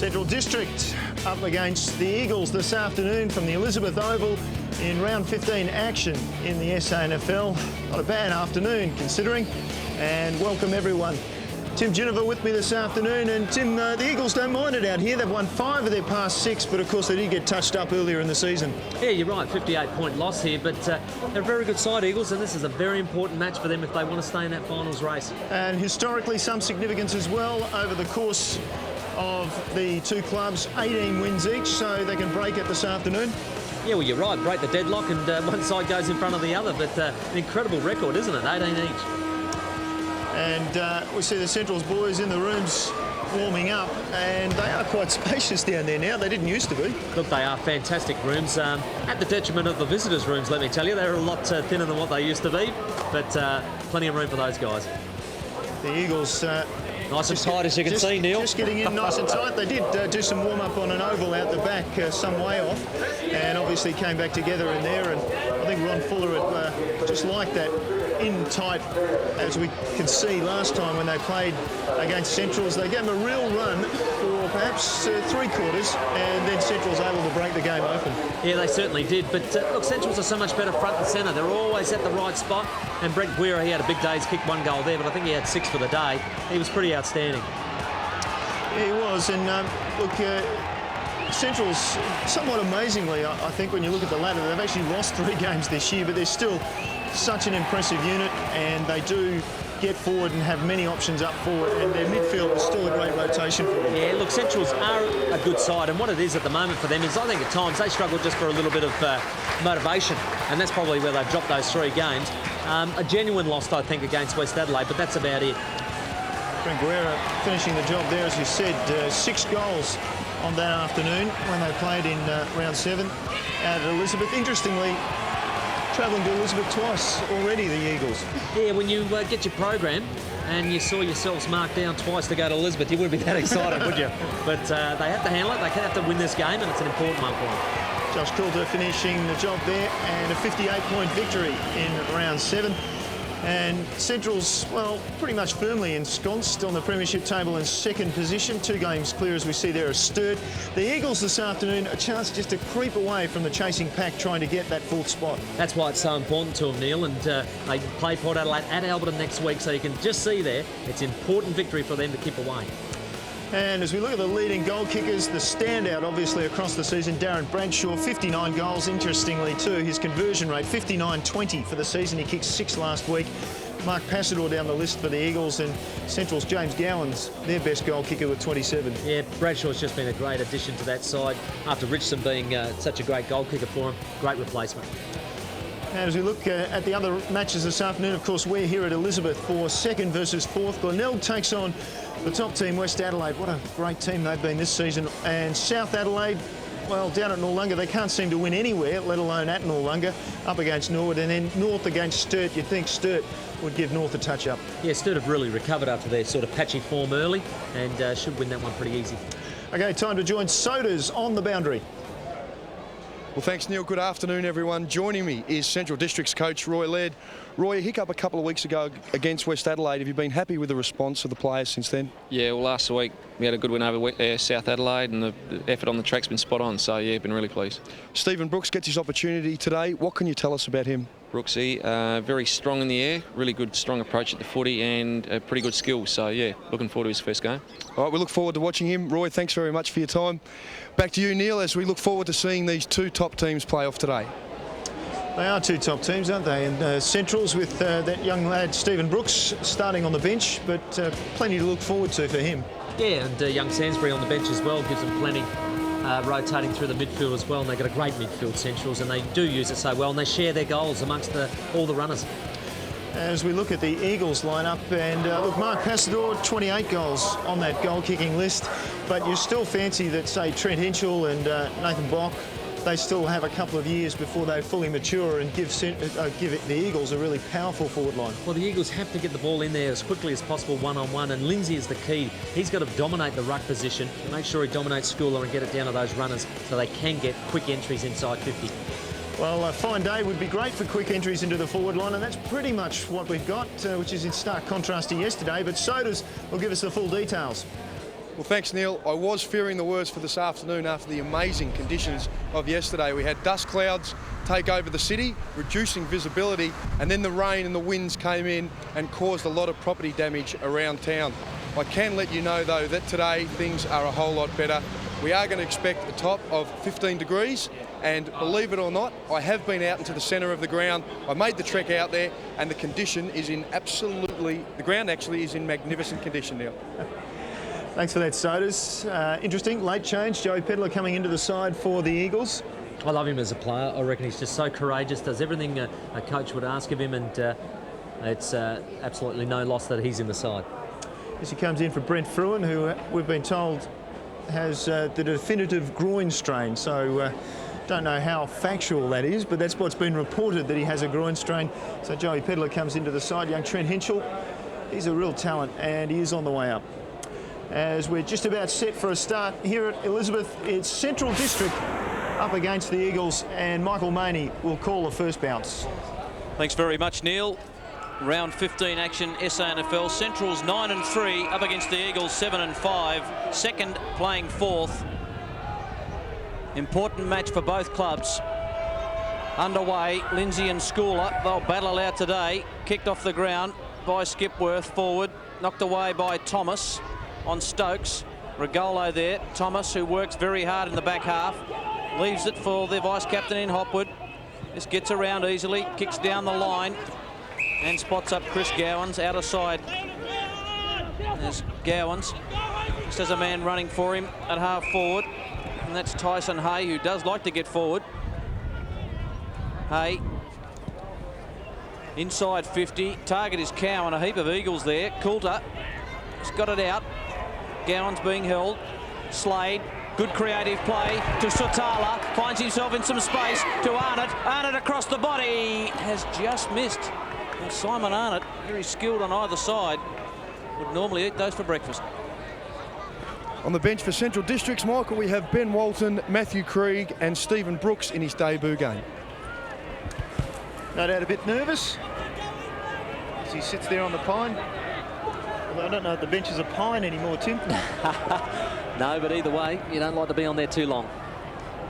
Central District up against the Eagles this afternoon from the Elizabeth Oval in round 15 action in the SANFL. Not a bad afternoon considering, and welcome everyone. Tim Ginniver with me this afternoon, and Tim, the Eagles don't mind it out here. They've won 5 of their past 6, but of course they did get touched up earlier in the season. Yeah, you're right, 58-point loss here, but they're a very good side, Eagles, and this is a very important match for them if they want to stay in that finals race. And historically some significance as well over the course of the two clubs, 18 wins each, so they can break it this afternoon. Yeah, well, you're right, break the deadlock and one side goes in front of the other, but an incredible record, isn't it? 18 each. And we see the Central's boys in the rooms warming up, and they are quite spacious down there now. They didn't used to be. Look, they are fantastic rooms, at the detriment of the visitors' rooms, let me tell you. They're a lot thinner than what they used to be, but plenty of room for those guys. The Eagles... nice and tight, as you can see, Neil. Just getting in nice and tight. They did do some warm-up on an oval out the back some way off, and obviously came back together in there, and I think Ron Fuller just liked that in tight, as we can see last time when they played against Centrals. They gave them a real run for perhaps 3 quarters, and then Centrals able to break the game open. Yeah, they certainly did, but look, Centrals are so much better front and centre. They're always at the right spot, and Brent Guerra, he had a big day. He's kicked 1 goal there, but I think he had 6 for the day. He was pretty outstanding. Yeah, he was, and look, Central's, somewhat amazingly, I think when you look at the ladder, they've actually lost 3 games this year, but they're still such an impressive unit, and they do get forward and have many options up forward, and their midfield is still a great rotation for them. Yeah, look, Centrals are a good side, and what it is at the moment for them is, I think at times they struggle just for a little bit of motivation, and that's probably where they've dropped those 3 games. A genuine loss, I think, against West Adelaide, but that's about it. Brent Guerra finishing the job there, as you said, 6 goals on that afternoon when they played in round 7 out at Elizabeth. Interestingly, travelling to Elizabeth twice already, the Eagles. Yeah, when you get your program and you saw yourselves marked down twice to go to Elizabeth, you wouldn't be that excited, would you? But they have to handle it. They have to win this game, and it's an important one for them. Josh Coulter finishing the job there, and a 58-point victory in round 7. And Central's, well, pretty much firmly ensconced on the premiership table in 2nd position. 2 games clear, as we see there, are Sturt. The Eagles this afternoon, a chance just to creep away from the chasing pack, trying to get that 4th spot. That's why it's so important to them, Neil, and they play Port Adelaide at Alberton next week, so you can just see there, it's an important victory for them to keep away. And as we look at the leading goal kickers, the standout obviously across the season, Darren Bradshaw, 59 goals. Interestingly too, his conversion rate, 59-20 for the season. He kicked 6 last week. Mark Passador down the list for the Eagles, and Central's James Gowans, their best goal kicker with 27. Yeah, Bradshaw's just been a great addition to that side after Richardson being such a great goal kicker for him. Great replacement. And as we look at the other matches this afternoon, of course, we're here at Elizabeth for 2nd versus 4th. Glenelg takes on the top team, West Adelaide. What a great team they've been this season. And South Adelaide, well, down at Noarlunga, they can't seem to win anywhere, let alone at Noarlunga, up against Norwood. And then North against Sturt. You'd think Sturt would give North a touch-up. Yeah, Sturt have really recovered after their sort of patchy form early, and should win that one pretty easy. OK, time to join Sodas on the boundary. Well, thanks, Neil. Good afternoon, everyone. Joining me is Central District's coach, Roy Laird. Roy, a hiccup a couple of weeks ago against West Adelaide. Have you been happy with the response of the players since then? Yeah, well, last week we had a good win over South Adelaide, and the effort on the track's been spot on, so yeah, been really pleased. Stephen Brooks gets his opportunity today. What can you tell us about him? Brooksy, very strong in the air, really good, strong approach at the footy, and pretty good skills, so yeah, looking forward to his first game. All right, we look forward to watching him. Roy, thanks very much for your time. Back to you, Neil, as we look forward to seeing these 2 top teams play off today. They are 2 top teams, aren't they? And Centrals with that young lad, Stephen Brooks, starting on the bench, but plenty to look forward to for him. Yeah, and young Sainsbury on the bench as well gives them plenty, rotating through the midfield as well, and they've got a great midfield, Centrals, and they do use it so well, and they share their goals amongst all the runners. As we look at the Eagles lineup, and look, Mark Passador, 28 goals on that goal-kicking list, but you still fancy that, say, Trent Hinchell and Nathan Bock, they still have a couple of years before they fully mature and give the Eagles a really powerful forward line. Well, the Eagles have to get the ball in there as quickly as possible one-on-one, and Lindsay is the key. He's got to dominate the ruck position, make sure he dominates Schooler and get it down to those runners so they can get quick entries inside 50. Well, a fine day would be great for quick entries into the forward line, and that's pretty much what we've got, which is in stark contrast to yesterday. But Sodas will give us the full details. Well, thanks, Neil. I was fearing the worst for this afternoon after the amazing conditions of yesterday. We had dust clouds take over the city, reducing visibility, and then the rain and the winds came in and caused a lot of property damage around town. I can let you know, though, that today things are a whole lot better. We are going to expect a top of 15 degrees, and believe it or not, I have been out into the centre of the ground. I made the trek out there, and the condition is in the ground actually is in magnificent condition now. Thanks for that, Sodas. Interesting, late change. Joey Pedler coming into the side for the Eagles. I love him as a player. I reckon he's just so courageous, does everything a coach would ask of him, and it's absolutely no loss that he's in the side. As he comes in for Brent Fruin, who we've been told has the definitive groin strain. So don't know how factual that is, but that's what's been reported, that he has a groin strain. So Joey Pedler comes into the side. Young Trent Hinchell, he's a real talent, and he is on the way up. As we're just about set for a start here at Elizabeth, it's Central District up against the Eagles, and Michael Maney will call the first bounce. Thanks very much, Neil. Round 15 action, SANFL. Central's 9-3 up against the Eagles 7-5. Second playing fourth. Important match for both clubs. Underway, Lindsay and Schooler, they'll battle out today. Kicked off the ground by Skipworth forward, knocked away by Thomas on Stokes. Regolo there, Thomas, who works very hard in the back half, leaves it for the vice-captain in Hopwood. This gets around easily, kicks down the line and spots up Chris Gowans out of side. There's Gowans, just has a man running for him at half forward, and that's Tyson Hay, who does like to get forward. Hay, inside 50, target is Cowan, a heap of Eagles there. Coulter has got it out. Gowans being held. Slade, good creative play to Sotala, finds himself in some space to Arnott. Arnott across the body, has just missed. And Simon Arnott, very skilled on either side, would normally eat those for breakfast. On the bench for Central Districts, Michael, we have Ben Walton, Matthew Krieg and Stephen Brooks in his debut game. No doubt a bit nervous as he sits there on the pine. Although I don't know if the bench is a pine anymore, Tim. No, but either way, you don't like to be on there too long.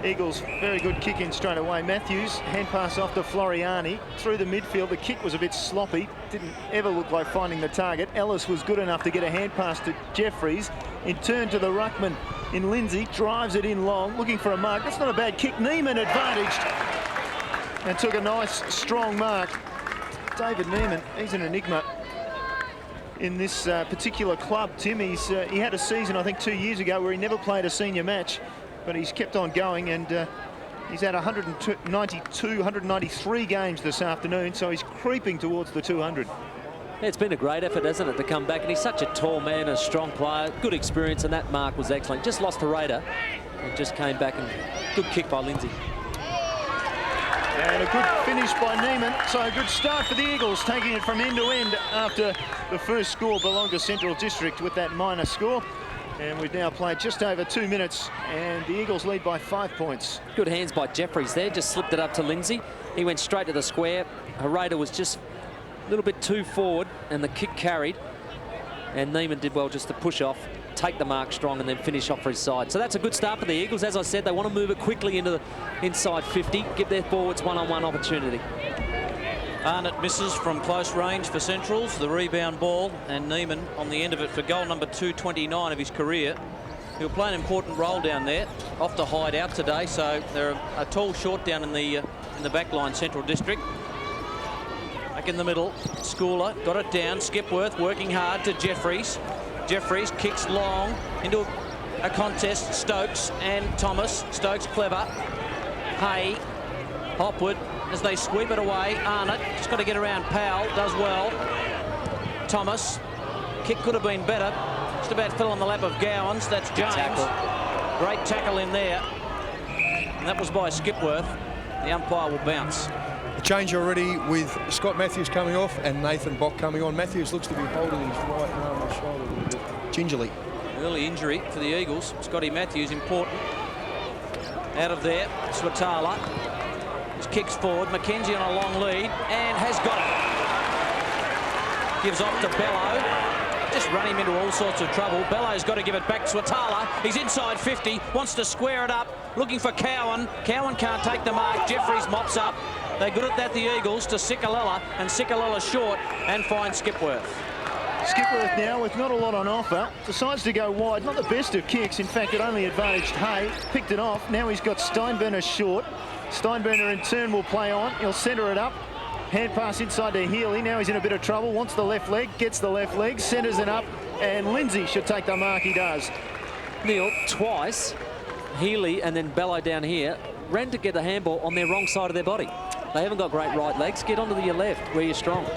Eagles, very good kick in straight away. Matthews, hand pass off to Floriani. Through the midfield, the kick was a bit sloppy. Didn't ever look like finding the target. Ellis was good enough to get a hand pass to Jeffries. In turn to the ruckman in Lindsay, drives it in long, looking for a mark. That's not a bad kick. Neiman advantaged and took a nice, strong mark. David Neiman, he's an enigma in this particular club, Tim. He had a season, I think, 2 years ago where he never played a senior match, but he's kept on going, and he's had 193 games this afternoon, so he's creeping towards the 200. Yeah, it's been a great effort, hasn't it, to come back, and he's such a tall man, a strong player, good experience, and that mark was excellent. Just lost to Raider and just came back, and good kick by Lindsay. And a good finish by Neiman. So a good start for the Eagles, taking it from end to end after the first score belonged to Central District with that minor score. And we've now played just over 2 minutes, and the Eagles lead by 5 points. Good hands by Jeffries there, just slipped it up to Lindsay. He went straight to the square. Harada was just a little bit too forward, and the kick carried. And Neiman did well just to push off, take the mark strong, and then finish off for his side. So that's a good start for the Eagles. As I said, they want to move it quickly into the inside 50, give their forwards one-on-one opportunity. Arnott misses from close range for Centrals, the rebound ball, and Neiman on the end of it for goal number 229 of his career. He'll play an important role down there, off to hide out today, so they're a tall short down in the back line, Central District. Back in the middle, Schooler got it down, Skipworth working hard to Jeffries. Jeffries kicks long into a contest, Stokes and Thomas. Stokes clever. Hay, Hopwood as they sweep it away. Arnott just got to get around Powell, does well. Thomas, kick could have been better. Just about fell on the lap of Gowans. That's James. Great tackle in there. And that was by Skipworth. The umpire will bounce. A change already with Scott Matthews coming off and Nathan Bock coming on. Matthews looks to be holding his right arm and shoulder a little bit gingerly. Early injury for the Eagles. Scotty Matthews, important. Out of there, Swatala. Just kicks forward. Mackenzie on a long lead and has got it. Gives off to Bello. just run him into all sorts of trouble. Bello's got to give it back to Swatala. He's inside 50, wants to square it up, looking for Cowan. Cowan can't take the mark. Jeffries mops up. They're good at that, the Eagles, to Sikalala, and Sikalala short and finds Skipworth. Skipworth now with not a lot on offer, decides to go wide. Not the best of kicks, in fact it only advantaged Hay, picked it off. Now he's got Steinbrenner short. Steinbrenner in turn will play on, he'll centre it up. Hand pass inside to Healy, now he's in a bit of trouble, wants the left leg, gets the left leg, centres it up, and Lindsay should take the mark, he does. Neil, twice, Healy and then Bello down here, ran to get the handball on their wrong side of their body. They haven't got great right legs, get onto your left where you're strong.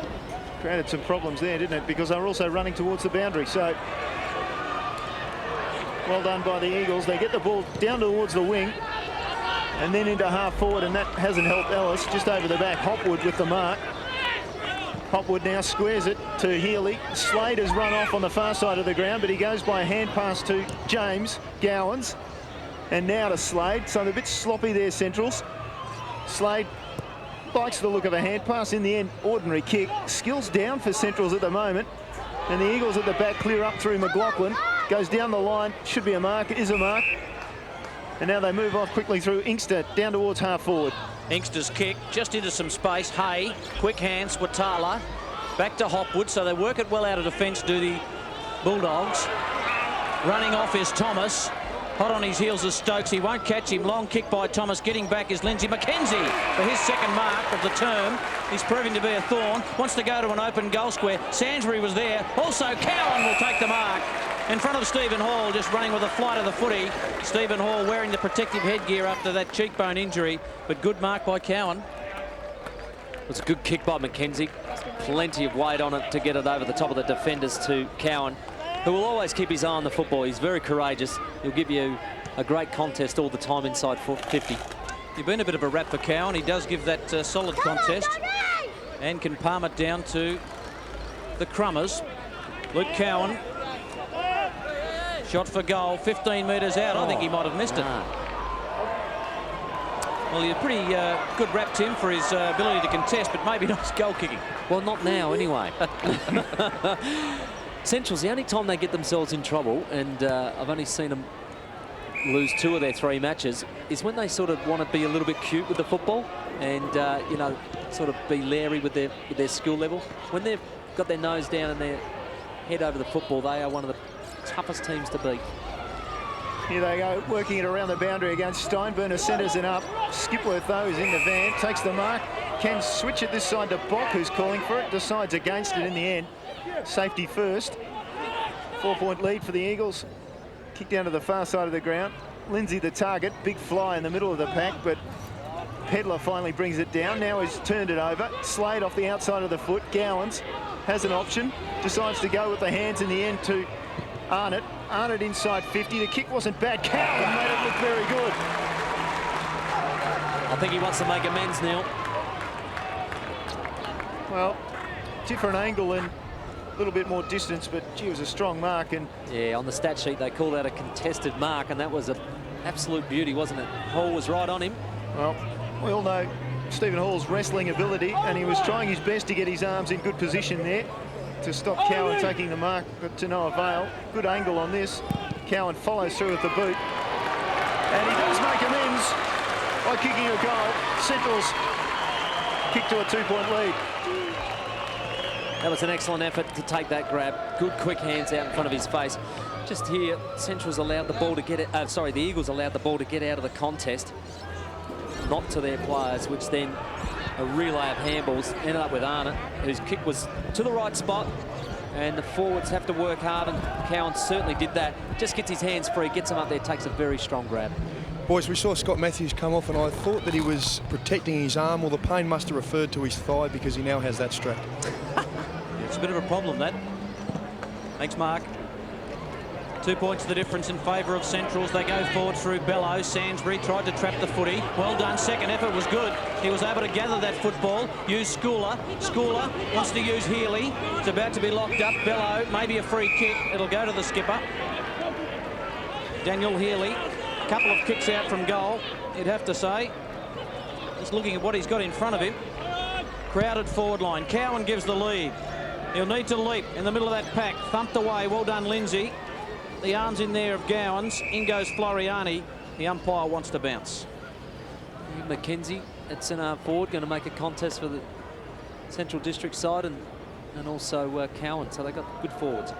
Created some problems there, didn't it? Because they were also running towards the boundary. So, well done by the Eagles. They get the ball down towards the wing and then into half forward, and that hasn't helped Ellis. Just over the back, Hopwood with the mark. Hopwood now squares it to Healy. Slade has run off on the far side of the ground, but he goes by a hand pass to James Gowans. And now to Slade. So they're a bit sloppy there, Centrals. Slade likes the look of a hand pass. In the end, ordinary kick. Skills down for Centrals at the moment. And the Eagles at the back clear up through McLaughlin. Goes down the line. Should be a mark. Is a mark. And now they move off quickly through Inkster down towards half forward. Inkster's kick just into some space. Hay, quick hands, Watala. Back to Hopwood, so they work it well out of defence, do the Bulldogs. Running off is Thomas. Hot on his heels is Stokes. He won't catch him. Long kick by Thomas. Getting back is Lindsay McKenzie for his second mark of the term. He's proving to be a thorn. Wants to go to an open goal square. Sainsbury was there. Also, Cowan will take the mark. In front of Stephen Hall, just running with a flight of the footy. Stephen Hall wearing the protective headgear after that cheekbone injury, but good mark by Cowan. It was a good kick by McKenzie. Plenty of weight on it to get it over the top of the defenders to Cowan, who will always keep his eye on the football. He's very courageous. He'll give you a great contest all the time inside 50. You've been a bit of a rap for Cowan. He does give that solid contest and can palm it down to the Crummers. Luke Cowan. Shot for goal, 15 metres out. I think he might have missed it. Well, you're pretty good rap, Tim, for his ability to contest, but maybe not his goal kicking. Well, not now, anyway. Central's the only time they get themselves in trouble, and I've only seen them lose 2 of their 3 matches, is when they sort of want to be a little bit cute with the football and, you know, sort of be leery with their skill level. When they've got their nose down and their head over the football, they are one of the toughest teams to beat. Here they go, working it around the boundary against Steinbrenner, centres it up. Skipworth, though, is in the van, takes the mark, can switch it this side to Bock, who's calling for it, decides against it in the end. Safety first. 4-point lead for the Eagles. Kick down to the far side of the ground. Lindsay the target, big fly in the middle of the pack, but Pedler finally brings it down. Now he's turned it over. Slade off the outside of the foot. Gowans has an option, decides to go with the hands in the end to Arnott. Arnott inside 50. The kick wasn't bad. Cowan made it look very good. I think he wants to make amends, Neil. Well, different angle and a little bit more distance, but gee, it was a strong mark. And yeah, on the stat sheet they call that a contested mark, and that was an absolute beauty, wasn't it? Hall was right on him. Well, we all know Stephen Hall's wrestling ability, and he was trying his best to get his arms in good position there to stop Cowan taking the mark, but to no avail. Good angle on this. Cowan follows through with the boot, and he does make amends by kicking a goal. Central's kick to a 2-point lead. That was an excellent effort to take that grab. Good quick hands out in front of his face. Just here, Central's allowed the ball to get it. The Eagles allowed the ball to get out of the contest, not to their players, which then a relay of handballs ended up with Arnott, whose kick was to the right spot, and the forwards have to work hard, and Cowan certainly did that. Just gets his hands free, gets him up there, takes a very strong grab. Boys, we saw Scott Matthews come off, and I thought that he was protecting his arm. Well, the pain must have referred to his thigh because he now has that strap. It's a bit of a problem, that. Thanks, Mark. 2 points the difference in favour of Centrals. They go forward through Bello. Sainsbury tried to trap the footy. Well done. Second effort was good. He was able to gather that football. Use Schooler. Schooler wants to use Healy. It's about to be locked up. Bello, maybe a free kick. It'll go to the skipper. Daniel Healy. A couple of kicks out from goal, you'd have to say. Just looking at what he's got in front of him. Crowded forward line. Cowan gives the lead. He'll need to leap in the middle of that pack. Thumped away. Well done, Lindsay. The arms in there of Gowans. In goes Floriani. The umpire wants to bounce. Mackenzie at centre forward, going to make a contest for the Central District side, and also Cowan. So they got good forwards.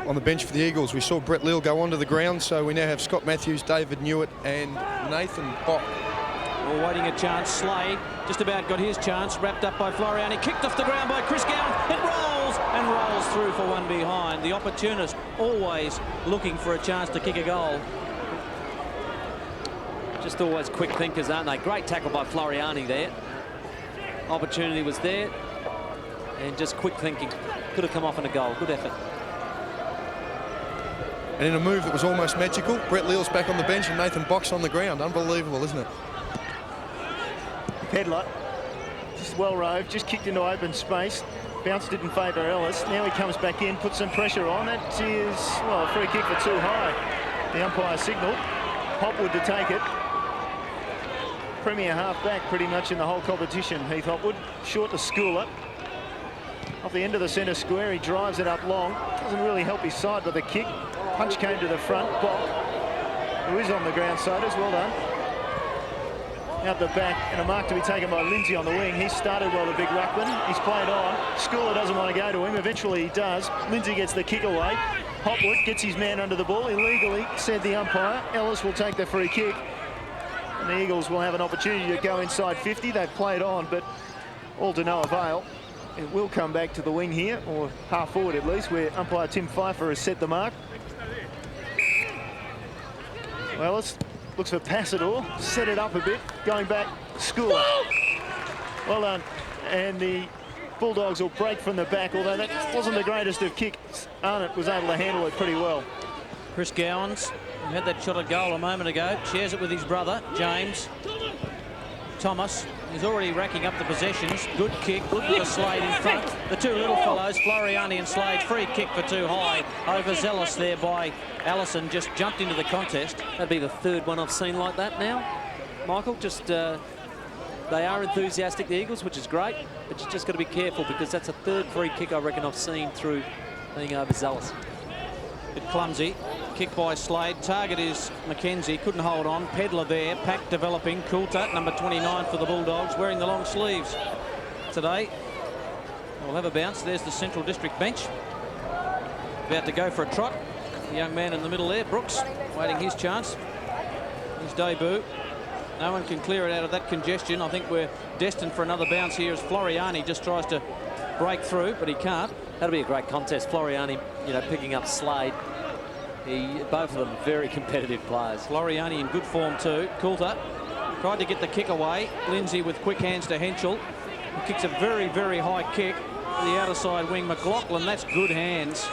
On the bench for the Eagles, we saw Brett Leal go onto the ground, so we now have Scott Matthews, David Newitt and Nathan Bock. Well, waiting a chance. Slade just about got his chance. Wrapped up by Floriani. Kicked off the ground by Chris Gowan. It rolls and rolls through for one behind. The opportunist always looking for a chance to kick a goal. Just always quick thinkers, aren't they? Great tackle by Floriani there. Opportunity was there. And just quick thinking. Could have come off in a goal. Good effort. And in a move that was almost magical, Brett Leal's back on the bench and Nathan Bock's on the ground. Unbelievable, isn't it? Pedler, just well roved, just kicked into open space. Bounce didn't favour Ellis. Now he comes back in, puts some pressure on. It is, well, a free kick for too high. The umpire signalled. Hopwood to take it. Premier half-back pretty much in the whole competition, Heath Hopwood. Short to Schooler. Off the end of the centre square, he drives it up long. Doesn't really help his side with the kick. Punch came to the front. Bock, who is on the ground, Sodas, well done. Out the back, and a mark to be taken by Lindsay on the wing. He started well, the big ruckman. He's played on. Schooler doesn't want to go to him. Eventually he does. Lindsay gets the kick away. Hopwood gets his man under the ball illegally, said the umpire. Ellis will take the free kick. And the Eagles will have an opportunity to go inside 50. They've played on, but all to no avail. It will come back to the wing here, or half forward at least, where umpire Tim Pfeiffer has set the mark. Well, Ellis looks for Passador, set it up a bit, going back, Schooler. Well done. And the Bulldogs will break from the back, although that wasn't the greatest of kicks. Arnott was able to handle it pretty well. Chris Gowans, who had that shot at goal a moment ago, shares it with his brother, James. Thomas is already racking up the possessions. Good kick, good for Slade in front. The two little fellows, Floriani and Slade, free kick for too high. Overzealous there by Allison, just jumped into the contest. That'd be the third one I've seen like that now, Michael. Just they are enthusiastic, the Eagles, which is great, but you just got to be careful because that's a third free kick I reckon I've seen through being overzealous. Bit clumsy. Kick by Slade. Target is Mackenzie. Couldn't hold on. Pedler there. Pack developing. Coulter, number 29 for the Bulldogs, wearing the long sleeves today. We'll have a bounce. There's the Central District bench. About to go for a trot. The young man in the middle there, Brooks, waiting his chance. His debut. No one can clear it out of that congestion. I think we're destined for another bounce here as Floriani just tries to break through, but he can't. That'll be a great contest. Floriani, you know, picking up Slade. Both of them very competitive players. Floriani in good form too. Coulter tried to get the kick away. Lindsay with quick hands to Henschel. He kicks a very, very high kick. The outer side wing, McLaughlin. That's good hands.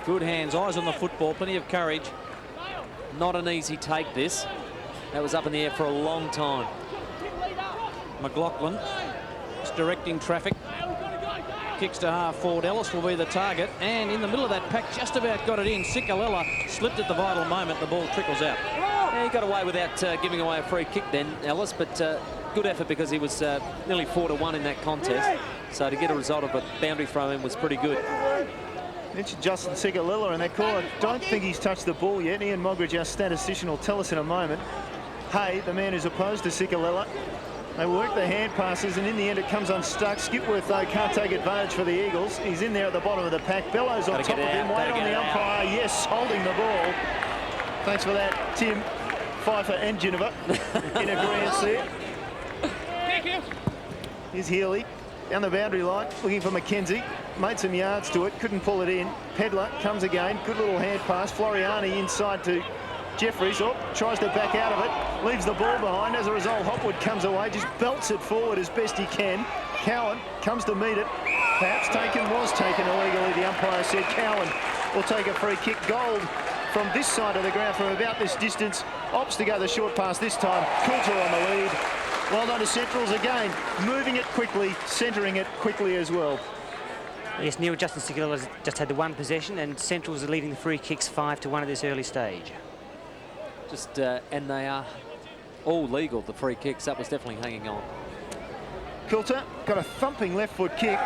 Good hands. Eyes on the football. Plenty of courage. Not an easy take, this. That was up in the air for a long time. McLaughlin is directing traffic. Kicks to half forward. Ellis will be the target, and in the middle of that pack, just about got it in. Sikalella slipped at the vital moment. The ball trickles out. Yeah, he got away without giving away a free kick then, Ellis, but good effort because he was nearly 4-1 in that contest. So to get a result of a boundary throw in was pretty good. Mentioned Justin Sikalella in that call. I don't think he's touched the ball yet. Ian Mogridge, our statistician, will tell us in a moment. Hay, the man who's opposed to Sikalella, they work the hand passes, and in the end it comes unstuck. Skipworth, though, can't take advantage for the Eagles. He's in there at the bottom of the pack. Bellows on top of him. Wait on the umpire. Yes, holding the ball. Thanks for that, Tim, Pfeiffer and Geneva in agreement there. Here's Healy down the boundary line, looking for Mackenzie. Made some yards to it, couldn't pull it in. Pedler comes again. Good little hand pass. Floriani inside to Jeffries, tries to back out of it, leaves the ball behind. As a result, Hopwood comes away, just belts it forward as best he can. Cowan comes to meet it. Perhaps was taken illegally. The umpire said Cowan will take a free kick. Gold from this side of the ground from about this distance. Opts to go the short pass this time. Coulter on the lead. Well done to Centrals again, moving it quickly, centering it quickly as well. Yes, Neil, Justin Sikalella just had the one possession, and Centrals are leading the free kicks 5-1 at this early stage. And they are all legal, the free kicks. That was definitely hanging on. Coulter got a thumping left foot kick.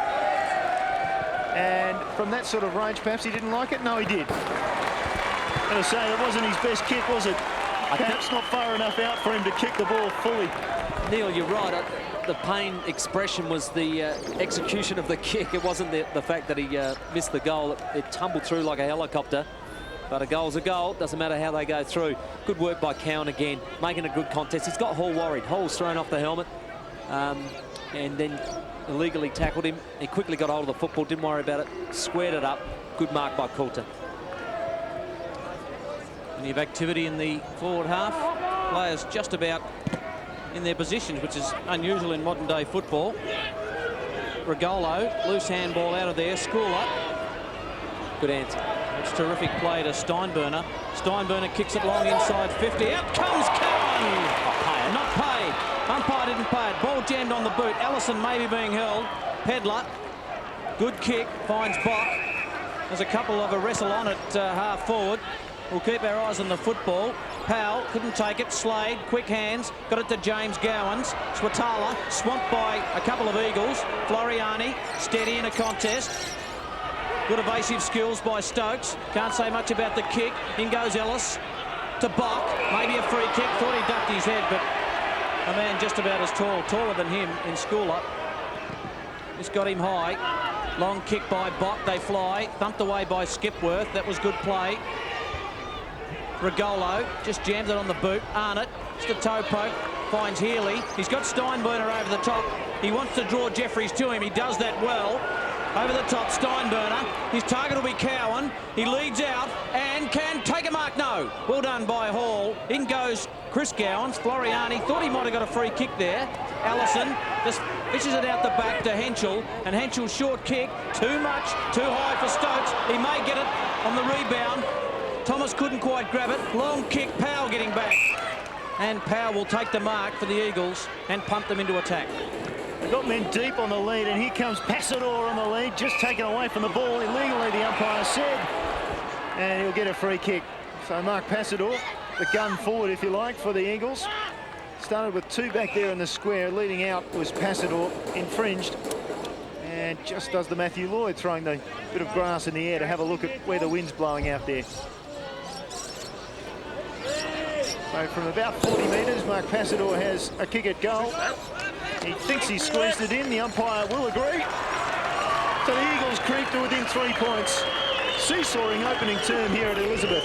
And from that sort of range, perhaps he didn't like it. No, he did. Going to say, it wasn't his best kick, was it? Perhaps not far enough out for him to kick the ball fully. Neil, you're right. The pain expression was the execution of the kick. It wasn't the fact that he missed the goal. It tumbled through like a helicopter. But a goal's a goal. Doesn't matter how they go through. Good work by Cowan again, making a good contest. He's got Hall worried. Hall's thrown off the helmet and then illegally tackled him. He quickly got hold of the football, didn't worry about it, squared it up. Good mark by Coulter. Plenty of activity in the forward half. Players just about in their positions, which is unusual in modern day football. Regolo, loose handball out of there. Schooler. Good answer. It's terrific play to Steinberner. Steinberner kicks it long inside 50. Out comes Cowan. Not paid. Umpire didn't pay it. Ball jammed on the boot. Ellison maybe being held. Pedler. Good kick. Finds Bock. There's a couple of a wrestle on it half forward. We'll keep our eyes on the football. Powell couldn't take it. Slade, quick hands. Got it to James Gowans. Swatala swamped by a couple of Eagles. Floriani steady in a contest. Good evasive skills by Stokes. Can't say much about the kick. In goes Ellis to Bock. Maybe a free kick. Thought he ducked his head, but a man just about as tall, taller than him in Schooler. Just got him high. Long kick by Bock. They fly. Thumped away by Skipworth. That was good play. Regolo just jams it on the boot. Arnott, just a toe poke. Finds Healy. He's got Steinberner over the top. He wants to draw Jeffries to him. He does that well. Over the top, Steinberner. His target will be Cowan. He leads out and can take a mark. No. Well done by Hall. In goes Chris Gowans. Floriani thought he might have got a free kick there. Allison just fishes it out the back to Henschel. And Henschel's short kick. Too much, too high for Stokes. He may get it on the rebound. Thomas couldn't quite grab it. Long kick, Powell getting back. And Powell will take the mark for the Eagles and pump them into attack. They've got men deep on the lead, and here comes Passador on the lead, just taken away from the ball illegally, the umpire said, and he'll get a free kick. So Mark Passador, the gun forward, if you like, for the Eagles. Started with two back there in the square. Leading out was Passador, infringed, and just does the Matthew Lloyd, throwing the bit of grass in the air to have a look at where the wind's blowing out there. So from about 40 metres, Mark Passador has a kick at goal. He thinks he squeezed it in. The umpire will agree. So the Eagles creep to within 3 points. Seesawing opening term here at Elizabeth.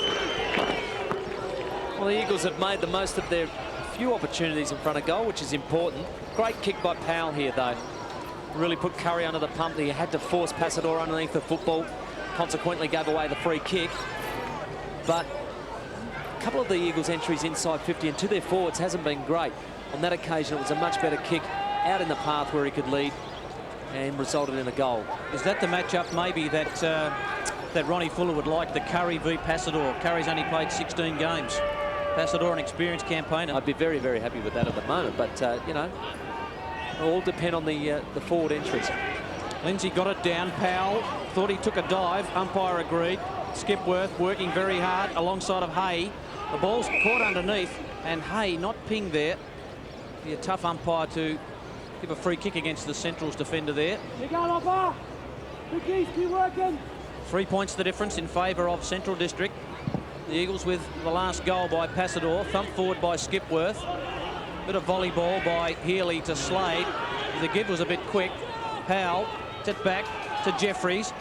Well, the Eagles have made the most of their few opportunities in front of goal, which is important. Great kick by Powell here, though. Really put Curry under the pump. He had to force Passador underneath the football. Consequently gave away the free kick. But a couple of the Eagles' entries inside 50 and to their forwards hasn't been great. On that occasion, it was a much better kick out in the path where he could lead and resulted in a goal. Is that the matchup maybe that that Ronnie Fuller would like, the Curry v Passador? Curry's only played 16 games. Passador, an experienced campaigner. I'd be very, very happy with that at the moment, but, you know, it'll all depend on the forward entries. Lindsay got it down. Powell thought he took a dive. Umpire agreed. Skipworth working very hard alongside of Hay. The ball's caught underneath, and Hay not pinged there. Be a tough umpire to give a free kick against the Central's defender there. 3 points the difference in favour of Central District. The Eagles with the last goal by Passador, thumped forward by Skipworth. Bit of volleyball by Healy to Slade. The give was a bit quick. Powell set back to Jeffries,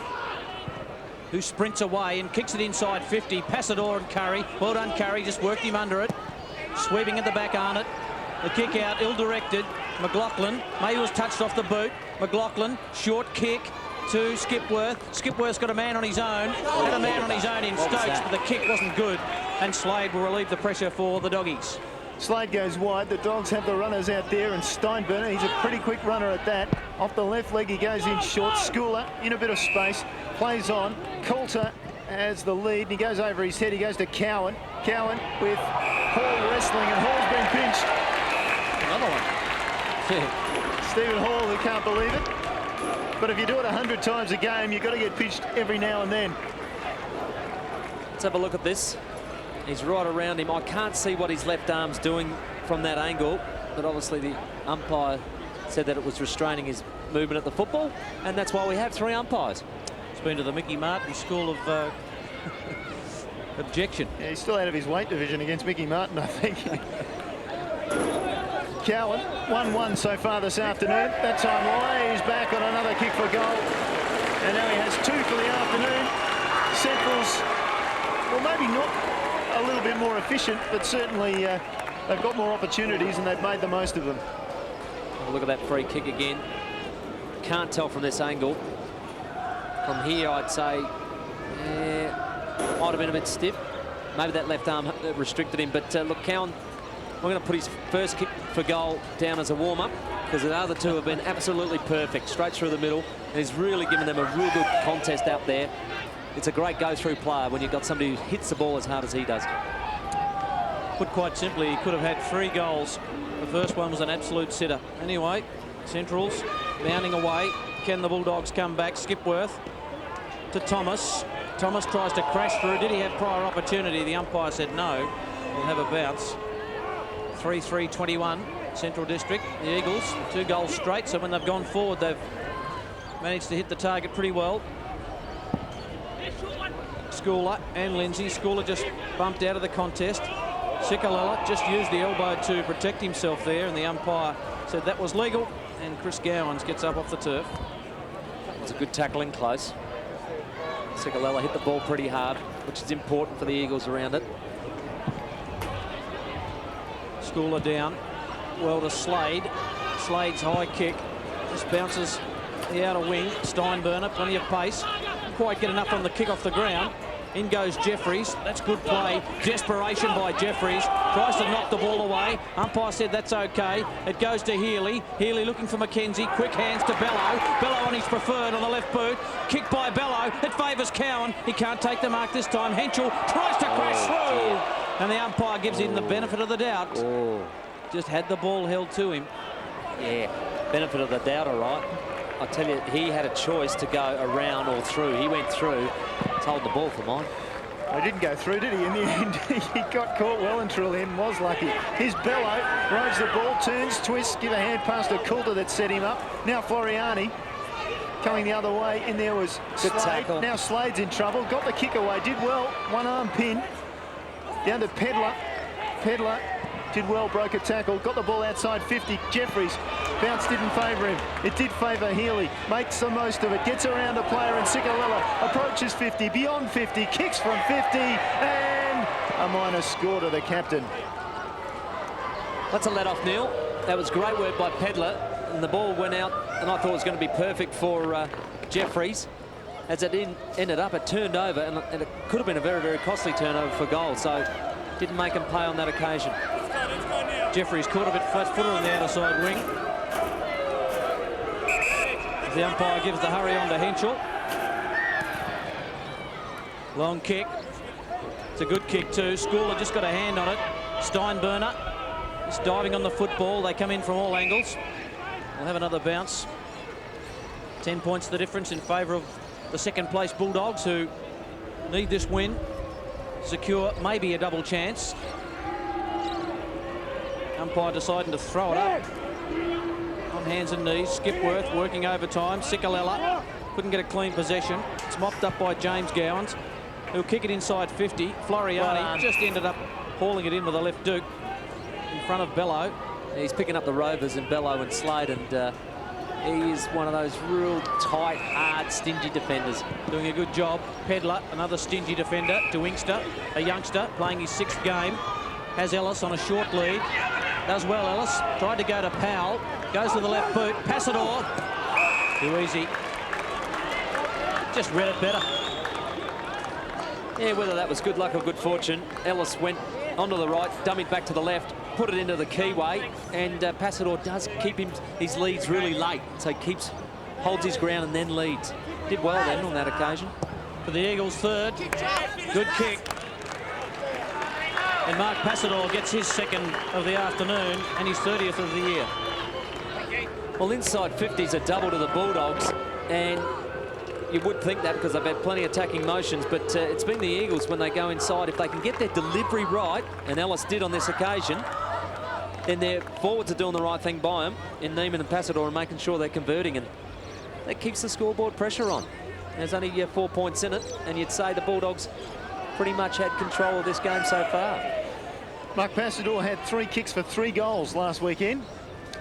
who sprints away and kicks it inside 50. Passador and Curry. Well done, Curry. Just worked him under it. Sweeping at the back, Arnott. The kick out, ill-directed. McLaughlin, maybe was touched off the boot. McLaughlin, short kick to Skipworth. Skipworth's got a man on his own. Had a man on his own in Stokes, but the kick wasn't good. And Slade will relieve the pressure for the Doggies. Slade goes wide. The Dogs have the runners out there, and Steinberner, he's a pretty quick runner at that. Off the left leg, he goes in short. Schooler in a bit of space, plays on. Coulter has the lead, and he goes over his head. He goes to Cowan. Cowan with Hall wrestling, and Hall's been pinched. Another one. Stephen Hall, who can't believe it. But if you do it 100 times a game, you've got to get pinched every now and then. Let's have a look at this. He's right around him. I can't see what his left arm's doing from that angle, but obviously the umpire said that it was restraining his movement at the football, and that's why we have 3 umpires. It's been to the Mickey Martin School of Objection. Yeah, he's still out of his weight division against Mickey Martin, I think. Cowan, 1-1 so far this afternoon. That time lays back on another kick for goal. And now he has 2 for the afternoon. Central's, well, maybe not a little bit more efficient, but certainly they've got more opportunities and they've made the most of them. Have a look at that free kick again. Can't tell from this angle. From here, I'd say, might have been a bit stiff. Maybe that left arm restricted him. But look, Cowan, we're going to put his first kick for goal down as a warm-up, because the other two have been absolutely perfect, straight through the middle, and he's really given them a real good contest out there. It's a great go-through player when you've got somebody who hits the ball as hard as he does. Put quite simply, he could have had 3 goals. The first one was an absolute sitter. Anyway, Central's bounding away. Can the Bulldogs come back? Skipworth to Thomas. Thomas tries to crash through. Did he have prior opportunity? The umpire said no. We'll have a bounce. 3-3-21, Central District. The Eagles, 2 goals straight, so when they've gone forward, they've managed to hit the target pretty well. Schooler and Lindsay. Schooler just bumped out of the contest. Sikalala just used the elbow to protect himself there, and the umpire said that was legal, and Chris Gowans gets up off the turf. It was a good tackle in close. Sikalala hit the ball pretty hard, which is important for the Eagles around it. Schooler down. Well to Slade. Slade's high kick just bounces the outer wing. Steinburner, plenty of pace. Didn't quite get enough on the kick off the ground. In goes Jeffries. That's good play. Desperation by Jeffries. Tries to knock the ball away. Umpire said that's okay. It goes to Healy. Healy looking for McKenzie. Quick hands to Bello. Bello on his preferred on the left boot. Kick by Bello. It favours Cowan. He can't take the mark this time. Henschel tries to crash through. And the umpire gives him the benefit of the doubt. Just had the ball held to him. Yeah, benefit of the doubt, all right. I tell you, he had a choice to go around or through. He went through. Hold the ball for mine. He didn't go through, did he? In the end, he got caught well and truly and was lucky. Here's Bello, rides the ball, turns, twists, give a hand pass to Coulter that set him up. Now Floriani coming the other way. In there was Good Slade. tackle. Now Slade's in trouble. Got the kick away, did well. One arm pin. Down to Pedler. Pedler did well, broke a tackle. Got the ball outside 50. Jeffries. Bounce didn't favour him. It did favour Healy. Makes the most of it. Gets around a player, and Sikalala approaches 50, beyond 50, kicks from 50, and a minor score to the captain. That's a let-off, Neil. That was great work by Pedler, and the ball went out, and I thought it was going to be perfect for Jeffries. As it ended up, it turned over, and it could have been a very, very costly turnover for goal, so didn't make him pay on that occasion. Jeffries caught a bit flat-footed on the outer side wing. The umpire gives the hurry on to Henschel. Long kick. It's a good kick too. Schooler just got a hand on it. Steinburner just diving on the football. They come in from all angles. We'll have another bounce. 10 points the difference in favour of the second place Bulldogs, who need this win. Secure maybe a double chance. Umpire deciding to throw it up. On hands and knees. Skipworth working overtime. Sikalala couldn't get a clean possession. It's mopped up by James Gowans, who'll kick it inside 50. Floriani just ended up hauling it in with a left Duke in front of Bello. He's picking up the Rovers and Bello and Slade, and he is one of those real tight, hard, stingy defenders. Doing a good job. Pedler, another stingy defender. To Inkster, a youngster playing his 6th game. Has Ellis on a short lead. Does well, Ellis. Tried to go to Powell. Goes to the left boot. Passador. Too easy. Just read it better. Yeah, whether that was good luck or good fortune, Ellis went onto the right, dummied back to the left, put it into the keyway, and Passador does keep his leads really late, so he holds his ground and then leads. Did well then on that occasion. For the Eagles, 3rd. Good kick. And Mark Passador gets his 2nd of the afternoon and his 30th of the year. Well, inside 50's a double to the Bulldogs, and you would think that because they've had plenty of attacking motions, but it's been the Eagles when they go inside. If they can get their delivery right, and Ellis did on this occasion, then their forwards are doing the right thing by them in Neiman and Passador and making sure they're converting, and that keeps the scoreboard pressure on. There's only 4 points in it, and you'd say the Bulldogs pretty much had control of this game so far. Mark Passador had 3 kicks for 3 goals last weekend.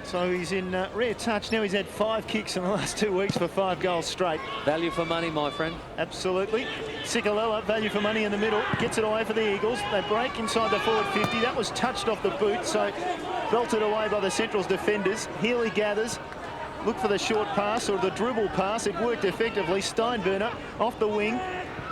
So he's in rare touch. Now he's had 5 kicks in the last 2 weeks for 5 goals straight. Value for money, my friend. Absolutely. Ciccalella, value for money in the middle, gets it away for the Eagles. They break inside the forward 50. That was touched off the boot, so belted away by the Central's defenders. Healy gathers, look for the short pass or the dribble pass. It worked effectively. Steinburner off the wing.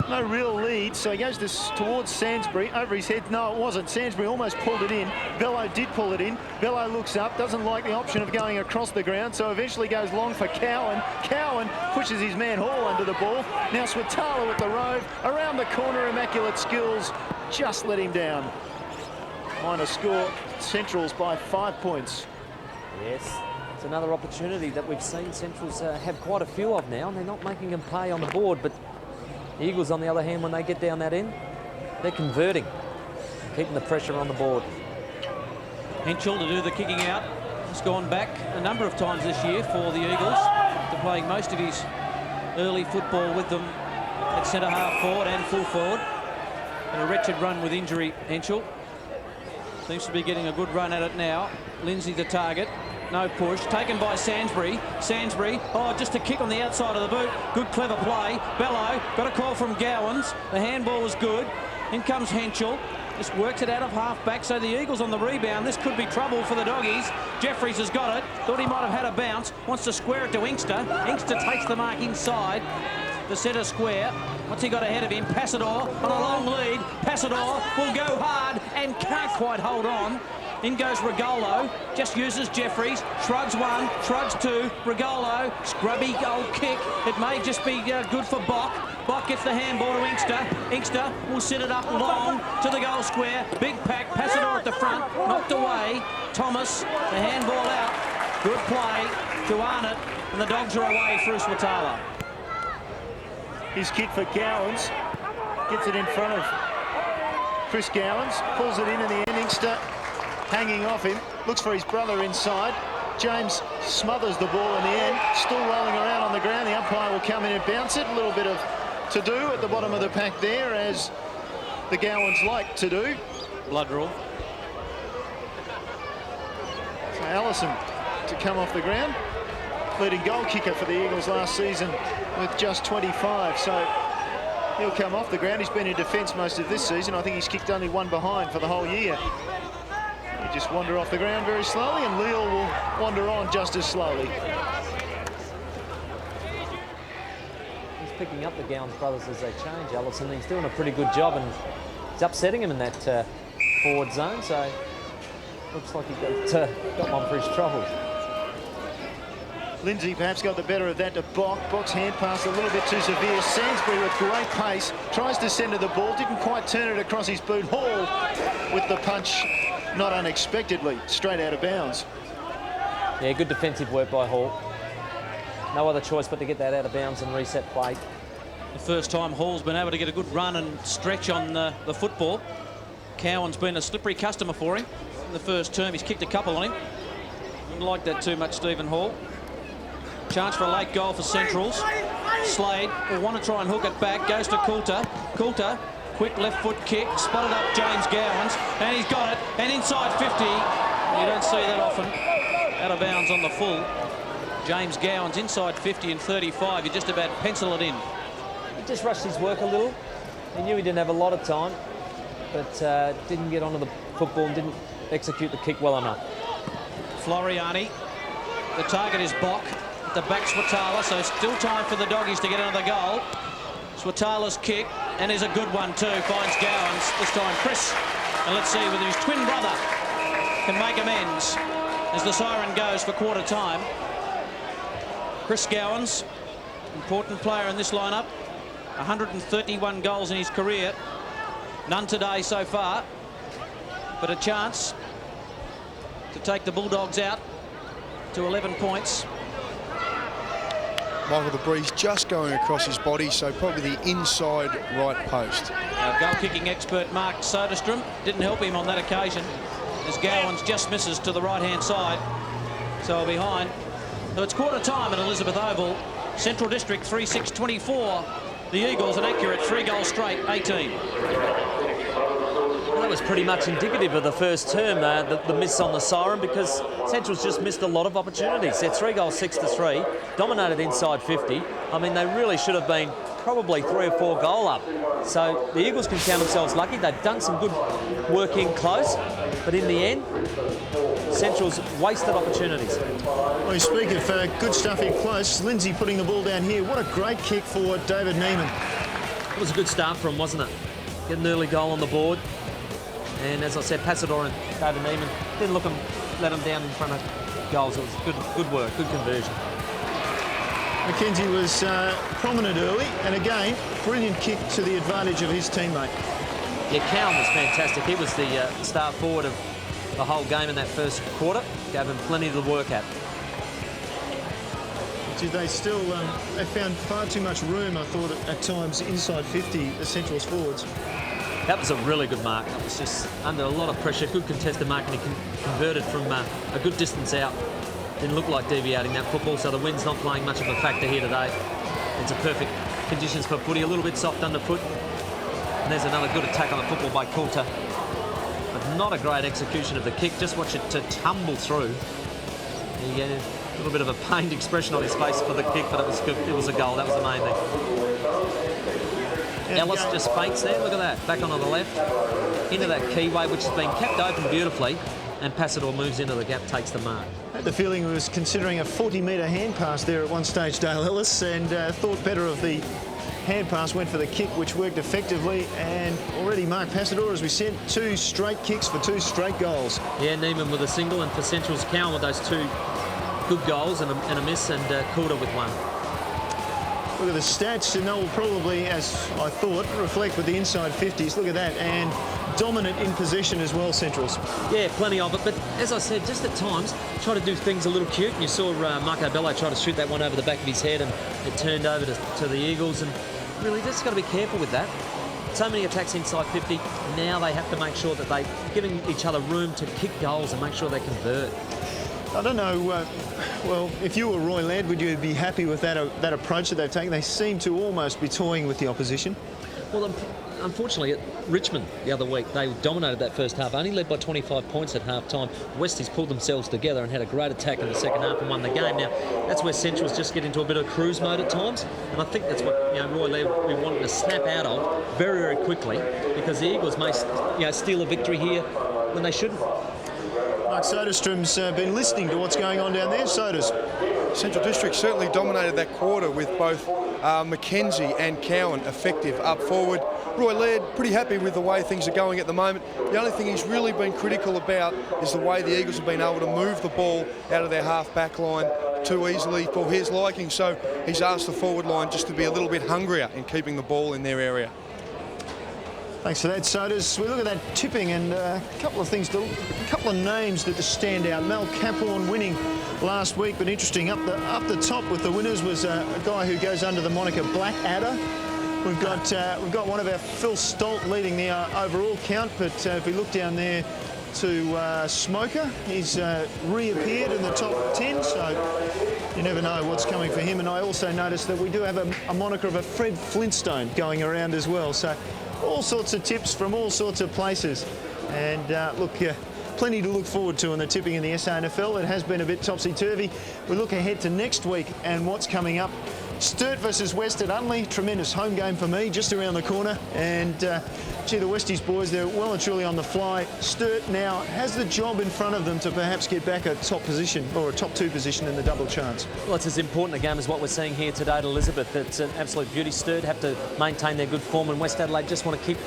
No real lead, so he goes towards Sainsbury, over his head. No, it wasn't. Sainsbury almost pulled it in. Bello did pull it in. Bello looks up, doesn't like the option of going across the ground, so eventually goes long for Cowan. Cowan pushes his man Hall under the ball. Now Swatala with the rove, around the corner, immaculate skills, just let him down. Minor score, Centrals by 5 points. Yes, it's another opportunity that we've seen Centrals have quite a few of now, and they're not making them pay on the board, but the Eagles, on the other hand, when they get down that end, they're converting, keeping the pressure on the board. Henschel to do the kicking out. He's gone back a number of times this year for the Eagles, after playing most of his early football with them at centre-half forward and full forward. And a wretched run with injury, Henschel. Seems to be getting a good run at it now. Lindsay the target. No push. Taken by Sainsbury. Sainsbury, oh, just a kick on the outside of the boot. Good, clever play. Bello got a call from Gowans. The handball was good. In comes Henschel. Just works it out of half-back, so the Eagles on the rebound. This could be trouble for the Doggies. Jeffries has got it. Thought he might have had a bounce. Wants to square it to Inkster. Inkster takes the mark inside the centre square. What's he got ahead of him? Passador on a long lead. Passador will go hard and can't quite hold on. In goes Regolo, just uses Jeffries, shrugs 1, shrugs 2, Regolo, scrubby old kick. It may just be good for Bock. Bock gets the handball to Inkster. Inkster will sit it up long to the goal square. Big pack, Passador at the front, knocked away. Thomas, the handball out. Good play to Arnott, and the Dogs are away through Swatala. His kick for Gowans, gets it in front of Chris Gowans, pulls it in the end. Inkster hanging off him, looks for his brother inside. James smothers the ball in the end, still rolling around on the ground. The umpire will come in and bounce it. A little bit of to do at the bottom of the pack there, as the Gowans like to do. Blood rule. So Allison to come off the ground. Leading goal kicker for the Eagles last season with just 25. So he'll come off the ground. He's been in defence most of this season. I think he's kicked only 1 behind for the whole year. He just wander off the ground very slowly, and Leal will wander on just as slowly. He's picking up the Gowans brothers as they change, Allison. He's doing a pretty good job, and he's upsetting him in that forward zone, so looks like he got one for his troubles. Lindsay perhaps got the better of that to Bock. Bock's hand pass a little bit too severe. Sainsbury with great pace, tries to centre the ball, didn't quite turn it across his boot. Hall with the punch, not unexpectedly, straight out of bounds. Yeah, good defensive work by Hall. No other choice but to get that out of bounds and reset play. The first time Hall's been able to get a good run and stretch on the football. Cowan's been a slippery customer for him. In the first term, he's kicked a couple on him. Didn't like that too much, Stephen Hall. Chance for a late goal for Centrals. Slade will want to try and hook it back. Goes to Coulter. Coulter, quick left foot kick. Spotted up James Gowans. And he's got it. And inside 50. You don't see that often. Out of bounds on the full. James Gowans inside 50 and 35. You just about pencil it in. He just rushed his work a little. He knew he didn't have a lot of time, but didn't get onto the football and didn't execute the kick well enough. Floriani. The target is Bock. At the back, Swatala, so still time for the Doggies to get another goal. Swatala's kick, and is a good one too. Finds Gowans, this time Chris. And let's see whether his twin brother can make amends as the siren goes for quarter time. Chris Gowans, important player in this lineup. 131 goals in his career. None today so far, but a chance to take the Bulldogs out to 11 points. Michael de Bries just going across his body, so probably the inside right post. Goal-kicking expert Mark Soderstrom didn't help him on that occasion, as Gowans just misses to the right-hand side. So behind. So it's quarter time at Elizabeth Oval. Central District 3-6-24 The Eagles, an accurate 3 goals straight, 18. Well, that was pretty much indicative of the first term, the miss on the siren, because Central's just missed a lot of opportunities. They're 3 goals, 6-3, dominated inside 50. I mean, they really should have been probably 3 or 4 goal up. So the Eagles can count themselves lucky. They've done some good work in close, but in the end, Central's wasted opportunities. Well, you speak of good stuff in close. Lindsay putting the ball down here. What a great kick for David Neiman. It was a good start for him, wasn't it? Get an early goal on the board. And as I said, Passador and David Neiman didn't let him down in front of goals. It was good work, good conversion. McKenzie was prominent early, and again, brilliant kick to the advantage of his teammate. Yeah, Cowan was fantastic. He was the star forward of the whole game in that first quarter. Gave him plenty to work at. They still they found far too much room, I thought, at times inside 50, the Central's forwards. That was a really good mark. That was just under a lot of pressure. Good contested mark, and he converted from a good distance out. Didn't look like deviating that football, so the wind's not playing much of a factor here today. It's a perfect conditions for footy, a little bit soft underfoot. And there's another good attack on the football by Coulter. But not a great execution of the kick. Just watch it to tumble through. He had a little bit of a pained expression on his face for the kick, but it was good. It was a goal. That was the main thing. Ellis just fakes there. Look at that. Back onto the left. Into that keyway, which has been kept open beautifully. And Passador moves into the gap, takes the mark. I had the feeling he was considering a 40-metre hand pass there at one stage, Dale Ellis, and thought better of the hand pass, went for the kick, which worked effectively. And already Mark Passador, as we said, 2 straight kicks for 2 straight goals. Yeah, Neiman with a single, and for Central's Cowan with those 2 good goals and a miss, and Coulter with 1. Look at the stats, and they will probably, as I thought, reflect with the inside 50s. Look at that, and dominant in possession as well, Centrals. Yeah, plenty of it, but as I said, just at times, try to do things a little cute. And you saw Marco Bello try to shoot that one over the back of his head, and it turned over to the Eagles, and really just got to be careful with that. So many attacks inside 50, now they have to make sure that they're giving each other room to kick goals and make sure they convert. I don't know, well, if you were Roy Laird, would you be happy with that approach that they've taken? They seem to almost be toying with the opposition. Well, unfortunately, at Richmond the other week, they dominated that first half, only led by 25 points at half-time. Westies pulled themselves together and had a great attack in the second half and won the game. Now, that's where Centrals just get into a bit of cruise mode at times, and I think that's what Roy Laird we wanted to snap out of very, very quickly, because the Eagles may steal a victory here when they shouldn't. Mark Soderstrom's been listening to what's going on down there. Soders. Central District certainly dominated that quarter with both McKenzie and Cowan effective up forward. Roy Laird pretty happy with the way things are going at the moment. The only thing he's really been critical about is the way the Eagles have been able to move the ball out of their half-back line too easily for his liking. So he's asked the forward line just to be a little bit hungrier in keeping the ball in their area. Thanks for that, Soders. We look at that tipping, and a couple of names that just stand out. Mel Caphorn winning last week, but interesting. Up the top with the winners was a guy who goes under the moniker Black Adder. We've got one of our Phil Stolt leading the overall count, but if we look down there to Smoker, he's reappeared in the top 10, so you never know what's coming for him. And I also noticed that we do have a moniker of a Fred Flintstone going around as well. So all sorts of tips from all sorts of places. And plenty to look forward to in the tipping in the SANFL. It has been a bit topsy-turvy. We look ahead to next week and what's coming up. Sturt versus West at Unley. Tremendous home game for me, just around the corner. And the Westies boys, they're well and truly on the fly. Sturt now has the job in front of them to perhaps get back a top position or a top 2 position in the double chance. Well, it's as important a game as what we're seeing here today at Elizabeth. It's an absolute beauty. Sturt have to maintain their good form, and West Adelaide just want to keep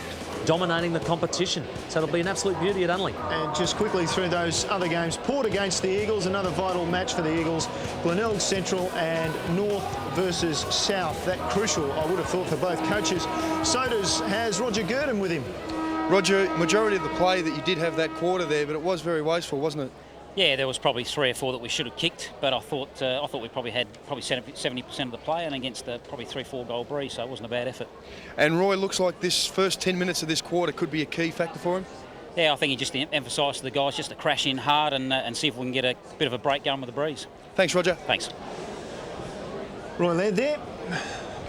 dominating the competition. So it'll be an absolute beauty at Unley. And just quickly through those other games, Port against the Eagles, another vital match for the Eagles. Glenelg Central and North versus South. That crucial, I would have thought, for both coaches. Soders has Roger Gurdon with him. Roger, majority of the play that you did have that quarter there, but it was very wasteful, wasn't it? Yeah, there was probably 3 or 4 that we should have kicked, but I thought we probably had 70% of the play, and against the probably 3-4 goal breeze, so it wasn't a bad effort. And Roy, looks like this first 10 minutes of this quarter could be a key factor for him. Yeah, I think he just emphasised to the guys just to crash in hard and see if we can get a bit of a break going with the breeze. Thanks, Roger. Thanks. Roy Laird there.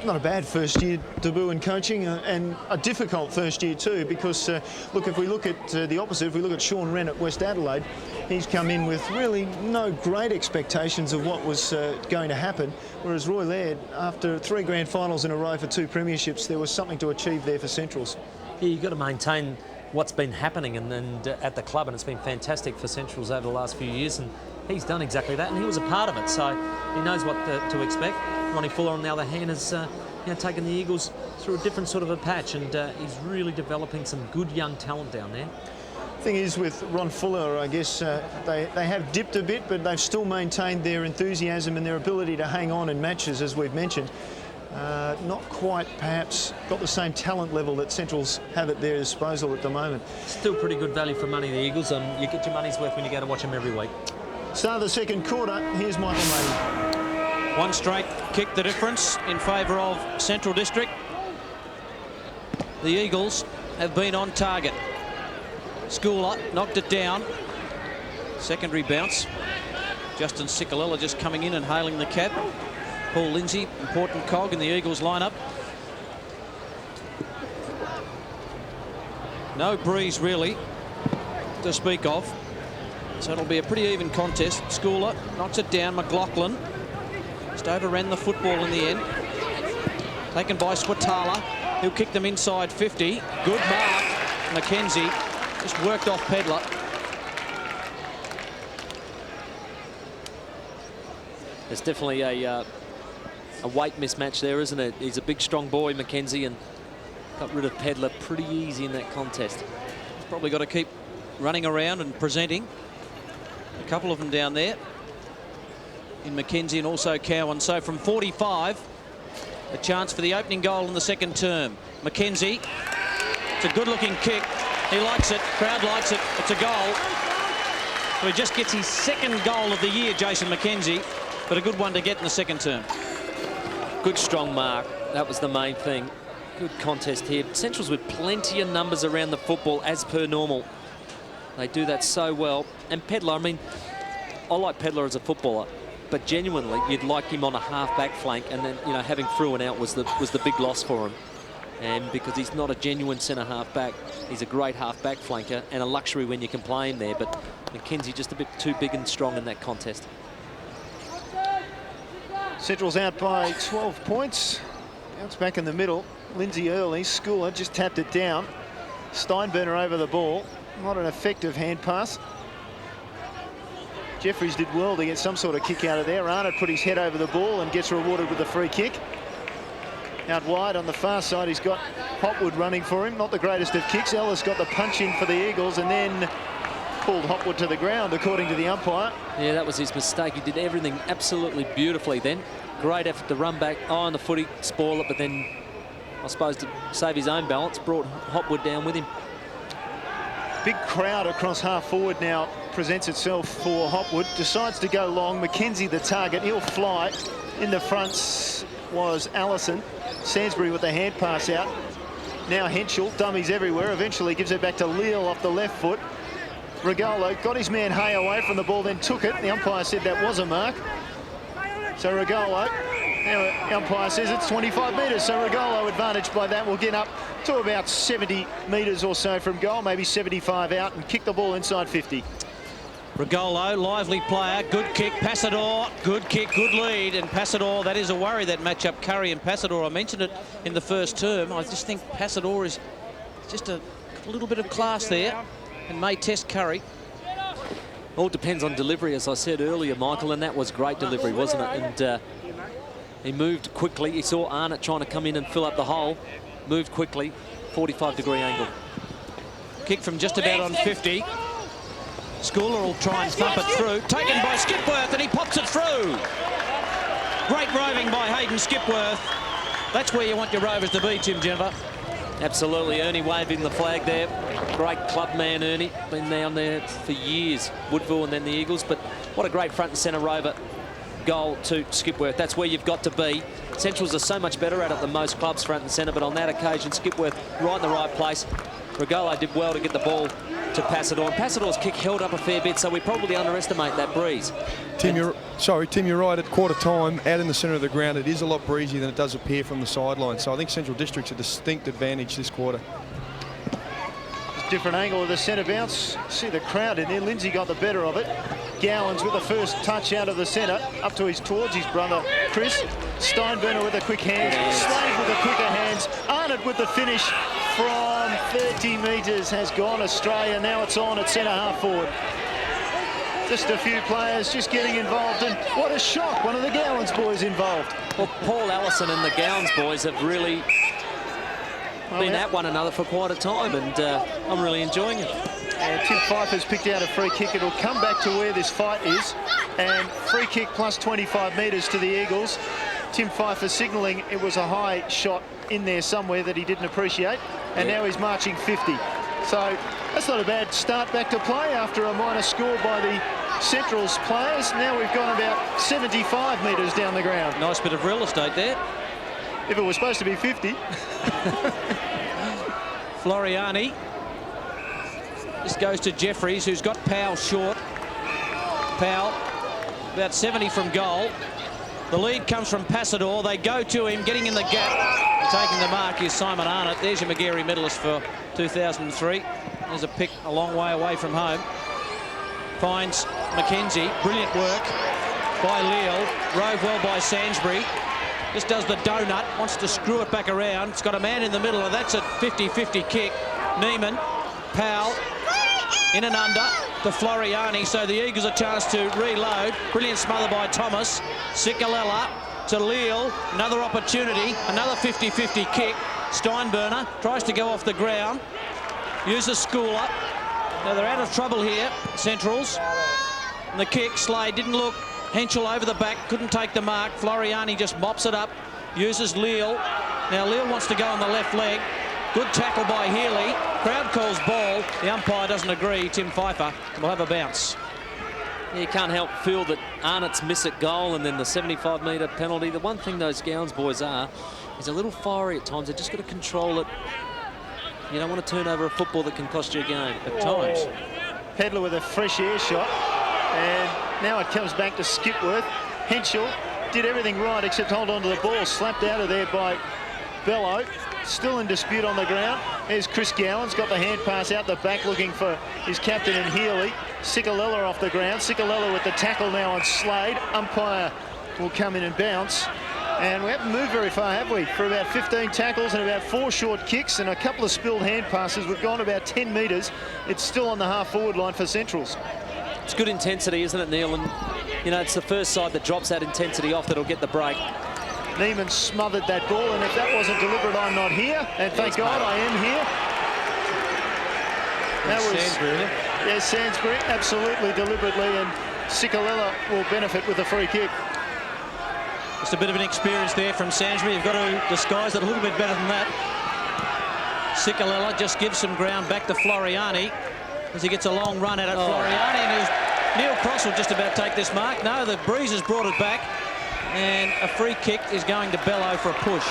not a bad first year debut in coaching, and a difficult first year too, because look, if we look at the opposite, if we look at Sean Wren at West Adelaide, he's come in with really no great expectations of what was going to happen, whereas Roy Laird, after 3 grand finals in a row for 2 premierships, there was something to achieve there for Centrals. Yeah, you've got to maintain what's been happening and at the club, and it's been fantastic for Centrals over the last few years, and he's done exactly that, and he was a part of it, so he knows what to expect. Ronnie Fuller, on the other hand, has taken the Eagles through a different sort of a patch, and he's really developing some good young talent down there. Thing is, with Ron Fuller, I guess they have dipped a bit, but they've still maintained their enthusiasm and their ability to hang on in matches, as we've mentioned. Not quite, perhaps, got the same talent level that Centrals have at their disposal at the moment. Still pretty good value for money, the Eagles, and you get your money's worth when you go to watch them every week. Start of the second quarter, here's Michael Mady. One straight kick the difference in favour of Central District. The Eagles have been on target. Schooler knocked it down. Secondary bounce. Justin Cicolella just coming in and hailing the cap. Paul Lindsay, important cog in the Eagles lineup. No breeze really to speak of. So it'll be a pretty even contest. Schooler knocks it down. McLaughlin just overran the football in the end. Taken by Swatala, who kicked them inside 50. Good mark. Mackenzie just worked off Pedler. There's definitely a weight mismatch there, isn't it? He's a big, strong boy, Mackenzie, and got rid of Pedler pretty easy in that contest. He's probably got to keep running around and presenting. A couple of them down there in Mackenzie and also Cowan. So from 45, a chance for the opening goal in the second term. Mackenzie, it's a good-looking kick. He likes it. Crowd likes it. It's a goal. So he just gets his second goal of the year, Jason Mackenzie, but a good one to get in the second term. Good, strong mark. That was the main thing. Good contest here. Centrals with plenty of numbers around the football as per normal. They do that so well. And Pedler, I mean, I like Pedler as a footballer, but genuinely, you'd like him on a half-back flank, and then, you know, having through and out was the big loss for him. And because he's not a genuine centre half-back, he's a great half-back flanker and a luxury when you can play him there. But Mackenzie just a bit too big and strong in that contest. Central's out by 12 points. Bounce back in the middle. Lindsay early. Schooler just tapped it down. Steinberner over the ball. Not an effective hand pass. Jeffries did well to get some sort of kick out of there. Arnott put his head over the ball and gets rewarded with a free kick. Out wide on the far side, he's got Hopwood running for him. Not the greatest of kicks. Ellis got the punch in for the Eagles and then pulled Hopwood to the ground, according to the umpire. Yeah, that was his mistake. He did everything absolutely beautifully then. Great effort to run back, eye on the footy, spoil it, but then, I suppose, to save his own balance, brought Hopwood down with him. Big crowd across half forward now presents itself for Hopwood. Decides to go long. Mackenzie the target. He'll fly. In the fronts was Allison. Sainsbury with the hand pass out. Now Henschel. Dummies everywhere. Eventually gives it back to Leal off the left foot. Regalo got his man Hay away from the ball, then took it. The umpire said that was a mark. So Regalo, now the umpire says it's 25 metres. So Regalo advantaged by that will get up to about 70 metres or so from goal, maybe 75 out, and kick the ball inside 50. Regolo, lively player, good kick. Passador, good kick, good lead. And Passador, that is a worry, that matchup, Curry and Passador. I mentioned it in the first term. I just think Passador is just a little bit of class there and may test Curry. All depends on delivery, as I said earlier, Michael, and that was great delivery, wasn't it? And he moved quickly. He saw Arnott trying to come in and fill up the hole. Moved quickly, 45-degree angle. Kick from just about on 50. Schooler will try and thump it through. Taken by Skipworth, and he pops it through. Great roving by Hayden Skipworth. That's where you want your Rovers to be, Tim Jennifer. Absolutely, Ernie waving the flag there. Great club man, Ernie. Been down there for years. Woodville and then the Eagles, but what a great front and centre Rover goal to Skipworth. That's where you've got to be. Centrals are so much better at it than most clubs front and centre, but on that occasion, Skipworth right in the right place. Regolo did well to get the ball to Passador. And Passador's kick held up a fair bit, so we probably underestimate that breeze. Tim, you're right. At quarter time, out in the centre of the ground, it is a lot breezier than it does appear from the sideline. So I think Central District's a distinct advantage this quarter. Different angle of the centre bounce. See the crowd in there. Lindsay got the better of it. Gowans with the first touch out of the centre, up towards his brother Chris. Steinburner with a quick hand. Slade with the quicker hands. Arnott with the finish from 30 metres has gone Australia. Now it's on at centre half forward. Just a few players just getting involved, and what a shock, one of the Gowans boys involved. Well, Paul Allison and the Gowans boys have really been at one another for quite a time, and I'm really enjoying it. And Tim Pfeiffer's picked out a free kick. It'll come back to where this fight is, and free kick plus 25 metres to the Eagles. Tim Pfeiffer signalling it was a high shot in there somewhere that he didn't appreciate, and now he's marching 50. So that's not a bad start back to play after a minor score by the Central's players. Now we've gone about 75 metres down the ground. Nice bit of real estate there. If it was supposed to be 50. Floriani. This goes to Jeffries, who's got Powell short. Powell, about 70 from goal. The lead comes from Passador. They go to him, getting in the gap. Taking the mark is Simon Arnott. There's your Magarey medalist for 2003. There's a pick a long way away from home. Finds McKenzie. Brilliant work by Leal. Rove well by Sainsbury. Just does the donut. Wants to screw it back around. It's got a man in the middle, and that's a 50-50 kick. Neiman. Powell. In and under to Floriani, so the Eagles a chance to reload. Brilliant smother by Thomas. Sikalella to Leal. Another opportunity. Another 50-50 kick. Steinburner tries to go off the ground. Uses Schooler. Now they're out of trouble here, Centrals. And the kick, Slade didn't look. Henschel over the back, couldn't take the mark. Floriani just mops it up. Uses Leal. Now Leal wants to go on the left leg. Good tackle by Healy. Crowd calls ball. The umpire doesn't agree. Tim Pfeiffer will have a bounce. Yeah, you can't help feel that Arnott's miss at goal and then the 75-metre penalty. The one thing those Gowans boys are is a little fiery at times. They've just got to control it. You don't want to turn over a football that can cost you a game at times. Pedler with a fresh air shot, and now it comes back to Skipworth. Henschel did everything right except hold on to the ball. Slapped out of there by Bello. Still in dispute on the ground. There's Chris Gowans, got the hand pass out the back looking for his captain in Healy. Sikalella off the ground. Sikalella with the tackle now on Slade. Umpire will come in and bounce. And we haven't moved very far, have we? For about 15 tackles and about 4 short kicks and a couple of spilled hand passes. We've gone about 10 metres. It's still on the half-forward line for Centrals. It's good intensity, isn't it, Neil? And, you know, it's the first side that drops that intensity off that'll get the break. Neiman smothered that ball, and if that wasn't deliberate, I'm not here. And thank God I am here. That was Sainsbury. Yes, Sainsbury, absolutely deliberately, and Sikalella will benefit with a free kick. Just a bit of an experience there from Sainsbury. You've got to disguise it a little bit better than that. Sikalella just gives some ground back to Floriani as he gets a long run at it. Floriani, and Neil Cross will just about take this mark. No, the breeze has brought it back. And a free kick is going to Bello for a push.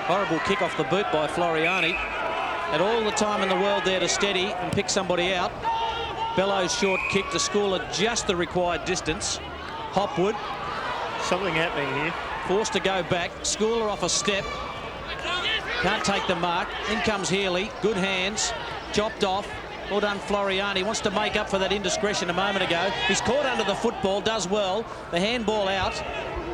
Horrible kick off the boot by Floriani. Had all the time in the world there to steady and pick somebody out. Bello's short kick to Schooler just the required distance. Hopwood. Something happening here. Forced to go back. Schooler off a step. Can't take the mark. In comes Healy. Good hands. Chopped off. Well done, Floriani. Wants to make up for that indiscretion a moment ago. He's caught under the football, does well. The handball out.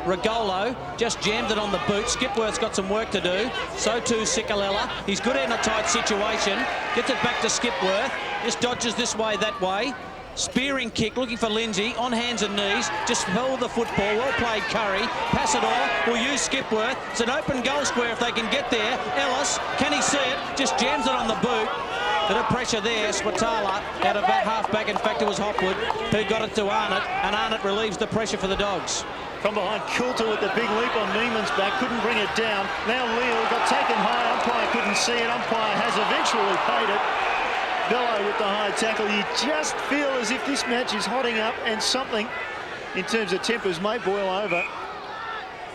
Regolo just jammed it on the boot. Skipworth's got some work to do. So too Sikalella. He's good in a tight situation. Gets it back to Skipworth. Just dodges this way, that way. Spearing kick, looking for Lindsay. On hands and knees. Just held the football. Well played, Curry. Passador will use Skipworth. It's an open goal square if they can get there. Ellis, can he see it? Just jams it on the boot. Bit of pressure there. Swatala out of that half-back. In fact, it was Hopwood who got it to Arnott, and Arnott relieves the pressure for the Dogs. From behind, Coulter with the big leap on Neiman's back. Couldn't bring it down. Now Leal got taken high. Umpire couldn't see it. Umpire has eventually paid it. Bello with the high tackle. You just feel as if this match is hotting up and something in terms of tempers may boil over.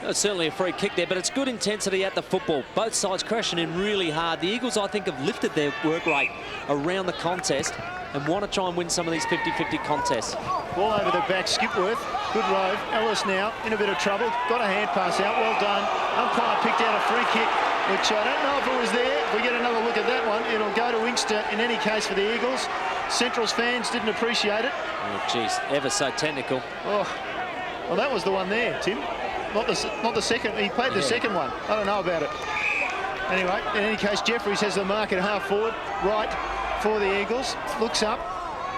It's certainly a free kick there, but it's good intensity at the football. Both sides crashing in really hard. The Eagles, I think, have lifted their work rate around the contest and want to try and win some of these 50-50 contests. Ball over the back, Skipworth. Good rove. Ellis now in a bit of trouble. Got a hand pass out. Well done. Umpire picked out a free kick, which I don't know if it was there. If we get another look at that one, it'll go to Inkster in any case for the Eagles. Central's fans didn't appreciate it. Oh, geez, ever so technical. Oh, well, that was the one there, Tim. Not the second. He played the second one. I don't know about it. Anyway, in any case, Jeffries has the mark at half forward, right for the Eagles. Looks up.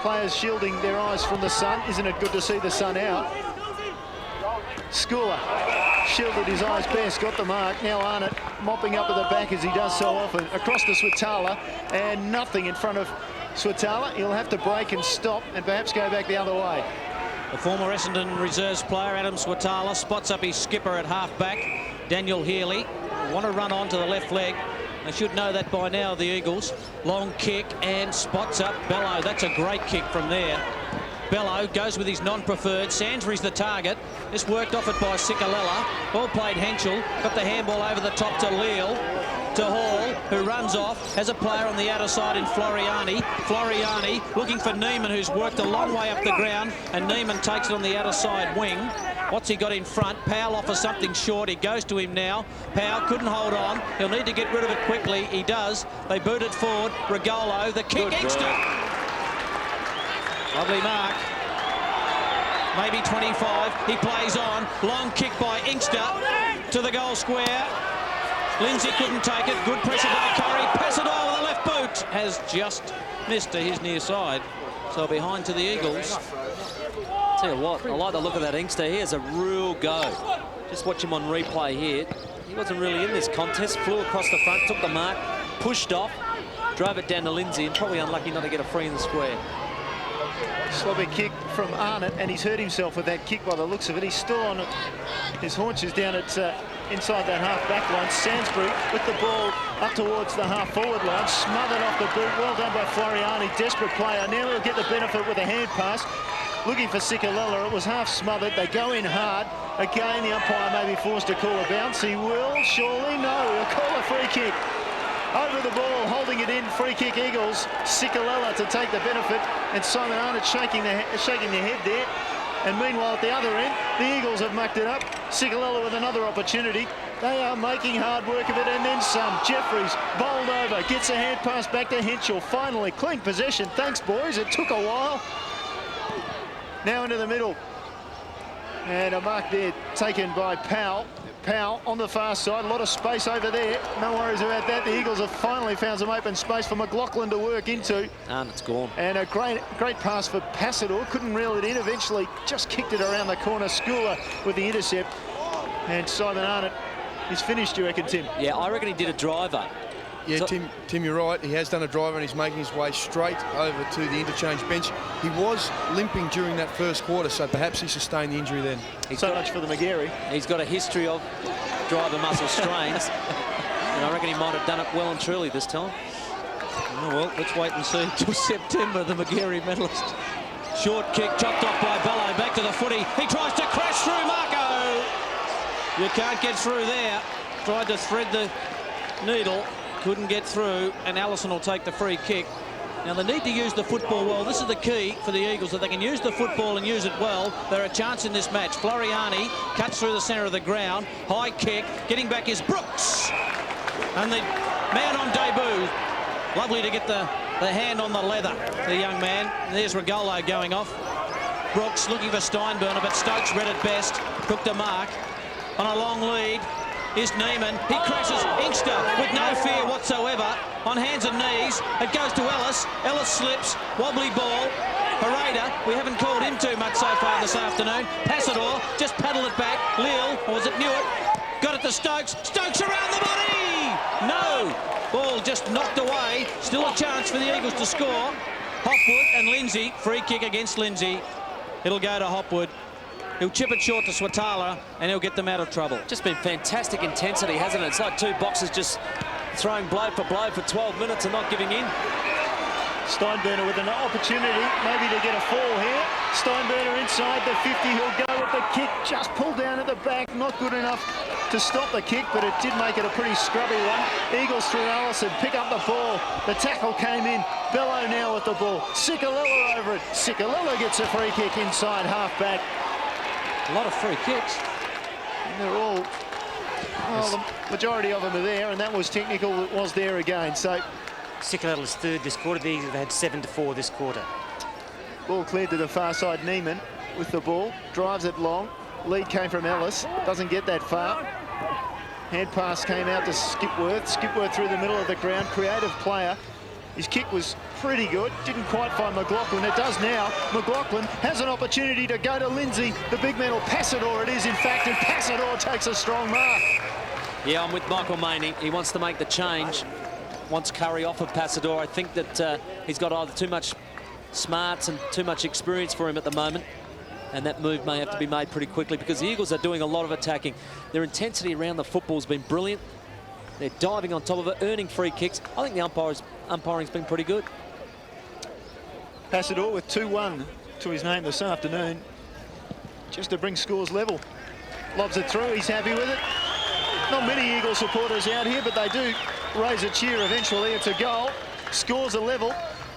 Players shielding their eyes from the sun. Isn't it good to see the sun out? Schooler shielded his eyes best, got the mark. Now Arnott mopping up at the back as he does so often. Across to Switala, and nothing in front of Switala. He'll have to break and stop and perhaps go back the other way. The former Essendon reserves player, Adam Switala, spots up his skipper at half-back, Daniel Healy. Want to run on to the left leg. They should know that by now, the Eagles. Long kick and spots up Bello. That's a great kick from there. Bello goes with his non-preferred. Sansbury's the target. This worked off it by Sikalella. Ball played Henschel. Got the handball over the top to Leal. To Hall, who runs off, has a player on the outer side in Floriani. Floriani looking for Neiman, who's worked a long way up the ground, and Neiman takes it on the outer side wing. What's he got in front? Powell offers something short. He goes to him now. Powell couldn't hold on. He'll need to get rid of it quickly. He does. They boot it forward. Regolo, the kick, Inkster. Lovely mark. Maybe 25. He plays on. Long kick by Inkster to the goal square. Lindsay couldn't take it. Good pressure by Curry. Pass it over the left boot. Has just missed to his near side. So behind to the Eagles. Tell you what, I like the look of that Inkster. He has a real go. Just watch him on replay here. He wasn't really in this contest. Flew across the front, took the mark, pushed off, drove it down to Lindsay, and probably unlucky not to get a free in the square. Sloppy kick from Arnott, and he's hurt himself with that kick by the looks of it. He's still on his haunches down at inside that half-back line. Sansbury with the ball up towards the half-forward line, smothered off the boot. Well done by Floriani, desperate player. Now he'll get the benefit with a hand pass. Looking for Sikalella. It was half smothered. They go in hard. Again, the umpire may be forced to call a bounce. He will, surely. No, he'll call a free kick. Over the ball, holding it in, free kick Eagles. Sikalella to take the benefit, and Simon Arnott shaking their head there. And meanwhile, at the other end, the Eagles have mucked it up. Sikalella with another opportunity. They are making hard work of it, and then some. Jeffries bowled over, gets a hand pass back to Henschel. Finally, clean possession. Thanks, boys. It took a while. Now into the middle. And a mark there taken by Powell. Powell on the far side, a lot of space over there. No worries about that. The Eagles have finally found some open space for McLaughlin to work into. And it's gone. And a great pass for Passador. Couldn't reel it in. Eventually just kicked it around the corner. Schooler with the intercept. And Simon Arnott is finished, you reckon, Tim? Yeah, I reckon he did a driver. Yeah, Tim, you're right. He has done a driver and he's making his way straight over to the interchange bench. He was limping during that first quarter, so perhaps he sustained the injury then. So much for the McGarry. He's got a history of driver muscle strains, and I reckon he might have done it well and truly this time. Oh, well, let's wait and see until September, the McGarry medalist. Short kick chopped off by Bello, back to the footy. He tries to crash through Marco. You can't get through there. Tried to thread the needle. Couldn't get through, and Allison will take the free kick. Now, they need to use the football well. This is the key for the Eagles, that they can use the football and use it well. They're a chance in this match. Floriani cuts through the centre of the ground. High kick. Getting back is Brooks. And the man on debut. Lovely to get the hand on the leather, the young man. There's Regolo going off. Brooks looking for Steinburner, but Stokes read it best. Took the mark on a long lead. Is Neiman. He crashes Inkster with no fear whatsoever. On hands and knees. It goes to Ellis. Ellis slips. Wobbly ball. Hereda, we haven't called him too much so far this afternoon. Passador, just paddle it back. Leal, or was it Newitt? Got it to Stokes. Stokes around the body! No! Ball just knocked away. Still a chance for the Eagles to score. Hopwood and Lindsay. Free kick against Lindsay. It'll go to Hopwood. He'll chip it short to Swatala, and he'll get them out of trouble. Just been fantastic intensity, hasn't it? It's like two boxers just throwing blow for 12 minutes and not giving in. Steinburner with an opportunity maybe to get a fall here. Steinburner inside the 50. He'll go with the kick. Just pulled down at the back. Not good enough to stop the kick, but it did make it a pretty scrubby one. Eagles through Allison. Pick up the ball. The tackle came in. Bello now with the ball. Ciccalella over it. Ciccalella gets a free kick inside half-back. A lot of free kicks. And they're all... Well, the majority of them are there, and that was technical. It was there again. So Ciccalella's third this quarter. The Eagles have had 7-4 this quarter. ball cleared to the far side. Neiman with the ball. Drives it long. Lead came from Ellis. Doesn't get that far. Hand pass came out to Skipworth. Skipworth through the middle of the ground. Creative player. His kick was pretty good. Didn't quite find McLaughlin. It does now. McLaughlin has an opportunity to go to Lindsay. The big man, or Passador it is, in fact, and Passador takes a strong mark. Yeah, I'm with Michael Maney. He wants to make the change. Wants Curry off of Passador. I think that he's got either too much smarts and too much experience for him at the moment. And that move may have to be made pretty quickly because the Eagles are doing a lot of attacking. Their intensity around the football has been brilliant. They're diving on top of it, earning free kicks. I think the umpiring's been pretty good. Passador with 2-1 to his name this afternoon, just to bring scores level. Lobs it through, he's happy with it. Not many Eagle supporters out here, but they do raise a cheer eventually. It's a goal, scores are level,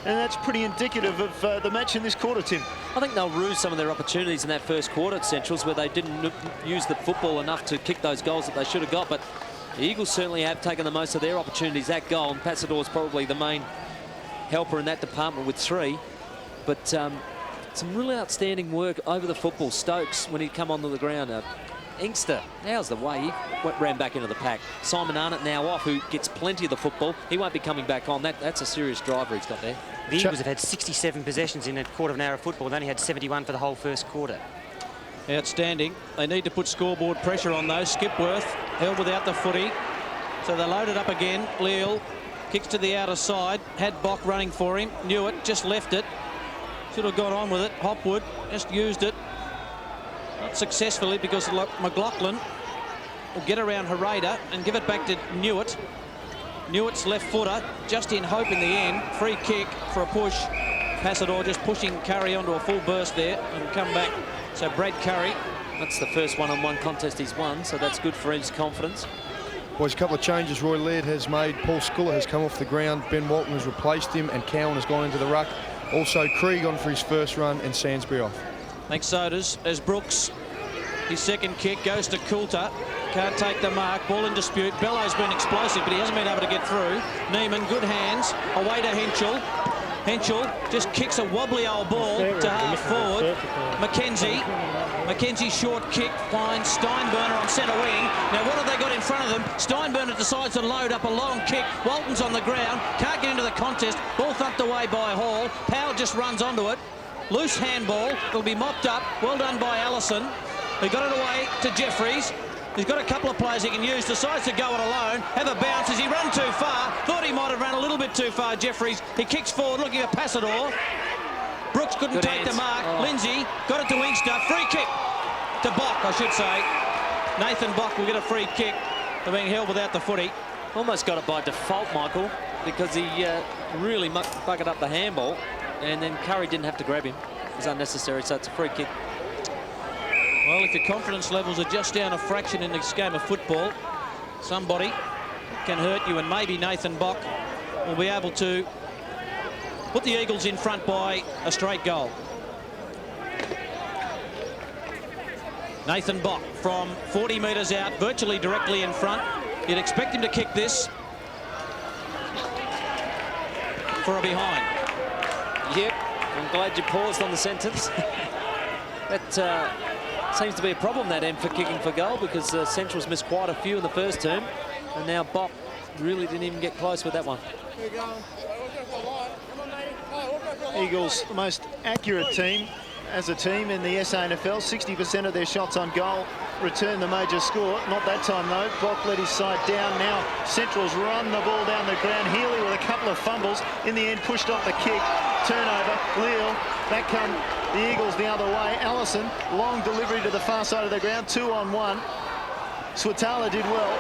and that's pretty indicative of the match in this quarter, Tim. I think they'll rue some of their opportunities in that first quarter at Centrals where they didn't use the football enough to kick those goals that they should have got, but the Eagles certainly have taken the most of their opportunities at goal, and Passador's probably the main helper in that department with 3. But some really outstanding work over the football. Stokes, when he'd come onto the ground. Inkster, how's the way he ran back into the pack. Simon Arnott now off, who gets plenty of the football. He won't be coming back on. That's a serious driver he's got there. The Eagles have had 67 possessions in a quarter of an hour of football. They only had 71 for the whole first quarter. Outstanding. They need to put scoreboard pressure on those. Skipworth held without the footy. So they load it up again. Leal kicks to the outer side. Had Bock running for him. Knew it, just left it. Should have gone on with it. Hopwood just used it. Not successfully because McLaughlin will get around Hereda and give it back to Newitt. Newitt's left footer, just in hope in the end. Free kick for a push. Passador just pushing Curry onto a full burst there and come back. So Brad Curry. That's the first one-on-one contest he's won, so that's good for his confidence. Boys, a couple of changes Roy Laird has made. Paul Sculler has come off the ground. Ben Walton has replaced him, and Cowan has gone into the ruck. Also, Krieg on for his first run, and Sainsbury off. Thanks, Sodas. As Brooks, his second kick goes to Coulter. Can't take the mark. Ball in dispute. Bello's been explosive, but he hasn't been able to get through. Neiman, good hands. Away to Henschel. Henschel just kicks a wobbly old ball to half forward. McKenzie short kick finds Steinburner on centre wing. Now what have they got in front of them? Steinburner decides to load up a long kick. Walton's on the ground. Can't get into the contest. Ball thumped away by Hall. Powell just runs onto it. Loose handball. It'll be mopped up. Well done by Allison. He got it away to Jeffries. He's got a couple of players he can use. Decides to go it alone. Have a bounce. Has he run too far? Thought he might have run a little bit too far, Jeffries. He kicks forward looking at Passador. Brooks couldn't take the mark. Lindsay got it to Inkster. Free kick to Bock, I should say. Nathan Bock will get a free kick for being held without the footy. Almost got it by default, Michael, because he really bucketed up the handball, and then Curry didn't have to grab him. It was unnecessary, so it's a free kick. Well, if your confidence levels are just down a fraction in this game of football, somebody can hurt you, and maybe Nathan Bock will be able to put the Eagles in front by a straight goal. Nathan Bock from 40 metres out, virtually directly in front. You'd expect him to kick this for a behind. Yep, I'm glad you paused on the sentence. That seems to be a problem, that end for kicking for goal, because Central's missed quite a few in the first term, and now Bock really didn't even get close with that one. Eagles, the most accurate team as a team in the SANFL. 60% of their shots on goal return the major score. Not that time though. Bock let his side down. Now Central's run the ball down the ground. Healy with a couple of fumbles. In the end pushed off the kick. Turnover. Leal. Back come the Eagles the other way. Allison, long delivery to the far side of the ground. 2-on-1. Swatala did well.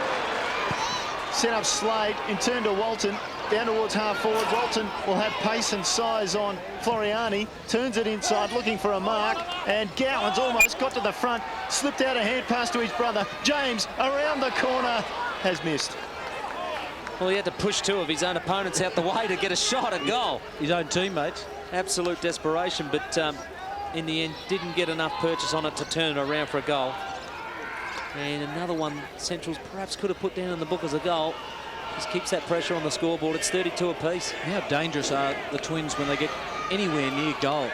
set up Slade, in turn to Walton, down towards half forward. Walton will have pace and size on Floriani, turns it inside, looking for a mark, and Gowan's almost got to the front, slipped out a hand pass to his brother. James, around the corner, has missed. Well, he had to push two of his own opponents out the way to get a shot at goal. His own teammates. Absolute desperation, but in the end, didn't get enough purchase on it to turn it around for a goal. And another one Centrals perhaps could have put down in the book as a goal. Just keeps that pressure on the scoreboard. It's 32 apiece. How dangerous are the Twins when they get anywhere near goal?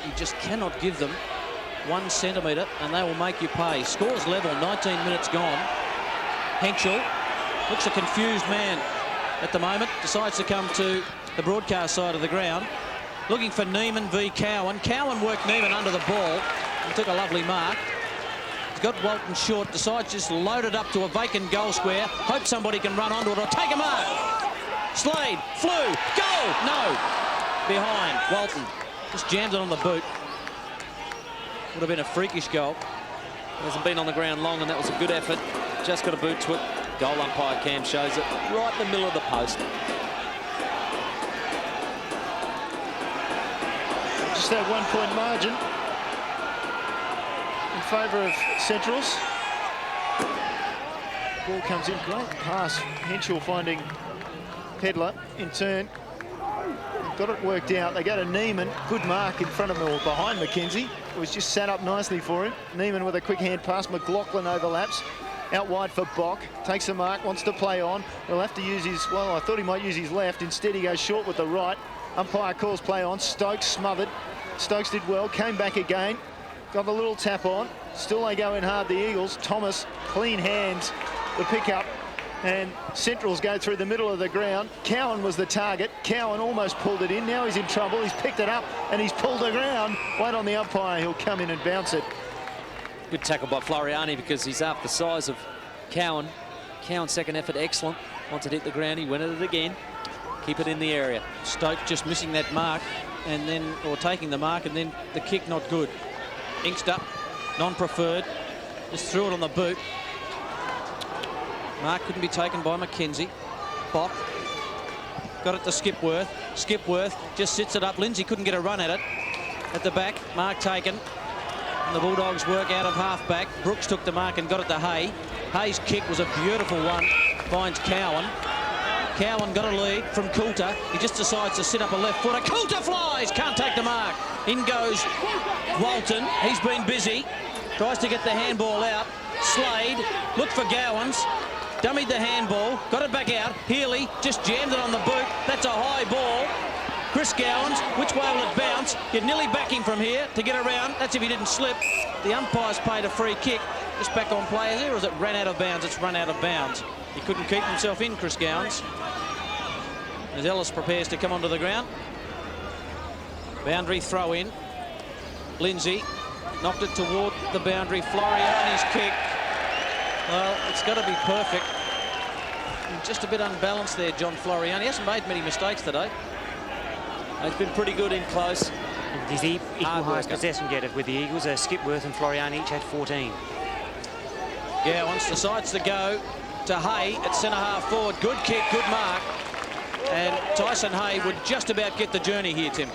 You just cannot give them 1 centimetre and they will make you pay. Scores level, 19 minutes gone. Henschel looks a confused man at the moment. Decides to come to the broadcast side of the ground. Looking for Neiman v Cowan. Cowan worked Neiman under the ball and took a lovely mark. He's got Walton short. Decides just load it up to a vacant goal square. Hope somebody can run onto it or take a mark. Slade, flew, goal! No! Behind, Walton. Just jams it on the boot. Would have been a freakish goal. Hasn't been on the ground long, and that was a good effort. Just got a boot to it. Goal umpire Cam shows it right in the middle of the post. Just that 1 point margin in favour of Centrals. Ball comes in, great pass. Henschel finding Pedler in turn. Got it worked out. They go to Neiman. Good mark in front of him or behind McKenzie. It was just set up nicely for him. Neiman with a quick hand pass. McLaughlin overlaps. Out wide for Bock. Takes a mark, wants to play on. He'll have to use his, well, I thought he might use his left. Instead, he goes short with the right. Umpire calls play on. Stokes smothered. Stokes did well, came back again. Got a little tap on. Still they go in hard, the Eagles. Thomas, clean hands, the pickup. And Centrals go through the middle of the ground. Cowan was the target. Cowan almost pulled it in. Now he's in trouble. He's picked it up and he's pulled the ground. Wait on the umpire. He'll come in and bounce it. Good tackle by Floriani because he's half the size of Cowan. Cowan's second effort, excellent. Once it hit the ground, he went at it again. Keep it in the area. Stoke just missing that mark and then, or taking the mark, and then the kick not good. Inkster, non-preferred, just threw it on the boot. Mark couldn't be taken by McKenzie. Bock got it to Skipworth. Skipworth just sits it up. Lindsay couldn't get a run at it. At the back, mark taken. And the Bulldogs work out of half-back. Brooks took the mark and got it to Hay. Hay's kick was a beautiful one. Finds Cowan. Cowan got a lead from Coulter. He just decides to sit up a left footer. Coulter flies! Can't take the mark. In goes Walton. He's been busy. Tries to get the handball out. Slade looked for Gowans. Dummied the handball. Got it back out. Healy just jammed it on the boot. That's a high ball. Chris Gowans, which way will it bounce? You'd nearly back him from here to get around. That's if he didn't slip. The umpire's paid a free kick. Just back on players here, or is it ran out of bounds? It's run out of bounds. He couldn't keep himself in, Chris Gowans. As Ellis prepares to come onto the ground. Boundary throw in. Lindsay knocked it toward the boundary. Floriani's kick. Well, it's got to be perfect. Just a bit unbalanced there, John Floriani. He hasn't made many mistakes today. He's been pretty good in close. And he's the equal highest possession getter with the Eagles. Skipworth and Floriani each had 14. Gowans decides to go to Hay at centre-half forward. Good kick, good mark. And Tyson Hay would just about get the journey here, Tim.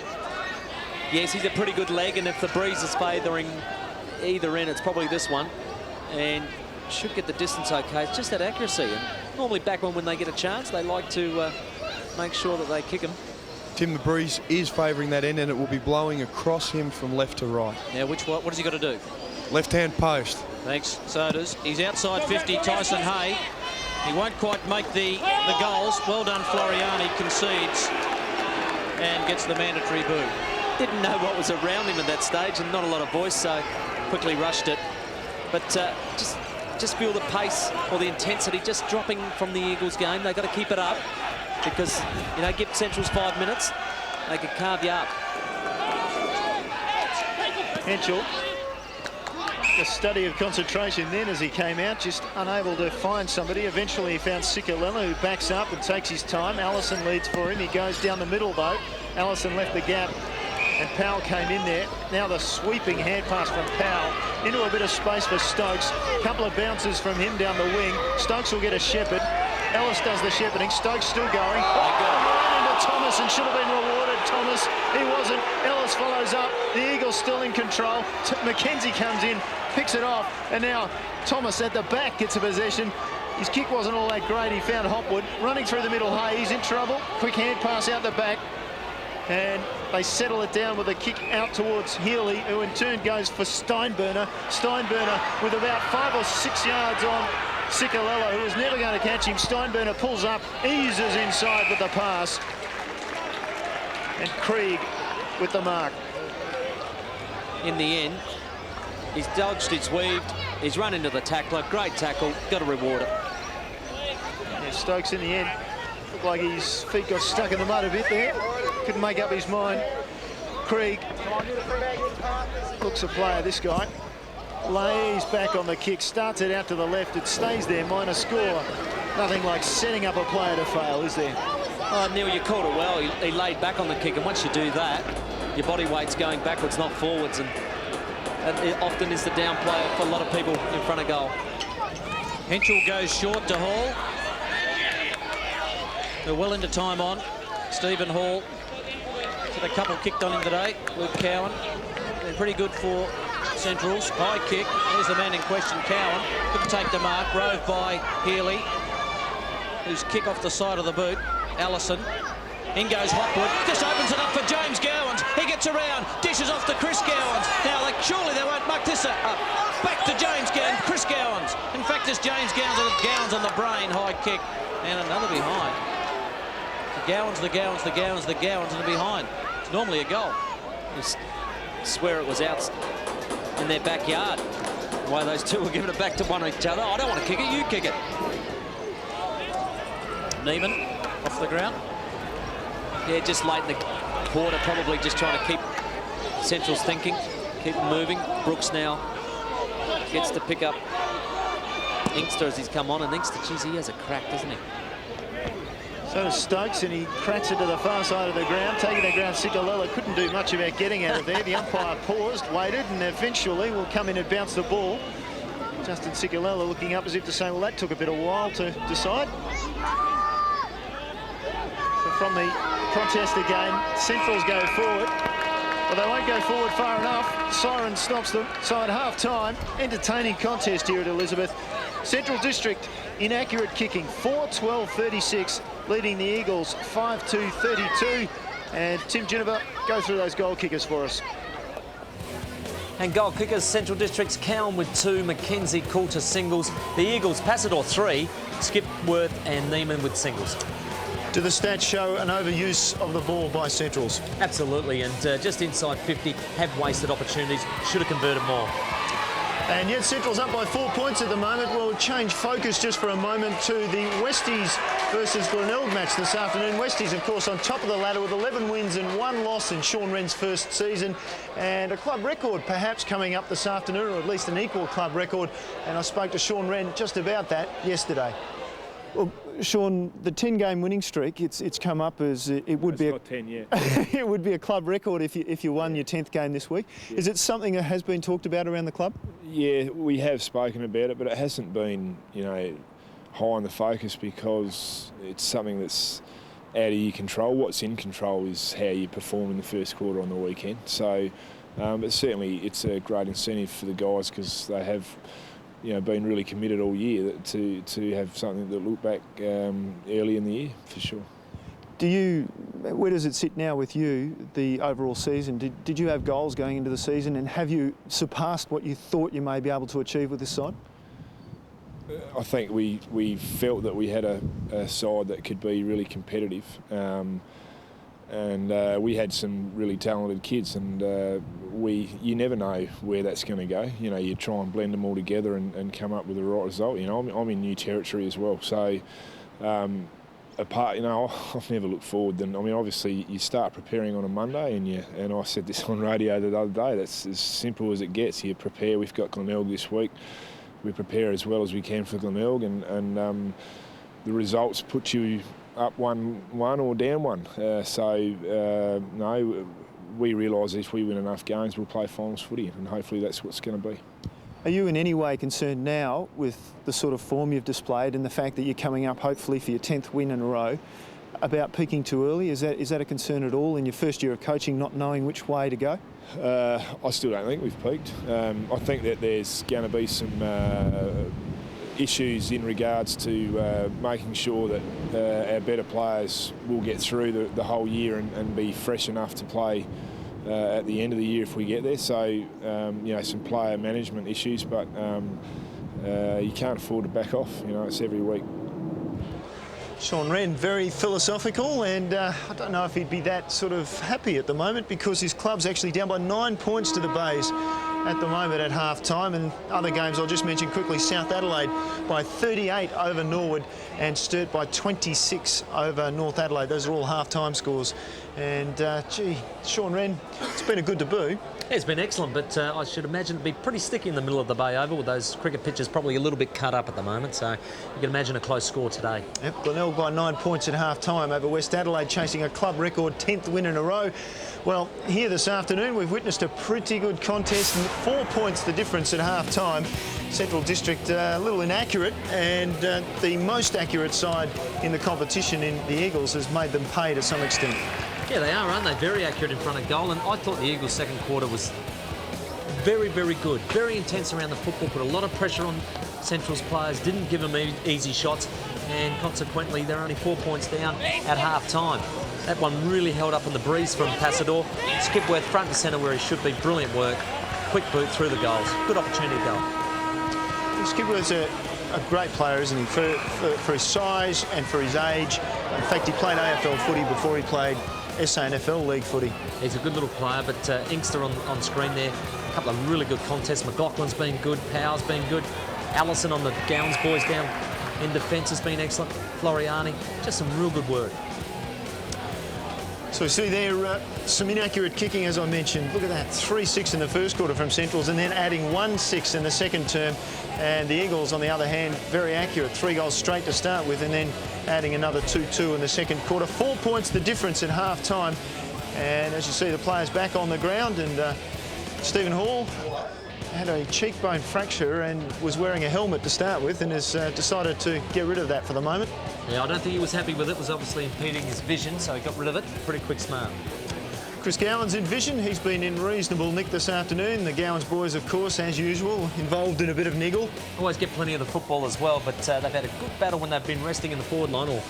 Yes, he's a pretty good leg, and if the breeze is favouring either end, it's probably this one. And should get the distance okay. It's just that accuracy. And normally back when they get a chance, they like to make sure that they kick him. Tim, the breeze is favouring that end, and it will be blowing across him from left to right. Now, what has he got to do? Left-hand post. Thanks, so does. He's outside 50, Tyson Hay. He won't quite make the goals. Well done, Floriani concedes and gets the mandatory boo. Didn't know what was around him at that stage, and not a lot of voice, so quickly rushed it. But just feel the pace or the intensity just dropping from the Eagles game. They've got to keep it up because, you know, give Central's 5 minutes, they could carve you up. Henschel, a study of concentration then as he came out, just unable to find somebody. Eventually he found Sikalella, who backs up and takes his time. Allison leads for him. He goes down the middle though. Allison left the gap and Powell came in there. Now the sweeping hand pass from Powell into a bit of space for Stokes. A couple of bounces from him down the wing. Stokes will get a shepherd. Ellis does the shepherding. Stokes still going. Ran into Thomas and should have been rewarded. Thomas, he wasn't. Ellis follows up. The Eagles still in control. Mackenzie comes in, picks it off, and now Thomas at the back gets a possession. His kick wasn't all that great. He found Hopwood running through the middle. Hayes in trouble. Quick hand pass out the back. And they settle it down with a kick out towards Healy, who in turn goes for Steinberner. Steinberner with about 5 or 6 yards on Cicolello, who was never going to catch him. Steinberner pulls up, eases inside with the pass. And Krieg with the mark. In the end, he's dodged, he's weaved, he's run into the tackler. Great tackle, got to reward it. Yeah, Stokes in the end looked like his feet got stuck in the mud a bit there. Couldn't make up his mind. Krieg looks a player, this guy. Lays back on the kick, starts it out to the left. It stays there, minor score. Nothing like setting up a player to fail, is there? Oh, Neil, you called it well. He laid back on the kick, and once you do that, your body weight's going backwards, not forwards, and that often is the down player for a lot of people in front of goal. Henschel goes short to Hall. They're well into time on. Stephen Hall. Had a couple kicked on him today. Luke Cowan. Been pretty good for Centrals. High kick. There's the man in question, Cowan. Couldn't take the mark. Rove by Healy, who's kick off the side of the boot. Allison. In goes Hopwood. Just opens it up for James Gowans. He gets around. Dishes off to Chris Gowans. Now, surely they won't muck this up. Back to James Gowans. Chris Gowans. In fact, it's James Gowans with Gowans on the brain. High kick. And another behind. The Gowans, the Gowans, the Gowans, the Gowans, and the behind. It's normally a goal. I swear it was out in their backyard. Why those two were giving it back to one each other. I don't want to kick it, you kick it. Neiman off the ground. Yeah, just late in the quarter, probably just trying to keep Central's thinking, keep them moving. Brooks now gets to pick up Inkster as he's come on, and Inkster, geez, he has a crack, doesn't he? So does Stokes, and he cracks it to the far side of the ground. Taking the ground, Cicolello couldn't do much about getting out of there. The umpire paused, waited, and eventually will come in and bounce the ball. Justin Cicolello looking up as if to say, well, that took a bit of a while to decide. So from the contest again, Centrals go forward. Well, they won't go forward far enough. Siren stops them. So at half-time, entertaining contest here at Elizabeth. Central District, inaccurate kicking, 4-12-36, leading the Eagles 5-2-32. And Tim Ginniver, go through those goal kickers for us. And goal kickers, Central District's Cowan with 2, Mackenzie Coulter singles. The Eagles, Passador 3, Skipworth and Neiman with singles. Do the stats show an overuse of the ball by Centrals? Absolutely, and just inside 50, have wasted opportunities, should have converted more. And yet Central's up by 4 points at the moment. We'll change focus just for a moment to the Westies versus Glenelg match this afternoon. Westies, of course, on top of the ladder with 11 wins and 1 loss in Sean Wren's first season. And a club record perhaps coming up this afternoon, or at least an equal club record. And I spoke to Sean Wren just about that yesterday. Well, Sean, the 10-game winning streak, it's come up as it would be. Not 10 yet. It would be a club record if you won your 10th game this week. Yeah. Is it something that has been talked about around the club? Yeah, we have spoken about it, but it hasn't been, high on the focus because it's something that's out of your control. What's in control is how you perform in the first quarter on the weekend. So, but certainly it's a great incentive for the guys because they have. Been really committed all year to have something that look back early in the year, for sure. Where does it sit now with you, the overall season? Did you have goals going into the season, and have you surpassed what you thought you may be able to achieve with this side? I think we felt that we had a side that could be really competitive. And we had some really talented kids, and you never know where that's going to go. You try and blend them all together and come up with the right result. I'm in new territory as well, so I've never looked forward. Obviously you start preparing on a Monday, and I said this on radio the other day. That's as simple as it gets. You prepare. We've got Glenelg this week. We prepare as well as we can for Glenelg, and the results put you up 1-1 or down 1. No, we realise if we win enough games, we'll play finals footy, and hopefully that's what's going to be. Are you in any way concerned now with the sort of form you've displayed and the fact that you're coming up hopefully for your 10th win in a row about peaking too early? Is that a concern at all in your first year of coaching, not knowing which way to go? I still don't think we've peaked. I think that there's going to be some issues in regards to making sure that our better players will get through the whole year and be fresh enough to play at the end of the year if we get there. So, you know, some player management issues, but you can't afford to back off. You know, it's every week. Sean Wren, very philosophical, and I don't know if he'd be that sort of happy at the moment because his club's actually down by 9 points to the Bays at the moment at half-time. And other games I'll just mention quickly, South Adelaide by 38 over Norwood and Sturt by 26 over North Adelaide. Those are all half-time scores. And, gee, Sean Wren, it's been a good debut. Yeah, it's been excellent, but I should imagine it'd be pretty sticky in the middle of the Bay Oval with those cricket pitches probably a little bit cut up at the moment, so you can imagine a close score today. Yep, Glenelg by 9 points at half-time over West Adelaide, chasing a club record 10th win in a row. Well, here this afternoon we've witnessed a pretty good contest, and 4 points the difference at half-time. Central District a little inaccurate, and the most accurate side in the competition in the Eagles has made them pay to some extent. Yeah, they are, aren't they? Very accurate in front of goal, and I thought the Eagles' second quarter was very, very good. Very intense around the football, put a lot of pressure on Central's players, didn't give them easy shots, and consequently they're only 4 points down at half-time. That one really held up in the breeze from Passador. Skipworth front and centre where he should be. Brilliant work. Quick boot through the goals. Good opportunity to go. Skipworth's a great player, isn't he? For his size and for his age. In fact, he played AFL footy before he played SANFL League footy. He's a good little player, but Inkster on screen there. A couple of really good contests. McLaughlin's been good. Power's been good. Allison on the Gowans boys down in defence has been excellent. Floriani, just some real good work. So we see there some inaccurate kicking, as I mentioned. Look at that, 3-6 in the first quarter from Centrals and then adding 1-6 in the second term. And the Eagles, on the other hand, very accurate. 3 goals straight to start with and then adding another 2-2 in the second quarter. 4 points the difference at half-time. And as you see, the players back on the ground, and Stephen Hall had a cheekbone fracture and was wearing a helmet to start with and has decided to get rid of that for the moment. Yeah, I don't think he was happy with it. It was obviously impeding his vision, so he got rid of it. Pretty quick smart. Chris Gowan's in vision. He's been in reasonable nick this afternoon. The Gowans boys, of course, as usual, involved in a bit of niggle. Always get plenty of the football as well, but they've had a good battle when they've been resting in the forward line or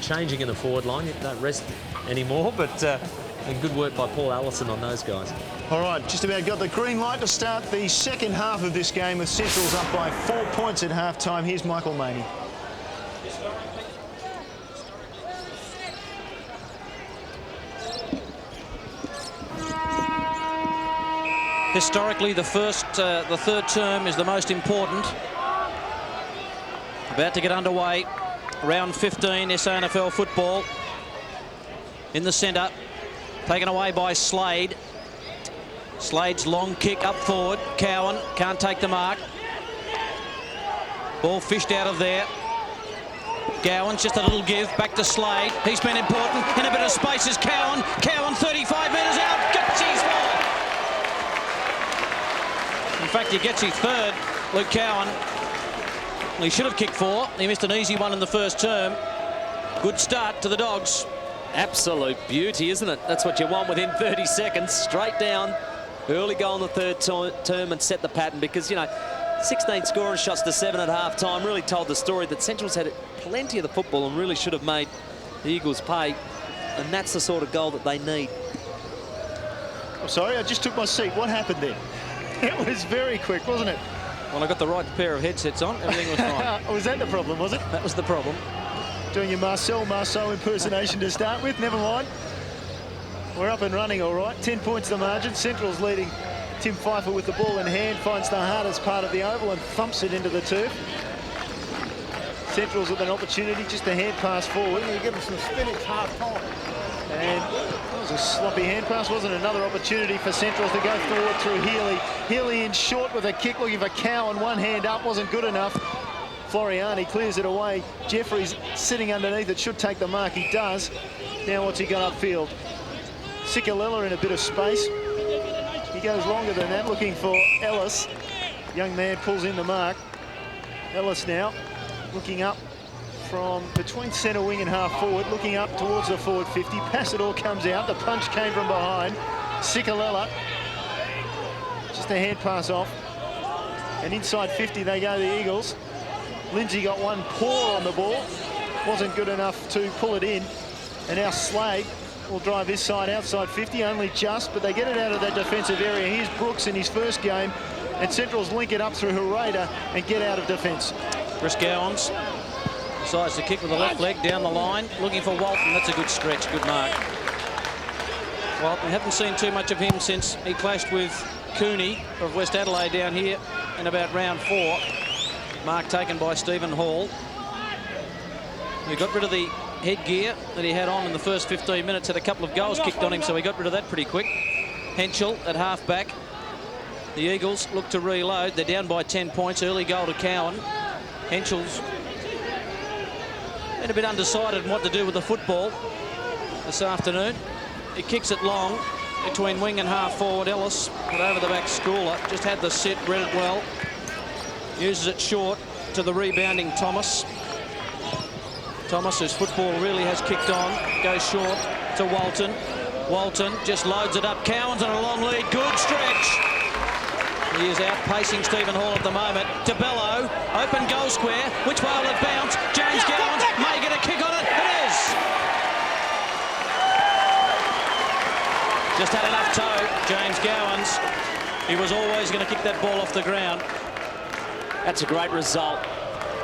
changing in the forward line. You don't rest anymore, but and good work by Paul Allison on those guys. All right, just about got the green light to start the second half of this game with Centrals up by 4 points at half-time. Here's Michael Maney. Historically, the third term is the most important. About to get underway. Round 15, SANFL football. In the centre, taken away by Slade. Slade's long kick up forward. Cowan can't take the mark. Ball fished out of there. Gowan's just a little give. Back to Slade. He's been important. In a bit of space is Cowan. Cowan 35 metres out. Gets his ball. In fact, he gets his third. Luke Cowan. He should have kicked 4. He missed an easy one in the first term. Good start to the Dogs. Absolute beauty, isn't it? That's what you want within 30 seconds. Straight down. Early goal in the third term and set the pattern because, you know, 16 scoring shots to 7 at half-time really told the story that Central's had plenty of the football and really should have made the Eagles pay. And that's the sort of goal that they need. I'm sorry, I just took my seat. What happened there? It was very quick, wasn't it? Well, I got the right pair of headsets on. Everything was fine. Was that the problem, was it? That was the problem. Doing your Marcel Marceau impersonation to start with. Never mind. We're up and running all right. 10 points the margin. Central's leading. Tim Pfeiffer with the ball in hand finds the hardest part of the oval and thumps it into the turf. Central's with an opportunity, just a hand pass forward. You give them some spinach half-time. And that was a sloppy hand pass, wasn't it? Another opportunity for Centrals to go forward through Healy. Healy in short with a kick, looking for Cowan. One hand up, wasn't good enough. Floriani clears it away. Jeffries sitting underneath it, should take the mark. He does. Now what's he got upfield? Sikalella in a bit of space. He goes longer than that, looking for Ellis. Young man pulls in the mark. Ellis now looking up from between centre wing and half forward, looking up towards the forward 50. Passador comes out. The punch came from behind. Sikalella. Just a hand pass off. And inside 50 they go, the Eagles. Lindsay got one paw on the ball. Wasn't good enough to pull it in. And now Slade will drive his side outside 50, only just, but they get it out of that defensive area. Here's Brooks in his first game, and Central's link it up through Hereda and get out of defence. Chris Gowans decides to kick with the left leg down the line, looking for Walton. That's a good stretch, good mark. Well, we haven't seen too much of him since he clashed with Cooney of West Adelaide down here in about round 4. Mark taken by Stephen Hall. He got rid of the headgear that he had on in the first 15 minutes, had a couple of goals kicked on him, so he got rid of that pretty quick. Henschel at half-back. The Eagles look to reload. They're down by 10 points. Early goal to Cowan. Henschel's been a bit undecided on what to do with the football this afternoon. He kicks it long between wing and half-forward. Ellis, but over the back, Schooler. Just had the sit, read it well. Uses it short to the rebounding Thomas. Thomas, whose football really has kicked on, goes short to Walton. Walton just loads it up. Cowan's on a long lead. Good stretch. He is outpacing Stephen Hall at the moment. DeBello, open goal square. Which way will it bounce? James Gowans may get a kick on it. It is. Just had enough toe, James Gowans. He was always going to kick that ball off the ground. That's a great result.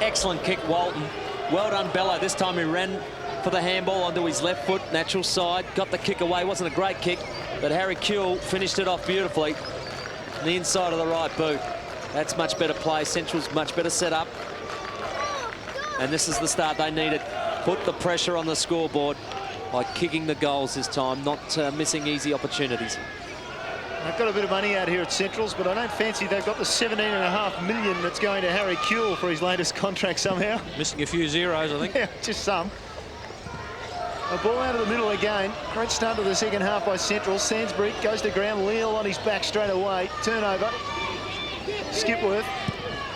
Excellent kick, Walton. Well done, Bello. This time he ran for the handball onto his left foot, natural side. Got the kick away. Wasn't a great kick, but Harry Kuehl finished it off beautifully. On the inside of the right boot. That's much better play. Central's much better set up. And this is the start they needed. Put the pressure on the scoreboard by kicking the goals this time, not missing easy opportunities. They've got a bit of money out here at Centrals, but I don't fancy they've got the $17.5 million that's going to Harry Kuehl for his latest contract somehow. Missing a few zeros, I think. Yeah, just some. A ball out of the middle again. Great start to the second half by Central. Sainsbury goes to ground. Leal on his back straight away. Turnover. Skipworth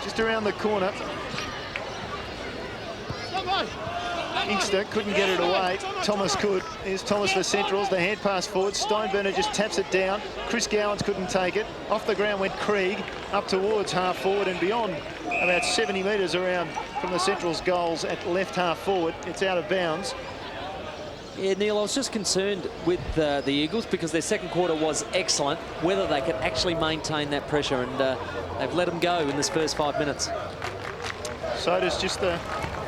just around the corner. Inkster couldn't get it away. Thomas could. Here's Thomas for Centrals. The hand pass forward. Steinburner just taps it down. Chris Gowans couldn't take it. Off the ground went Krieg. Up towards half forward and beyond. About 70 metres around from the Centrals goals at left half forward. It's out of bounds. Yeah, Neil, I was just concerned with the Eagles because their second quarter was excellent, whether they could actually maintain that pressure, and they've let them go in this first 5 minutes. So does just the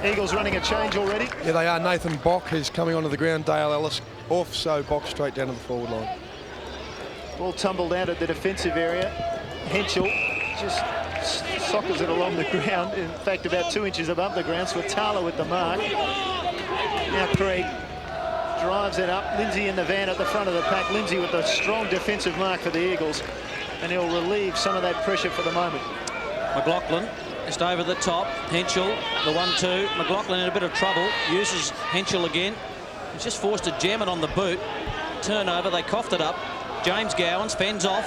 Eagles running a change already. Yeah, they are. Nathan Bock is coming onto the ground. Dale Ellis off, so Bock straight down to the forward line. Ball tumbled out of the defensive area. Henschel just sockers it along the ground. In fact, about 2 inches above the ground. Swatala with the mark. Now Krieg drives it up. Lindsay in the van at the front of the pack. Lindsay with a strong defensive mark for the Eagles. And he'll relieve some of that pressure for the moment. McLaughlin just over the top. Henschel, the 1-2. McLaughlin in a bit of trouble. Uses Henschel again. He's just forced to jam it on the boot. Turnover. They coughed it up. James Gowans fends off.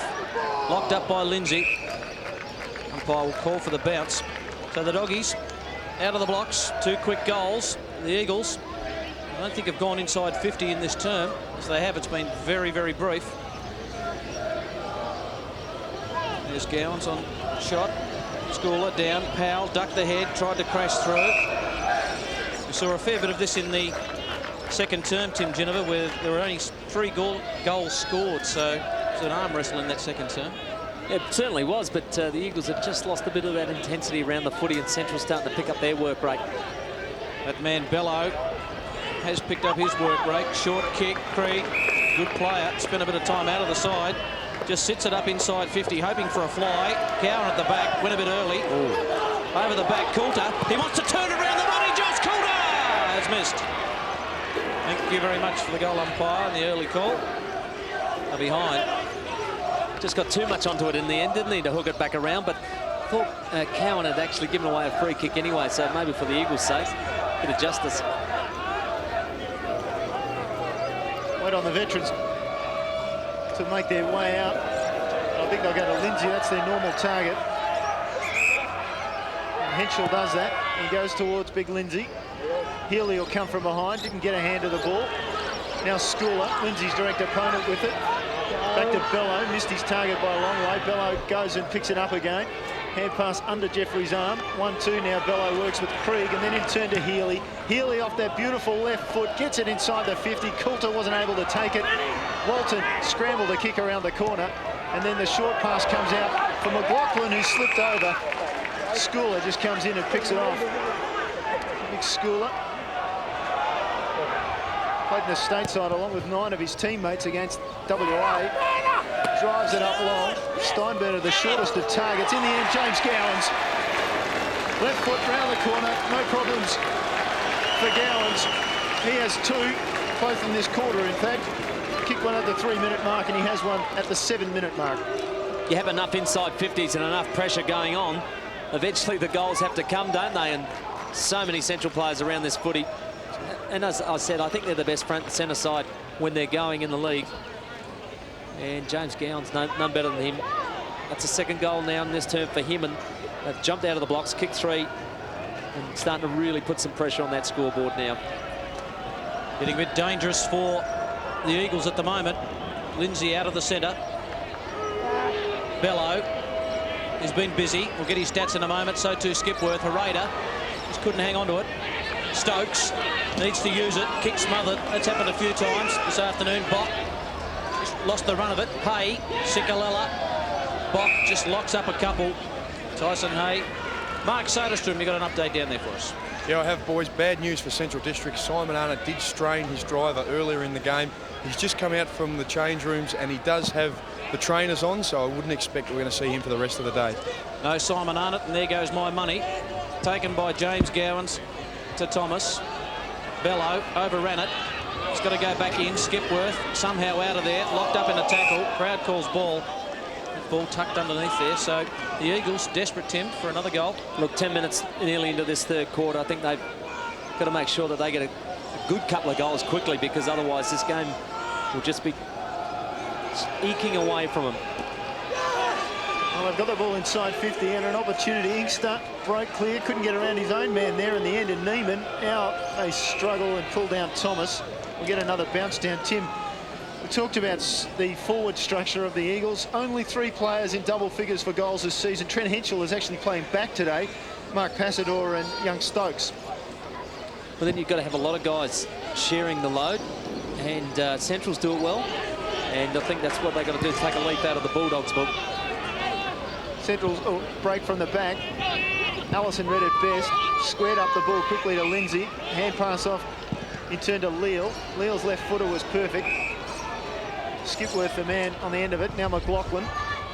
Locked up by Lindsay. Umpire will call for the bounce. So the Doggies out of the blocks. 2 quick goals. The Eagles, I don't think have gone inside 50 in this term. As they have, it's been very, very brief. There's Gowans on shot. Schooler down. Powell ducked the head, tried to crash through. We saw a fair bit of this in the second term, Tim Ginniver, where there were only 3 goals scored. So it was an arm wrestle in that second term. It certainly was, but the Eagles have just lost a bit of that intensity around the footy, and Central starting to pick up their work rate. That man Bello has picked up his work rate. Short kick, Krieg, good player. Spent a bit of time out of the side. Just sits it up inside 50, hoping for a fly. Cowan at the back, went a bit early. Ooh. Over the back, Coulter. He wants to turn it around the body. Josh Coulter has missed. Thank you very much for the goal umpire and the early call. They're behind. Just got too much onto it in the end, didn't he, to hook it back around, but I thought Cowan had actually given away a free kick anyway, so maybe for the Eagles' sake, a bit of justice. Wait on the veterans to make their way out. I think they'll go to Lindsay. That's their normal target. Henschel does that. He goes towards Big Lindsay. Healy will come from behind. Didn't get a hand of the ball. Now Schooler, Lindsay's direct opponent with it. Back to Bello. Missed his target by a long way. Bello goes and picks it up again. Hand pass under Jeffrey's arm. 1-2 now. Bello works with Krieg and then in turn to Healy. Healy off that beautiful left foot. Gets it inside the 50. Coulter wasn't able to take it. Walton scrambled to kick around the corner. And then the short pass comes out for McLaughlin, who slipped over. Schooler just comes in and picks it off. Big Schooler. Played in the stateside along with 9 of his teammates against WA. Drives it up long. Steinberner, the shortest of targets. In the end, James Gowans. Left foot round the corner. No problems for Gowans. He has 2, both in this quarter, in fact. Kicked one at the 3-minute mark, and he has one at the 7-minute mark. You have enough inside 50s and enough pressure going on. Eventually the goals have to come, don't they? And so many Central players around this footy. And as I said, I think they're the best front and centre side when they're going in the league. And James Gowans, none better than him. That's a second goal now in this term for him, and they've jumped out of the blocks, kicked 3, and starting to really put some pressure on that scoreboard now. Getting a bit dangerous for the Eagles at the moment. Lindsay out of the centre. Bello has been busy. We'll get his stats in a moment. So too Skipworth. Hereda just couldn't hang on to it. Stokes needs to use it. Kick smothered. That's happened a few times this afternoon. Bock just lost the run of it. Hay, Sikalella. Bock just locks up a couple. Tyson Hay. Mark Soderstrom, you got an update down there for us. Yeah, I have, boys. Bad news for Central District. Simon Arnott did strain his driver earlier in the game. He's just come out from the change rooms and he does have the trainers on, so I wouldn't expect we're going to see him for the rest of the day. No Simon Arnott, and there goes my money. Taken by James Gowans to Thomas. Bello overran it. He's got to go back in. Skipworth somehow out of there, locked up in a tackle. Crowd calls ball. That ball tucked underneath there, so the Eagles desperate, Tim, for another goal. Look, 10 minutes nearly into this third quarter. I think they've got to make sure that they get a good couple of goals quickly, because otherwise this game will just be eking away from them. Well, they've got the ball inside 50 and an opportunity. Inkster broke clear, couldn't get around his own man there in the end, and Neiman. Now they struggle and pull down Thomas. We'll get another bounce down. Tim, we talked about the forward structure of the Eagles. Only 3 players in double figures for goals this season. Trent Henschel is actually playing back today. Mark Passador and young Stokes. But then you've got to have a lot of guys sharing the load, and Centrals do it well. And I think that's what they're going to do, take a leaf out of the Bulldogs' book. Centrals break from the back. Allison read it best. Squared up the ball quickly to Lindsay. Hand pass off in turn to Leal. Leal's left footer was perfect. Skipworth, the man on the end of it. Now McLaughlin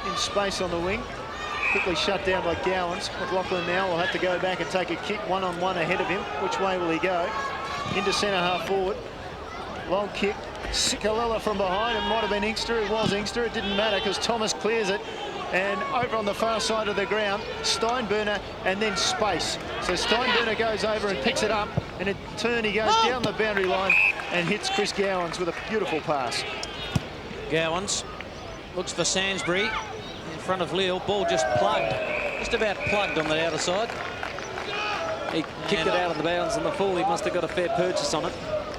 in space on the wing. Quickly shut down by Gowans. McLaughlin now will have to go back and take a kick one-on-one ahead of him. Which way will he go? Into centre half forward. Long kick. Sikalella from behind. It might have been Inkster. It was Inkster. It didn't matter because Thomas clears it. And over on the far side of the ground, Steinberner and then space. So Steinberner goes over and picks it up. And in turn, he goes down the boundary line and hits Chris Gowans with a beautiful pass. Gowans looks for Sainsbury in front of Leal. Ball just plugged. Just about plugged on the outer side. He kicked it out of the bounds, and the full, he must have got a fair purchase on it.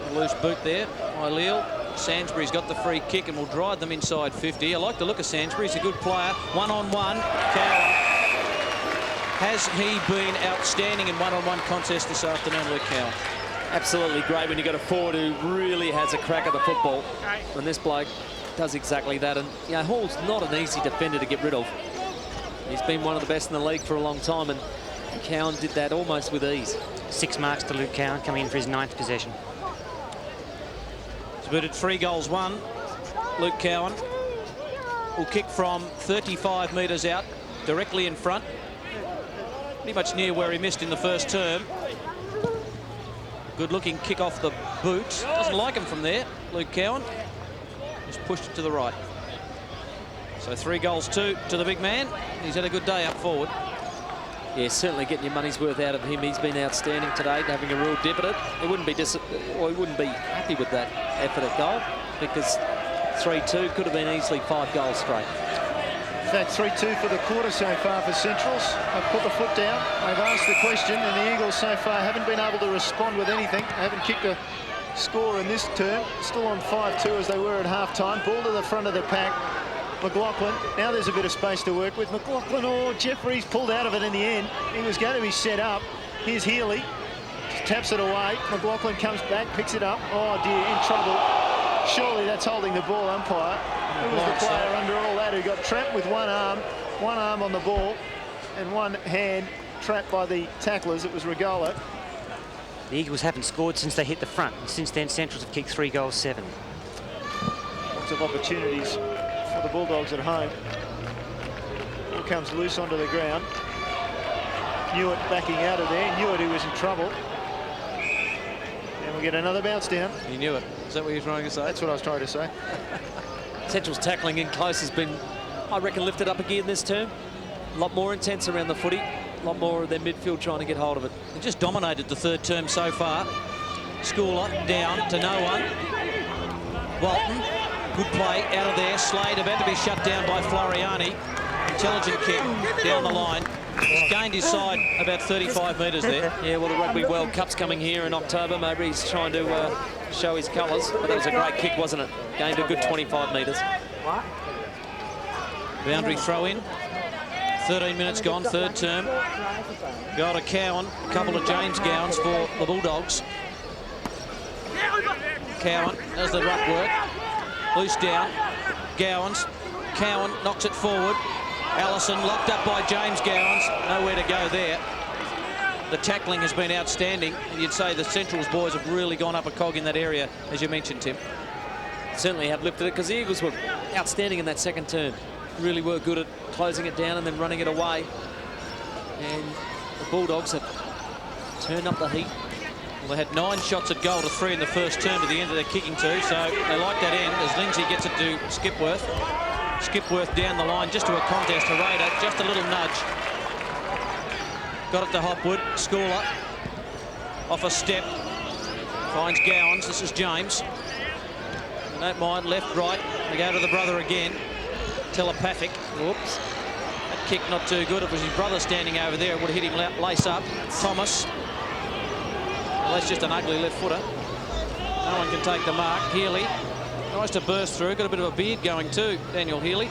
A loose boot there by Leal. Sainsbury's got the free kick and will drive them inside 50. I like the look of Sainsbury. He's a good player. One-on-one. Cowan. Has he been outstanding in one-on-one contests this afternoon, Luke Cowan? Absolutely great when you've got a forward who really has a crack at the football. And this bloke does exactly that. And, you know, Hall's not an easy defender to get rid of. He's been one of the best in the league for a long time, and Cowan did that almost with ease. 6 marks to Luke Cowan, coming in for his 9th possession. Booted 3 goals, 1. Luke Cowan will kick from 35 metres out, directly in front. Pretty much near where he missed in the first term. Good looking kick off the boot. Doesn't like him from there, Luke Cowan. Just pushed it to the right. So 3 goals, 2 to the big man. He's had a good day up forward. Yeah, certainly getting your money's worth out of him. He's been outstanding today, having a real dip at it. He wouldn't be happy with that effort at goal, because 3-2 could have been easily 5 goals straight. fact, 3-2 for the quarter so far for Centrals. They've put the foot down. They've asked the question, and the Eagles so far haven't been able to respond with anything. They haven't kicked a score in this term. Still on 5-2 as they were at half-time. Ball to the front of the pack. McLaughlin. Now there's a bit of space to work with. McLaughlin, Jeffries pulled out of it in the end. He was going to be set up. Here's Healy. Just taps it away. McLaughlin comes back, picks it up. Oh dear, in trouble. Surely that's holding the ball, umpire. Who was the player under all that who got trapped with one arm on the ball and one hand trapped by the tacklers? It was Regolo. The Eagles haven't scored since they hit the front. And since then, Centrals have kicked 3 goals, 7. Lots of opportunities for the Bulldogs at home. Ball comes loose onto the ground. Newitt backing out of there. Newitt, who was in trouble. And we get another bounce down. He knew it. Is that what you're trying to say? That's what I was trying to say. Central's tackling in close has been, I reckon, lifted up again this term. A lot more intense around the footy. A lot more of their midfield trying to get hold of it. They just dominated the third term so far. Schooler down to no one. Walton, good play out of there. Slade about to be shut down by Floriani. Intelligent kick down the line. He's gained his side about 35 metres there. Yeah, well, the Rugby World Cup's coming here in October. Maybe he's trying to show his colours. But that was a great kick, wasn't it? Gained a good 25 metres. Boundary throw in. 13 minutes gone, third term. Go to Cowan, a couple of James Gowans for the Bulldogs. Cowan does the ruck work. Loose down. Gowans. Cowan knocks it forward. Allison locked up by James Gowans. Nowhere to go there. The tackling has been outstanding. And you'd say the Centrals boys have really gone up a cog in that area, as you mentioned, Tim. Certainly have lifted it because the Eagles were outstanding in that second term. Really were good at closing it down and then running it away. And the Bulldogs have turned up the heat. Well, they had 9 shots at goal to 3 in the first term to the end of their kicking two, so they like that end as Lindsay gets it to Skipworth. Skipworth down the line just to a contest. Herrera, just a little nudge. Got it to Hopwood. Schooler off a step. Finds Gowans. This is James. Don't mind, left, right. They go to the brother again. Telepathic. Whoops. That kick not too good. It was his brother standing over there. It would have hit him lace up. Thomas. Well, that's just an ugly left footer. No one can take the mark. Healy tries to burst through. Got a bit of a beard going too, Daniel Healy.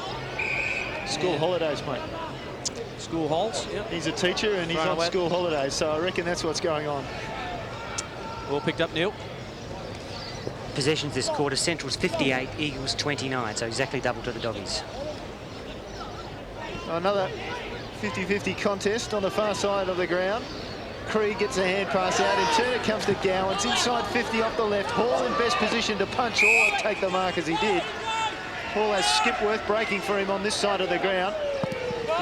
School holidays, mate. School holes. Yep. He's a teacher and he's Thrown on away. school holidays, so I reckon that's what's going on. Ball picked up, Neil. Possessions this quarter, Centrals 58, Eagles 29, so exactly double to the Doggies. Another 50-50 contest on the far side of the ground. Krieg gets a hand pass out. In turn, it comes to Gowans. Inside 50 off the left. Hall in best position to punch or take the mark as he did. Hall has Skipworth breaking for him on this side of the ground.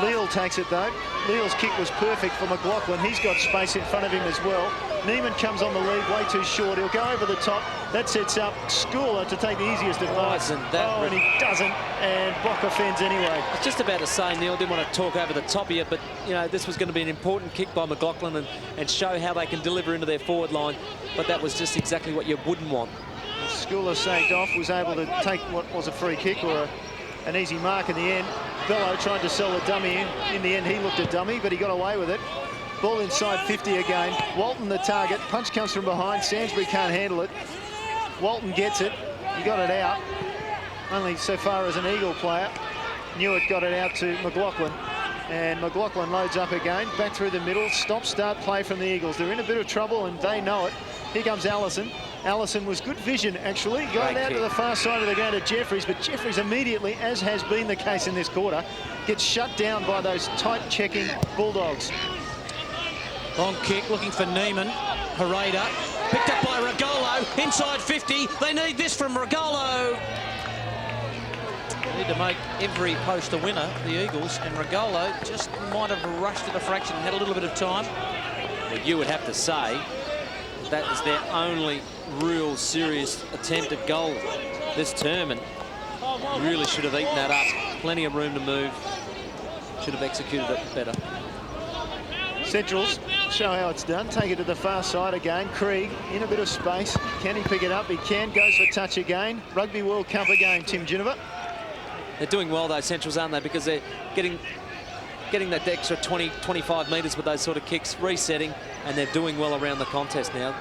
Leal takes it, though. Leal's kick was perfect for McLaughlin. He's got space in front of him as well. Neiman comes on the lead, way too short. He'll go over the top. That sets up Schooler to take the easiest of marks. Isn't that and he doesn't. And Bock offends anyway. I was just about to say, Neil, didn't want to talk over the top of you, but, you know, this was going to be an important kick by McLaughlin and show how they can deliver into their forward line. But that was just exactly what you wouldn't want. Schooler saved off, was able to take what was a free kick or an easy mark in the end. Bello tried to sell the dummy in. In the end, he looked a dummy, but he got away with it. Ball inside 50 again. Walton the target. Punch comes from behind. Sainsbury can't handle it. Walton gets it. He got it out. Only so far as an Eagle player. Newitt got it out to McLaughlin. And McLaughlin loads up again. Back through the middle. Stop, start, play from the Eagles. They're in a bit of trouble and they know it. Here comes Allison. Allison was good vision, actually. Going out to the far side of the ground at Jeffries, but Jeffries immediately, as has been the case in this quarter, gets shut down by those tight-checking Bulldogs. Long kick, looking for Neiman. Herrera, picked up by Regolo. Inside 50. They need this from Regolo. They need to make every post a winner, the Eagles, and Regolo just might have rushed it a fraction, had a little bit of time. Well, you would have to say that is their only real serious attempt at goal this term, and really should have eaten that up. Plenty of room to move. Should have executed it better. Centrals show how it's done. Take it to the far side again. Krieg in a bit of space. Can he pick it up? He can. Goes for touch again. Rugby World Cup again, Tim Ginniver. They're doing well, though, Centrals, aren't they? Because they're getting that extra 20, 25 metres with those sort of kicks, resetting, and they're doing well around the contest now.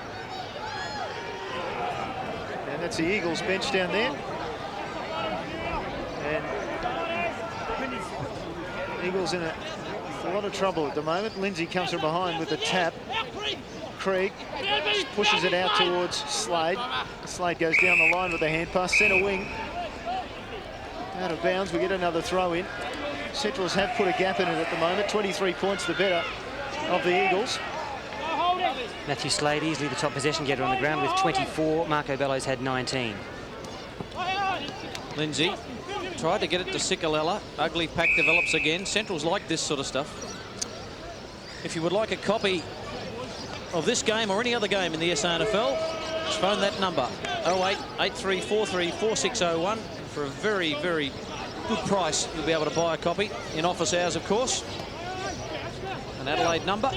And that's the Eagles bench down there. And Eagles in a lot of trouble at the moment. Lindsay comes from behind with the tap. Krieg pushes it out towards Slade. Slade goes down the line with the hand pass. Centre wing. Out of bounds. We get another throw in. Centrals have put a gap in it at the moment. 23 points the better of the Eagles. Matthew Slade easily the top possession getter on the ground with 24. Marco Bellows had 19. Lindsay tried to get it to Sikalella. Ugly pack develops again. Centrals like this sort of stuff. If you would like a copy of this game or any other game in the SANFL, just phone that number, 08 8343 4601. For a very, very good price, you'll be able to buy a copy in office hours, of course. An Adelaide number.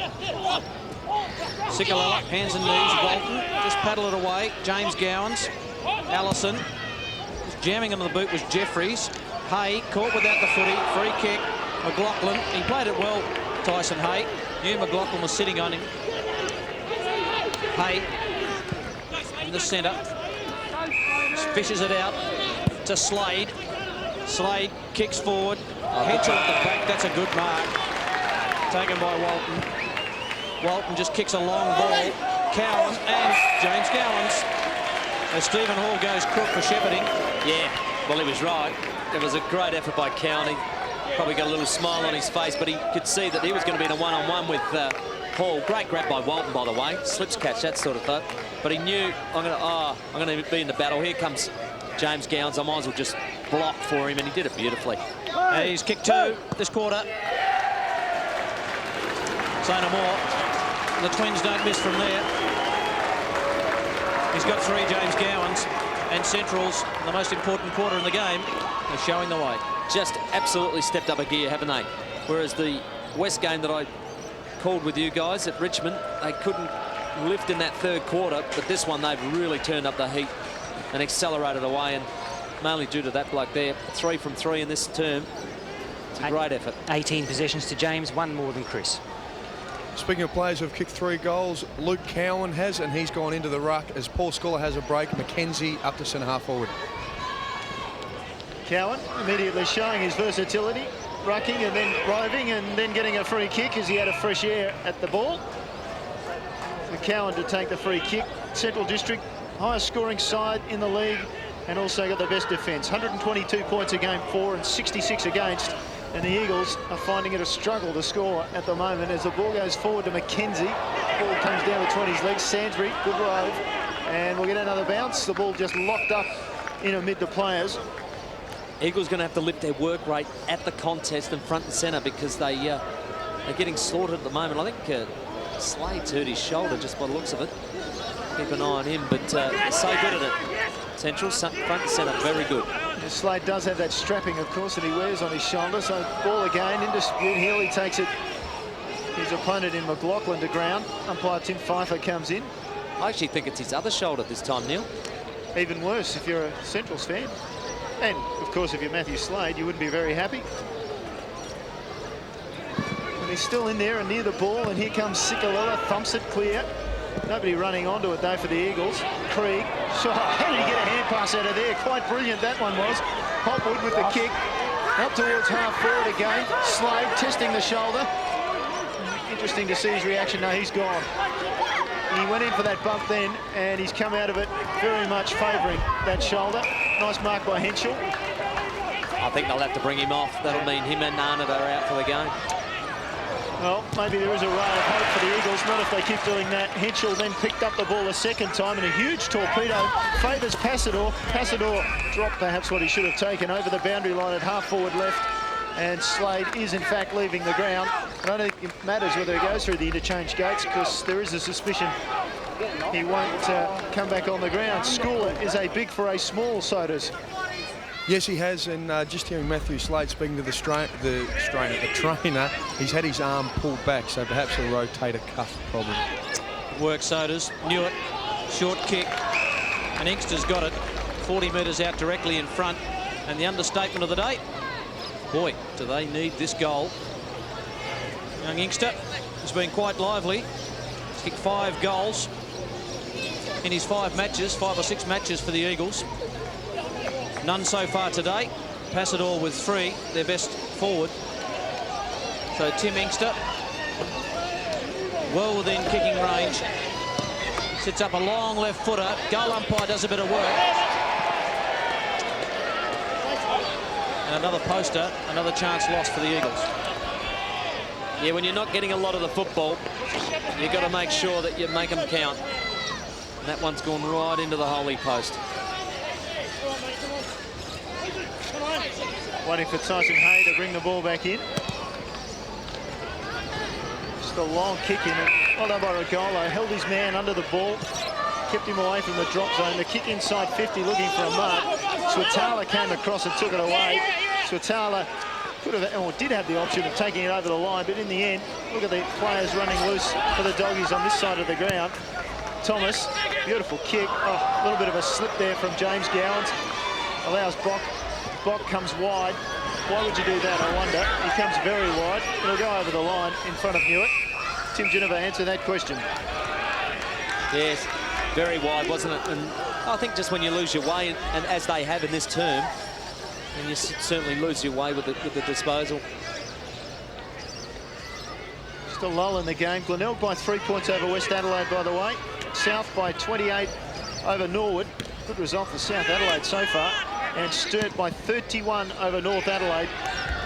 Sikalella, hands and knees. Walton, just paddle it away. James Gowans. Allison. Just jamming into the boot was Jeffries. Hay caught without the footy. Free kick. McLaughlin. He played it well, Tyson Hay. Hugh McLaughlin was sitting on him. Hay in the centre. Fishes it out to Slade. Slade kicks forward. Henschel at the back. That's a good mark. Taken by Walton. Walton just kicks a long ball. Cowan and James Gowans. As Stephen Hall goes crook for shepherding. Yeah, well, he was right. It was a great effort by Cowan. He probably got a little smile on his face, but he could see that he was going to be in a one-on-one with Hall. Great grab by Walton, by the way. Slips catch, that sort of thing. But he knew, I'm going to be in the battle. Here comes James Gowans. I might as well just block for him, and he did it beautifully. And he's kicked 2 this quarter. Say no more. The Twins don't miss from there. He's got 3, James Gowans, and Centrals, the most important quarter in the game, are showing the way. Just absolutely stepped up a gear, haven't they? Whereas the West game that I called with you guys at Richmond, they couldn't lift in that third quarter, but this one they've really turned up the heat and accelerated away, and mainly due to that bloke there. 3 from 3 in this term. It's a great effort. 18 possessions to James, 1 more than Chris. Speaking of players who have kicked 3 goals, Luke Cowan has, and he's gone into the ruck as Paul Scola has a break. Mackenzie up to centre half forward. Cowan immediately showing his versatility, rucking and then roving and then getting a free kick as he had a fresh air at the ball. For Cowan to take the free kick. Central District, highest scoring side in the league, and also got the best defence. 122 points a game for and 66 against. And the Eagles are finding it a struggle to score at the moment as the ball goes forward to Mackenzie. Ball comes down between his legs. Sainsbury, good rove. And we'll get another bounce. The ball just locked up in amid the players. Eagles going to have to lift their work rate at the contest and front and centre because they're getting slaughtered at the moment. I think Slade's hurt his shoulder just by the looks of it. Keep an eye on him, but they're so good at it. Central, front and centre, very good. And Slade does have that strapping, of course, that he wears on his shoulder. So ball again in dispute. Healy takes it. His opponent in McLaughlin to ground. Umpire Tim Pfeiffer comes in. I actually think it's his other shoulder this time, Neil. Even worse if you're a Centrals fan. And, of course, if you're Matthew Slade, you wouldn't be very happy. And he's still in there and near the ball. And here comes Sikalella, thumps it clear. Nobody running onto it, though, for the Eagles. Krieg, shot. How did he get a hand pass out of there? Quite brilliant, that one was. Hopwood with the kick. Up towards half forward again. Slade testing the shoulder. Interesting to see his reaction. No, he's gone. He went in for that bump then, and he's come out of it very much favouring that shoulder. Nice mark by Henschel. I think they'll have to bring him off. That'll mean him and Arnott are out for the game. Well, maybe there is a ray of hope for the Eagles, not if they keep doing that. Henschel then picked up the ball a second time, and a huge torpedo favours Passador. Passador dropped perhaps what he should have taken over the boundary line at half forward left, and Slade is in fact leaving the ground. I don't think it matters whether he goes through the interchange gates, because there is a suspicion he won't come back on the ground. Schooler is a big for a small, Sodas. Yes, he has, and just hearing Matthew Slade speaking to the trainer, he's had his arm pulled back, so perhaps a rotator cuff problem. Work Sodas, knew it, short kick, and Inkster's got it. 40 metres out directly in front. And the understatement of the day, boy, do they need this goal. Young Inkster has been quite lively. He's kicked 5 goals in his 5 or 6 matches for the Eagles. None so far today. Passador with 3, their best forward. So Tim Inkster, well within kicking range. Sits up a long left footer. Goal umpire does a bit of work. And another poster, another chance lost for the Eagles. Yeah, when you're not getting a lot of the football, you've got to make sure that you make them count. And that one's gone right into the holy post. Waiting for Tyson Hay to bring the ball back in. Just a long kick in. Well done by Regolo. Held his man under the ball. Kept him away from the drop zone. The kick inside 50 looking for a mark. Swatala came across and took it away. Swatala could have, or did have the option of taking it over the line, but in the end, look at the players running loose for the Doggies on this side of the ground. Thomas, beautiful kick. Oh, a little bit of a slip there from James Gowans. Allows Bock. Bock comes wide. Why would you do that, I wonder? He comes very wide. It'll go over the line in front of Newitt. Tim Ginnivan, answer that question. Yes, very wide, wasn't it? And I think just when you lose your way, and as they have in this term, and you certainly lose your way with the disposal. Just a lull in the game. Glenelg by 3 points over West Adelaide, by the way. South by 28 over Norwood. Good result for South Adelaide so far. And Sturt by 31 over North Adelaide.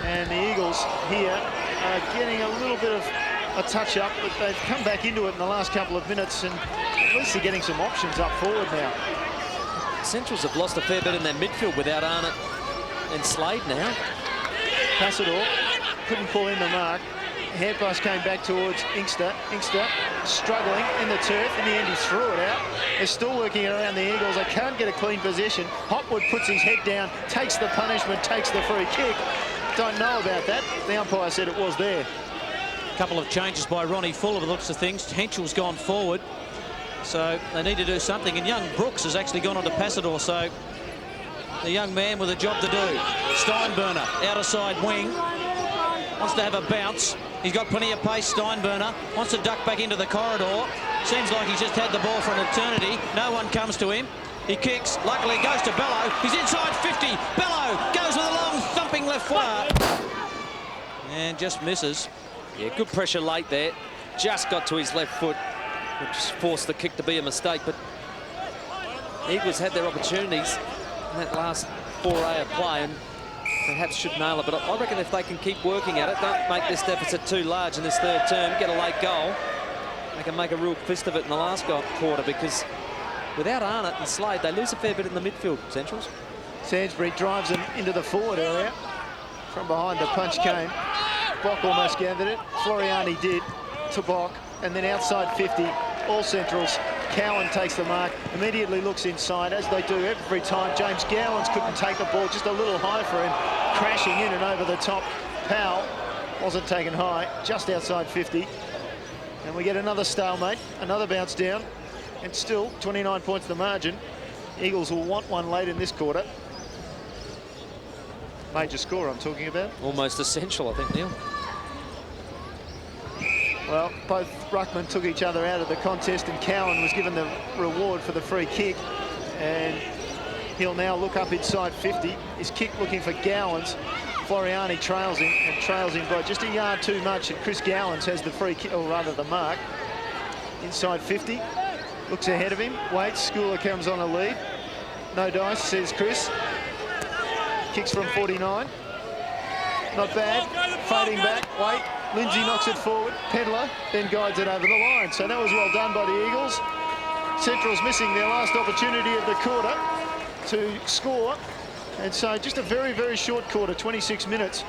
And the Eagles here are getting a little bit of a touch-up, but they've come back into it in the last couple of minutes, and at least they're getting some options up forward now. Centrals have lost a fair bit in their midfield without Arnott and Slade now. Passador couldn't pull in the mark. Hand pass came back towards Inkster. Inkster struggling in the turf. In the end, he threw it out. They're still working around the Eagles. They can't get a clean position. Hopwood puts his head down, takes the punishment, takes the free kick. Don't know about that. The umpire said it was there. Couple of changes by Ronnie Fuller, by the looks of things. Henschel's gone forward, so they need to do something. And young Brooks has actually gone on to Passador, so the young man with a job to do. Steinburner, outer side wing, wants to have a bounce. He's got plenty of pace, Steinburner. Wants to duck back into the corridor. Seems like he's just had the ball for an eternity. No one comes to him. He kicks. Luckily, goes to Bello. He's inside 50. Bello goes with a long thumping left footer. And just misses. Yeah, good pressure late there. Just got to his left foot, which forced the kick to be a mistake. But Eagles had their opportunities in that last foray of play and perhaps should nail it. But I reckon if they can keep working at it, don't make this deficit too large in this third term, get a late goal, they can make a real fist of it in the last quarter, because without Arnott and Slade, they lose a fair bit in the midfield, Centrals. Sainsbury drives them into the forward area. From behind, the punch came. Bock almost gathered it. Floriani did to Bock. And then outside 50, all Centrals. Cowan takes the mark, immediately looks inside, as they do every time. James Gowans couldn't take the ball, just a little high for him. Crashing in and over the top. Powell wasn't taken high, just outside 50. And we get another stalemate, another bounce down. And still 29 points the margin. Eagles will want one late in this quarter. Major score I'm talking about. Almost essential, I think, Neil. Well, both ruckmen took each other out of the contest, and Cowan was given the reward for the free kick. And he'll now look up inside 50. His kick looking for Gowans. Floriani trails him, and trails him by just a yard too much, and Chris Gowans has the free kick, or rather the mark. Inside 50. Looks ahead of him. Waits. Schooler comes on a lead. No dice, says Chris. Kicks from 49. Not bad. Fading back. Wait. Lindsay knocks it forward. Pedler then guides it over the line. So that was well done by the Eagles. Central's missing their last opportunity of the quarter to score. And so just a very, very short quarter, 26 minutes.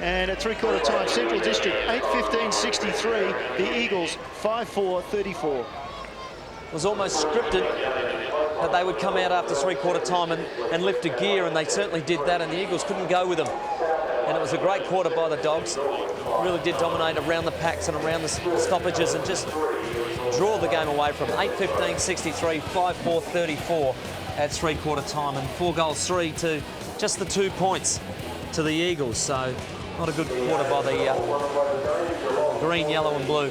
And at three-quarter time, Central District 8-15-63. The Eagles 5-4-34. It was almost scripted that they would come out after three-quarter time and lift a gear, and they certainly did that, and the Eagles couldn't go with them. And it was a great quarter by the Dogs. Really did dominate around the packs and around the stoppages and just draw the game away from 8-15-63, 5-4-34. at three-quarter time, and 4 goals, 3 to just the 2 points to the Eagles. So not a good quarter by the green, yellow and blue.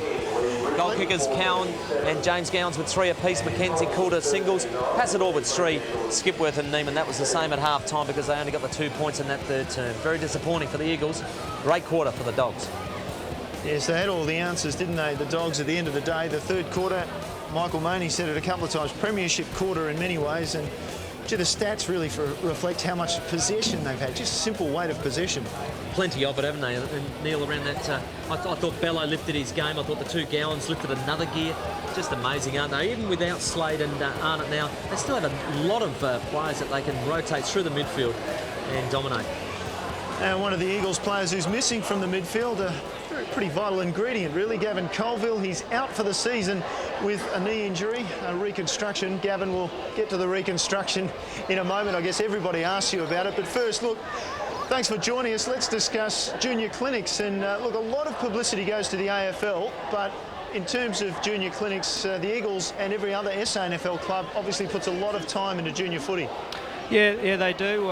Goal kickers Cowan and James Gowans with 3 apiece. Mackenzie Coulter singles. Passador 3. Skipworth and Neiman. That was the same at half time because they only got the 2 points in that third term. Very disappointing for the Eagles. Great quarter for the Dogs. Yes, they had all the answers, didn't they? The Dogs at the end of the day. The third quarter, Michael Maney said it a couple of times, premiership quarter in many ways. And the stats really reflect how much possession they've had. Just simple weight of possession. Plenty of it, haven't they? And Neil, around that, I thought Bello lifted his game. I thought the 2 Gowans lifted another gear. Just amazing, aren't they? Even without Slade and Arnott now, they still have a lot of players that they can rotate through the midfield and dominate. And one of the Eagles players who's missing from the midfield, a pretty vital ingredient really, Gavin Colville. He's out for the season with a knee injury, a reconstruction. Gavin will get to the reconstruction in a moment. I guess everybody asks you about it. But first, look, thanks for joining us. Let's discuss junior clinics. And look, a lot of publicity goes to the AFL, but in terms of junior clinics, the Eagles and every other SANFL club obviously puts a lot of time into junior footy. Yeah, they do.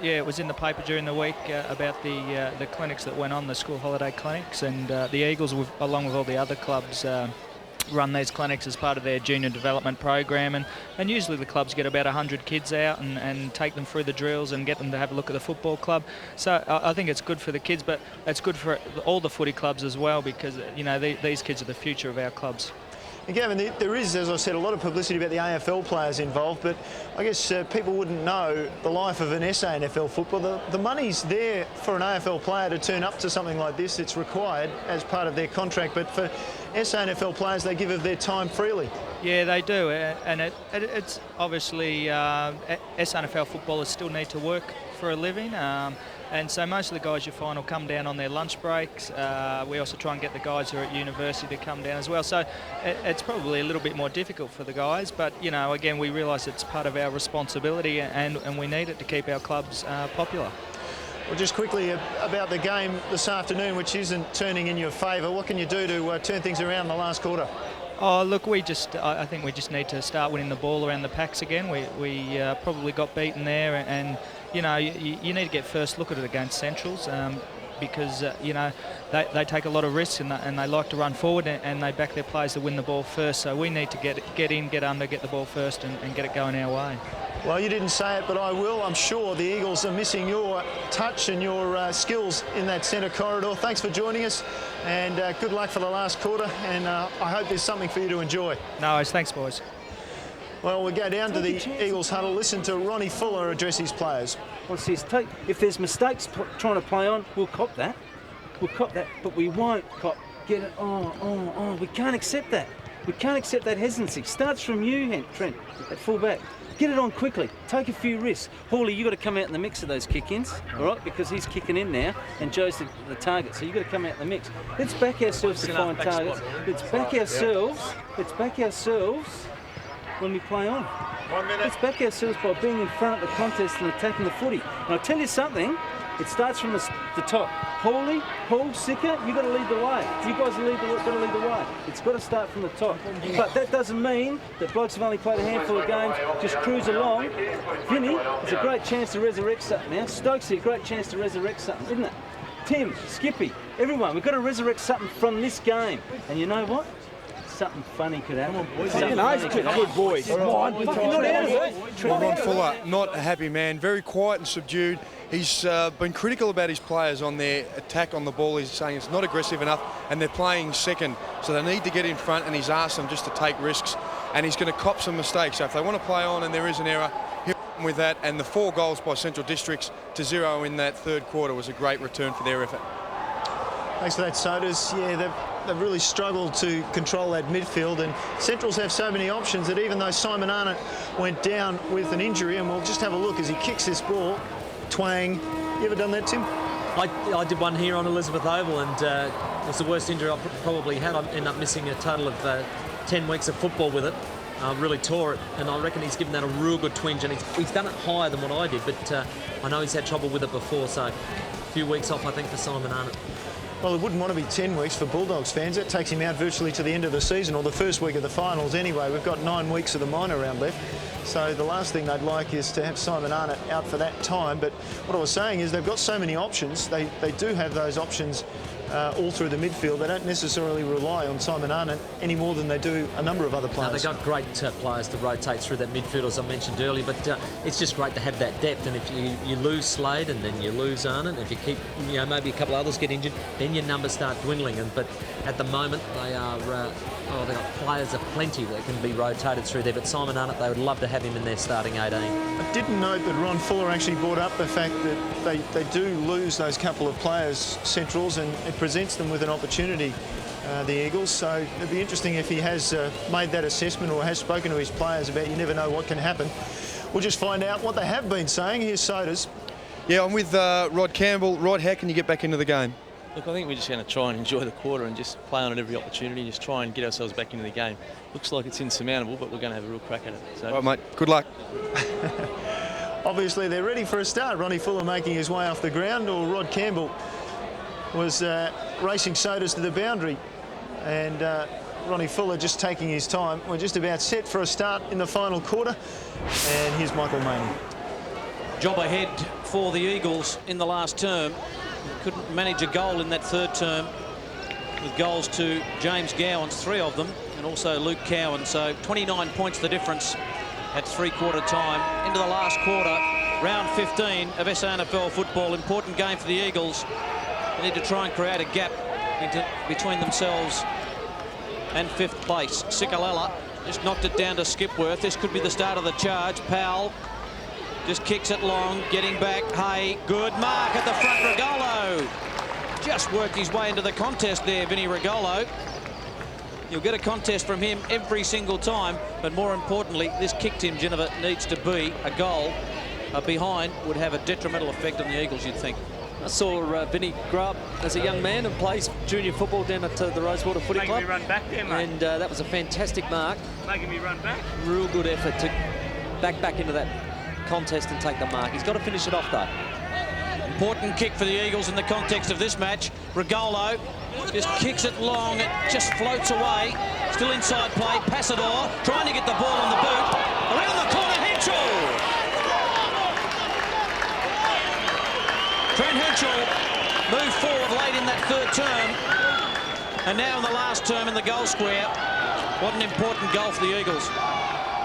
It was in the paper during the week about the clinics that went on, the school holiday clinics, and the Eagles, along with all the other clubs, run these clinics as part of their junior development program, and usually the clubs get about 100 kids out and take them through the drills and get them to have a look at the football club. So I think it's good for the kids, but it's good for all the footy clubs as well, because these kids are the future of our clubs. And Gavin, there is, as I said, a lot of publicity about the AFL players involved, but I guess people wouldn't know the life of an SANFL football. The money's there for an AFL player to turn up to something like this. It's required as part of their contract, but for SANFL players, they give of their time freely. Yeah, they do, and it's obviously SANFL footballers still need to work for a living. And so most of the guys you find will come down on their lunch breaks. We also try and get the guys who are at university to come down as well. So it's probably a little bit more difficult for the guys. But, again, we realise it's part of our responsibility and we need it to keep our clubs popular. Well, just quickly about the game this afternoon, which isn't turning in your favour. What can you do to turn things around in the last quarter? Oh, look, I think we just need to start winning the ball around the packs again. We probably got beaten there, and you need to get first look at it against Centrals, because they take a lot of risks and they like to run forward and they back their players to win the ball first. So we need to get in, get under, get the ball first and get it going our way. Well, you didn't say it, but I will. I'm sure the Eagles are missing your touch and your skills in that centre corridor. Thanks for joining us, and good luck for the last quarter, and I hope there's something for you to enjoy. No worries. Thanks, boys. Well, we go down to the Eagles huddle. Listen to Ronnie Fuller address his players. What's this? If there's mistakes trying to play on, we'll cop that. We'll cop that, but we won't cop. Get it on. We can't accept that. We can't accept that hesitancy. Starts from you, Trent, at full back. Get it on quickly. Take a few risks. Hawley, you've got to come out in the mix of those kick-ins, all right, because he's kicking in now and Joe's the target, so you've got to come out in the mix. Let's back ourselves to find targets. Let's back ourselves when we play on. 1 minute. Let's back ourselves by being in front of the contest and attacking the footy. And I'll tell you something, it starts from the top. Hawley, Paul, Sicker, you've got to lead the way. You guys got to lead the way. It's got to start from the top. But that doesn't mean that blokes have only played a handful of games, just cruise along. Vinny, it's a great chance to resurrect something now. Stokesy, a great chance to resurrect something, isn't it? Tim, Skippy, everyone, we've got to resurrect something from this game. And you know what? Something funny could happen. Good boys. Ron Fuller, not a happy man, very quiet and subdued. He's been critical about his players on their attack on the ball. He's saying it's not aggressive enough and they're playing second, so they need to get in front, and he's asked them just to take risks, and he's going to cop some mistakes. So if they want to play on and there is an error, he'll with that. And the 4 goals by Central Districts to 0 in that third quarter was a great return for their effort. Thanks for that, Sodas. Yeah, they've really struggled to control that midfield, and Centrals have so many options that even though Simon Arnott went down with an injury, and we'll just have a look as he kicks this ball, twang. You ever done that, Tim? I did one here on Elizabeth Oval, and it was the worst injury I probably had. I ended up missing a total of 10 weeks of football with it. Really tore it, and I reckon he's given that a real good twinge, and he's done it higher than what I did, but I know he's had trouble with it before, so a few weeks off, I think, for Simon Arnott. Well, it wouldn't want to be 10 weeks for Bulldogs fans. That takes him out virtually to the end of the season, or the first week of the finals anyway. We've got 9 weeks of the minor round left. So the last thing they'd like is to have Simon Arnott out for that time. But what I was saying is they've got so many options. They do have those options all through the midfield. They don't necessarily rely on Simon Arnott any more than they do a number of other players. They've got great players to rotate through that midfield, as I mentioned earlier, but it's just great to have that depth. And if you lose Slade and then you lose Arnott, if you keep, maybe a couple others get injured, then your numbers start dwindling. But at the moment, they are, they've got players aplenty that can be rotated through there. But Simon Arnott, they would love to have him in their starting 18. I didn't note that Ron Fuller actually brought up the fact that they do lose those couple of players, Centrals, and it presents them with an opportunity, the Eagles. So it'd be interesting if he has made that assessment or has spoken to his players about you never know what can happen. We'll just find out what they have been saying. Here's Sodas. Yeah, I'm with Rod Campbell. Rod, how can you get back into the game? Look, I think we're just going to try and enjoy the quarter and just play on at every opportunity, just try and get ourselves back into the game. Looks like it's insurmountable, but we're going to have a real crack at it. So. All right, mate. Good luck. Obviously, they're ready for a start. Ronnie Fuller making his way off the ground, or Rod Campbell was racing Sodas to the boundary. And Ronnie Fuller just taking his time. We're just about set for a start in the final quarter. And here's Michael Maney. Job ahead for the Eagles in the last term. Couldn't manage a goal in that third term, with goals to James Gowans, 3 of them, and also Luke Cowan. So 29 points the difference at three-quarter time. Into the last quarter, round 15 of SANFL football. Important game for the Eagles. They need to try and create a gap between themselves and 5th place. Sikalala just knocked it down to Skipworth. This could be the start of the charge. Powell just kicks it long, getting back. Hay, good mark at the front. Regolo just worked his way into the contest there, Vinny Regolo. You'll get a contest from him every single time, but more importantly, this kick, Tim Ginnivan, needs to be a goal. Behind would have a detrimental effect on the Eagles, you'd think. I saw Vinny grow up as a young man and plays junior football down at the Rosewater Footy Club. Making me run back there, mate. And that was a fantastic mark. Making me run back. Real good effort to back into that contest and take the mark. He's got to finish it off, though. Important kick for the Eagles in the context of this match. Regolo just kicks it long. It just floats away. Still inside play. Passador trying to get the ball on the boot. Around the corner, Henschel. Trent Henschel moved forward late in that third term. And now in the last term in the goal square. What an important goal for the Eagles.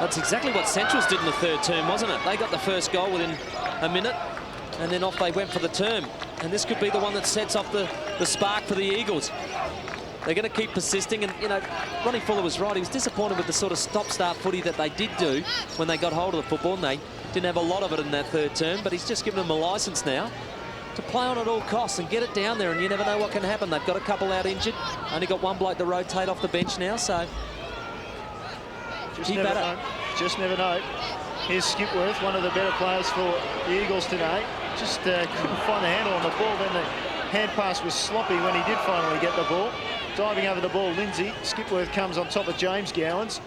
That's exactly what Centrals did in the third term, wasn't it? They got the first goal within a minute, and then off they went for the term. And this could be the one that sets off the spark for the Eagles. They're going to keep persisting, and, Ronnie Fuller was right. He was disappointed with the sort of stop-start footy that they did do when they got hold of the football, and they didn't have a lot of it in that third term, but he's just given them a licence now to play on at all costs and get it down there, and you never know what can happen. They've got a couple out injured. Only got one bloke to rotate off the bench now, so... Just never know. Here's Skipworth, one of the better players for the Eagles today. Just couldn't find the handle on the ball. Then the hand pass was sloppy when he did finally get the ball. Diving over the ball, Lindsay. Skipworth comes on top of James Gowans.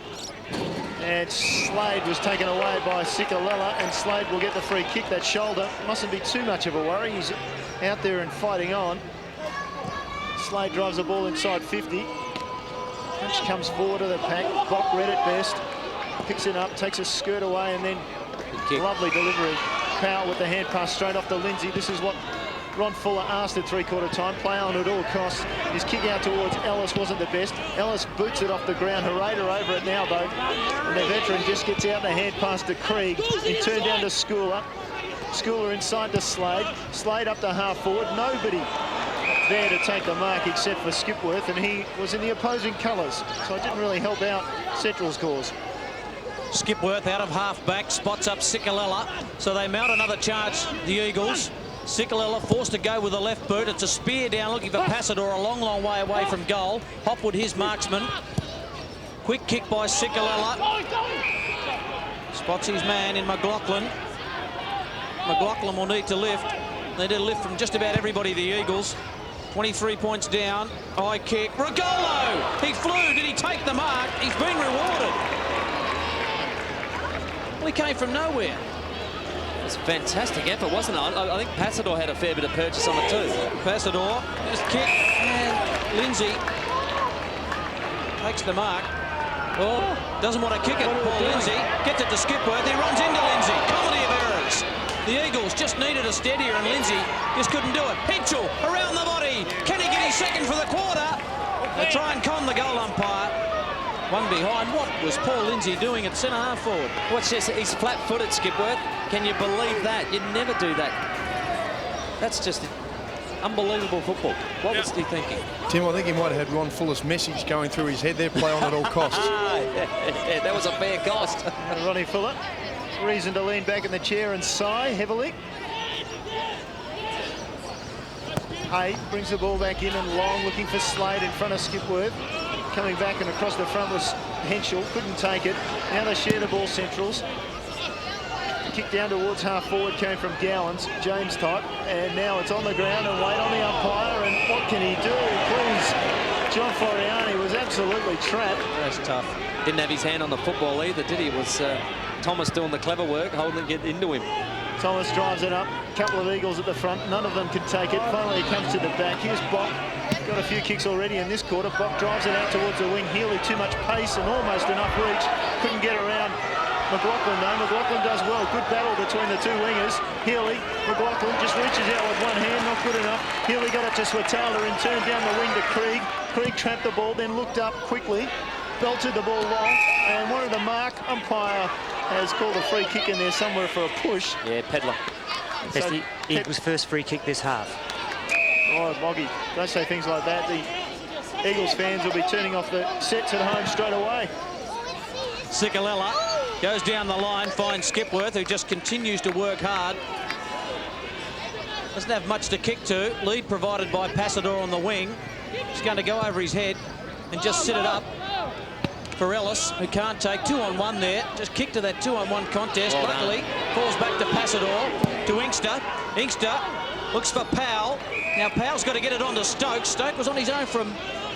And Slade was taken away by Sikalala, and Slade will get the free kick. That shoulder mustn't be too much of a worry. He's out there and fighting on. Slade drives the ball inside 50. Punch comes forward to the pack. Bock read at best. Picks it up, takes a skirt away, and then lovely delivery. Powell with the hand pass straight off to Lindsay. This is what Ron Fuller asked at three-quarter time. Play on at all costs. His kick out towards Ellis wasn't the best. Ellis boots it off the ground. Hereda over it now, though. And the veteran just gets out the hand pass to Krieg. He turned down to Schooler. Schooler inside to Slade. Slade up to half forward. Nobody there to take the mark except for Skipworth, and he was in the opposing colours, so it didn't really help out Central's cause. Skipworth out of half-back, spots up Sikalala, so they mount another charge, the Eagles. Sikalala forced to go with the left boot. It's a spear down, looking for Passador a long, long way away from goal. Hopwood, his marksman. Quick kick by Sikalala. Spots his man in McLaughlin. McLaughlin will need to lift. They did a lift from just about everybody, the Eagles. 23 points down. High kick. Regolo! He flew. Did he take the mark? He's been rewarded. Well, he came from nowhere. It was a fantastic effort, wasn't it? I think Passador had a fair bit of purchase on it too. Passador just kick, and Lindsay takes the mark. Oh, doesn't want to kick it. Paul Lindsay gets it to Skipworth. He runs into Lindsay. Comedy of errors. The Eagles just needed a steadier, and Lindsay just couldn't do it. Henschel around the body. Can he get his second for the quarter? They try and con the goal umpire. One behind. What was Paul Lindsay doing at centre half forward? Watch this. He's flat-footed, Skipworth. Can you believe that? You'd never do that. That's just unbelievable football. What was he thinking? Tim, I think he might have had Ron Fuller's message going through his head there, play on at all costs. Yeah, that was a fair cost. And Ronnie Fuller, reason to lean back in the chair and sigh heavily. Hay brings the ball back in, and Long looking for Slade in front of Skipworth. Coming back and across the front was Henschel, couldn't take it. Now they share the ball, Centrals. Kick down towards half forward came from Gowans, James type, and now it's on the ground and wait on the umpire, and what can he do? Please, John Floriani was absolutely trapped. That's tough. Didn't have his hand on the football either, did he? It was Thomas doing the clever work, holding it into him. Thomas drives it up, a couple of Eagles at the front, none of them can take it. Finally he comes to the back. Here's Bock, got a few kicks already in this quarter. Bock drives it out towards the wing. Healy too much pace and almost enough reach, couldn't get around McLaughlin though. McLaughlin does well. Good battle between the two wingers. Healy, McLaughlin just reaches out with one hand, not good enough. Healy got it to Swatala and turned down the wing to Krieg. Krieg trapped the ball, then looked up quickly, belted the ball long, and wanted to mark. Umpire has called a free kick in there somewhere for a push. Yeah, Pedler. That's the Eagles' first free kick this half. Oh, Moggy, don't say things like that. The Eagles fans will be turning off the sets at home straight away. Sikalella goes down the line, finds Skipworth, who just continues to work hard. Doesn't have much to kick to. Lead provided by Passador on the wing. He's going to go over his head and just sit it up for Ellis, who can't take 2-on-1 there. Just kick to that 2-on-1 contest. Well Luckily, falls back to Passador, to Inkster. Inkster looks for Powell. Now Powell's got to get it onto Stokes. Stokes was on his own for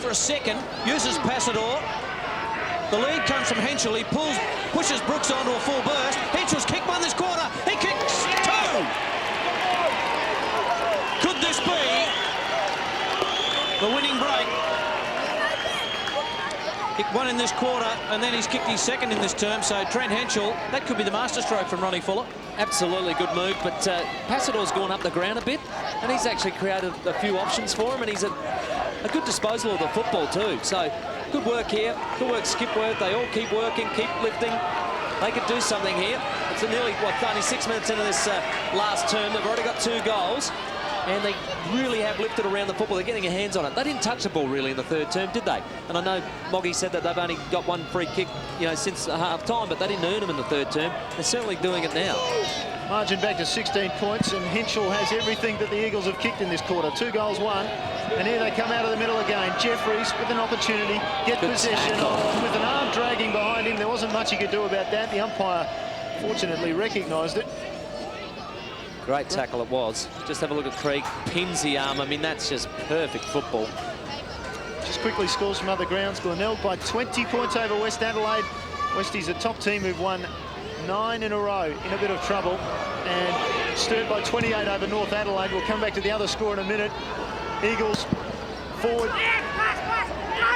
a second. Uses Passador. The lead comes from Henschel. He pushes Brooks onto a full burst. Henschel's kicked one this quarter. He kicks two. Could this be the winning break? Kicked one in this quarter, and then he's kicked his second in this term. So Trent Henschel, that could be the masterstroke from Ronnie Fuller. Absolutely good move, but Passador's gone up the ground a bit, and he's actually created a few options for him, and he's a good disposal of the football too. So good work here, good work Skipworth. They all keep working, keep lifting. They could do something here. It's nearly, only 6 minutes into this last term. They've already got 2 goals, and they really have lifted around the football. They're getting their hands on it. They didn't touch the ball really in the third term, did they? And I know Moggy said that they've only got 1 free kick, since half time, but they didn't earn them in the third term. They're certainly doing it now. Margin back to 16 points, and Henschel has everything that the Eagles have kicked in this quarter. 2 goals, 1. And here they come out of the middle again. Jeffries with an opportunity, get possession with an arm dragging behind him. There wasn't much he could do about that. The umpire fortunately recognised it. Great tackle it was. Just have a look at Krieg, pins the arm. I mean, that's just perfect football. Just quickly scores from other grounds. Glenelg by 20 points over West Adelaide. Westies a top team who've won 9 in a row, in a bit of trouble. And stirred by 28 over North Adelaide. We'll come back to the other score in a minute. Eagles forward.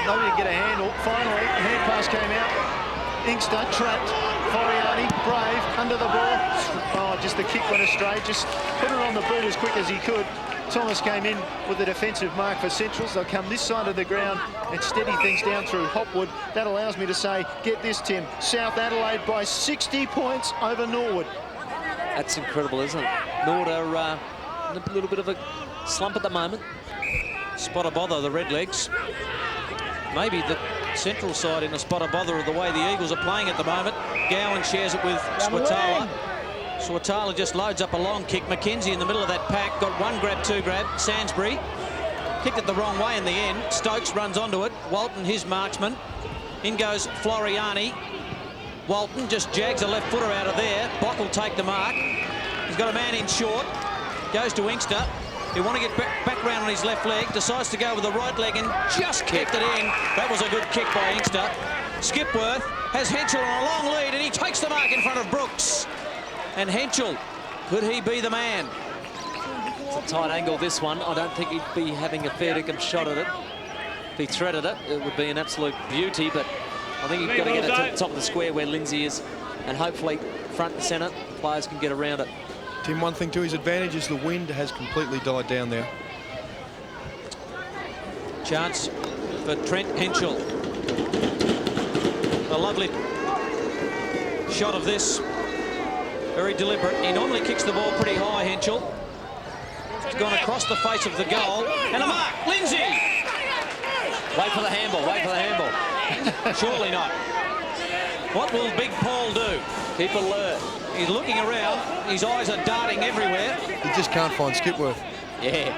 Nobody can get a handle. Finally, a hand pass came out. Inkster trapped. Floriani, brave, under the ball. Oh, just the kick went astray. Just put it on the boot as quick as he could. Thomas came in with a defensive mark for Centrals. They'll come this side of the ground and steady things down through Hopwood. That allows me to say, get this, Tim, South Adelaide by 60 points over Norwood. That's incredible, isn't it? Norwood are in a little bit of a slump at the moment. Spot of bother, the Redlegs. Maybe the Central side in a spot of bother of the way the Eagles are playing at the moment. Gowan shares it with Swatala. Swatala just loads up a long kick. McKenzie in the middle of that pack. Got 1 grab, 2 grab. Sansbury kicked it the wrong way in the end. Stokes runs onto it. Walton, his marksman. In goes Floriani. Walton just jags a left footer out of there. Bock will take the mark. He's got a man in short. Goes to Inkster. He want to get back round on his left leg. Decides to go with the right leg and just kicked it in. That was a good kick by Inkster. Skipworth has Henschel on a long lead, and he takes the mark in front of Brooks. And Henschel, could he be the man? It's a tight angle, this one. I don't think he'd be having a fair dinkum shot at it. If he threaded it, it would be an absolute beauty, but I think you've got to get it to the top of the square where Lindsay is, and hopefully front and centre players can get around it. Tim, one thing to his advantage is the wind has completely died down there. Chance for Trent Henschel. A lovely shot of this. Very deliberate. He normally kicks the ball pretty high, Henschel. He's gone across the face of the goal. And a mark. Lindsay! Wait for the handball. Wait for the handball. Surely not. What will Big Paul do? Keep alert. He's looking around. His eyes are darting everywhere. He just can't find Skipworth. Yeah.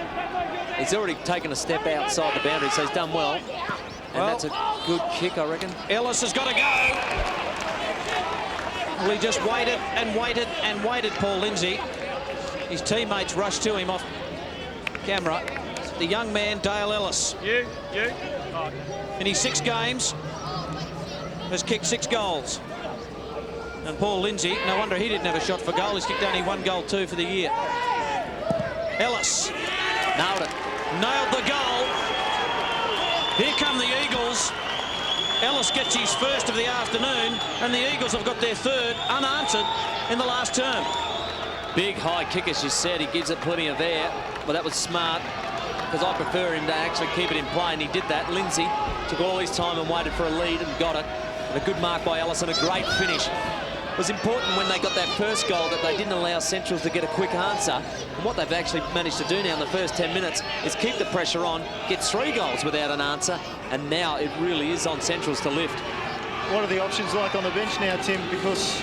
He's already taken a step outside the boundary, so he's done well. And that's a good kick, I reckon. Ellis has got to go. Well, he just waited and waited and waited, Paul Lindsay. His teammates rushed to him off camera. The young man, Dale Ellis. In his 6 games, has kicked 6 goals. And Paul Lindsay, no wonder he didn't have a shot for goal. He's kicked only 1 goal, 2 for the year. Ellis. Nailed it. Nailed the goal. Here come the Eagles. Ellis gets his first of the afternoon, and the Eagles have got their 3rd unanswered in the last term. Big high kick, as you said. He gives it plenty of air, but that was smart, because I prefer him to actually keep it in play, and he did that. Lindsay took all his time and waited for a lead and got it. And a good mark by Ellis and a great finish. It was important when they got that first goal that they didn't allow Centrals to get a quick answer. And what they've actually managed to do now in the first 10 minutes is keep the pressure on, get 3 goals without an answer, and now it really is on Centrals to lift. What are the options like on the bench now, Tim? Because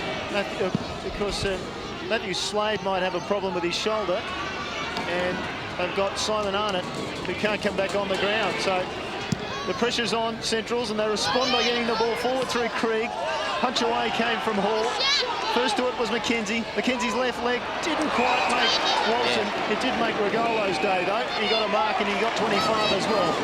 Matthew Slade might have a problem with his shoulder, and they've got Simon Arnott, who can't come back on the ground. So the pressure's on Centrals, and they respond by getting the ball forward through Krieg. Punch away came from Hall. First to it was McKenzie. McKenzie's left leg didn't quite make Walton. It did make Regolo's day, though. He got a mark, and he got 25 as well.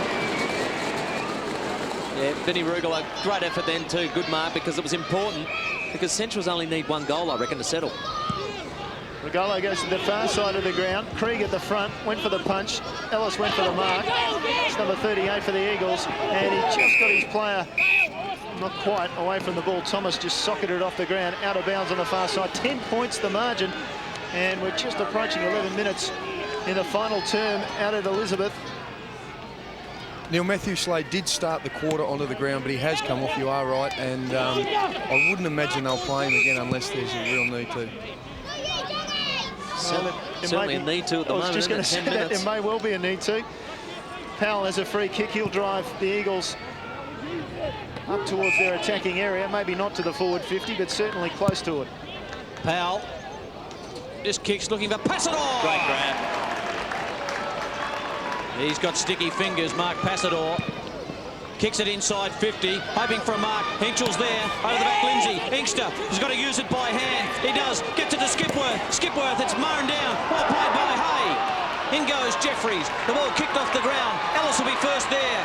Yeah, Vinny Regolo, great effort then too. Good mark, because it was important, because Centrals only need 1 goal, I reckon, to settle. Regolo goes to the far side of the ground. Krieg at the front, went for the punch. Ellis went for the mark. It's number 38 for the Eagles, and he just got his player not quite away from the ball. Thomas just socketed it off the ground, out of bounds on the far side. 10 points the margin, and we're just approaching 11 minutes in the final term out at Elizabeth. Neil, Matthew Slade did start the quarter onto the ground, but he has come off, you are right, and I wouldn't imagine they'll play him again unless there's a real need to. Certainly a need to at the moment. I was just going to say that there may well be a need to. Powell has a free kick. He'll drive the Eagles up towards their attacking area. Maybe not to the forward 50, but certainly close to it. Powell just kicks, looking for Passador. Great grab. He's got sticky fingers, Mark Passador. Kicks it inside 50, hoping for a mark. Henschel's there, over the back, Lindsay. Inkster has got to use it by hand. He does, gets it to Skipworth. Skipworth, it's mown down. Well played by Hay. In goes Jeffries. The ball kicked off the ground. Ellis will be first there.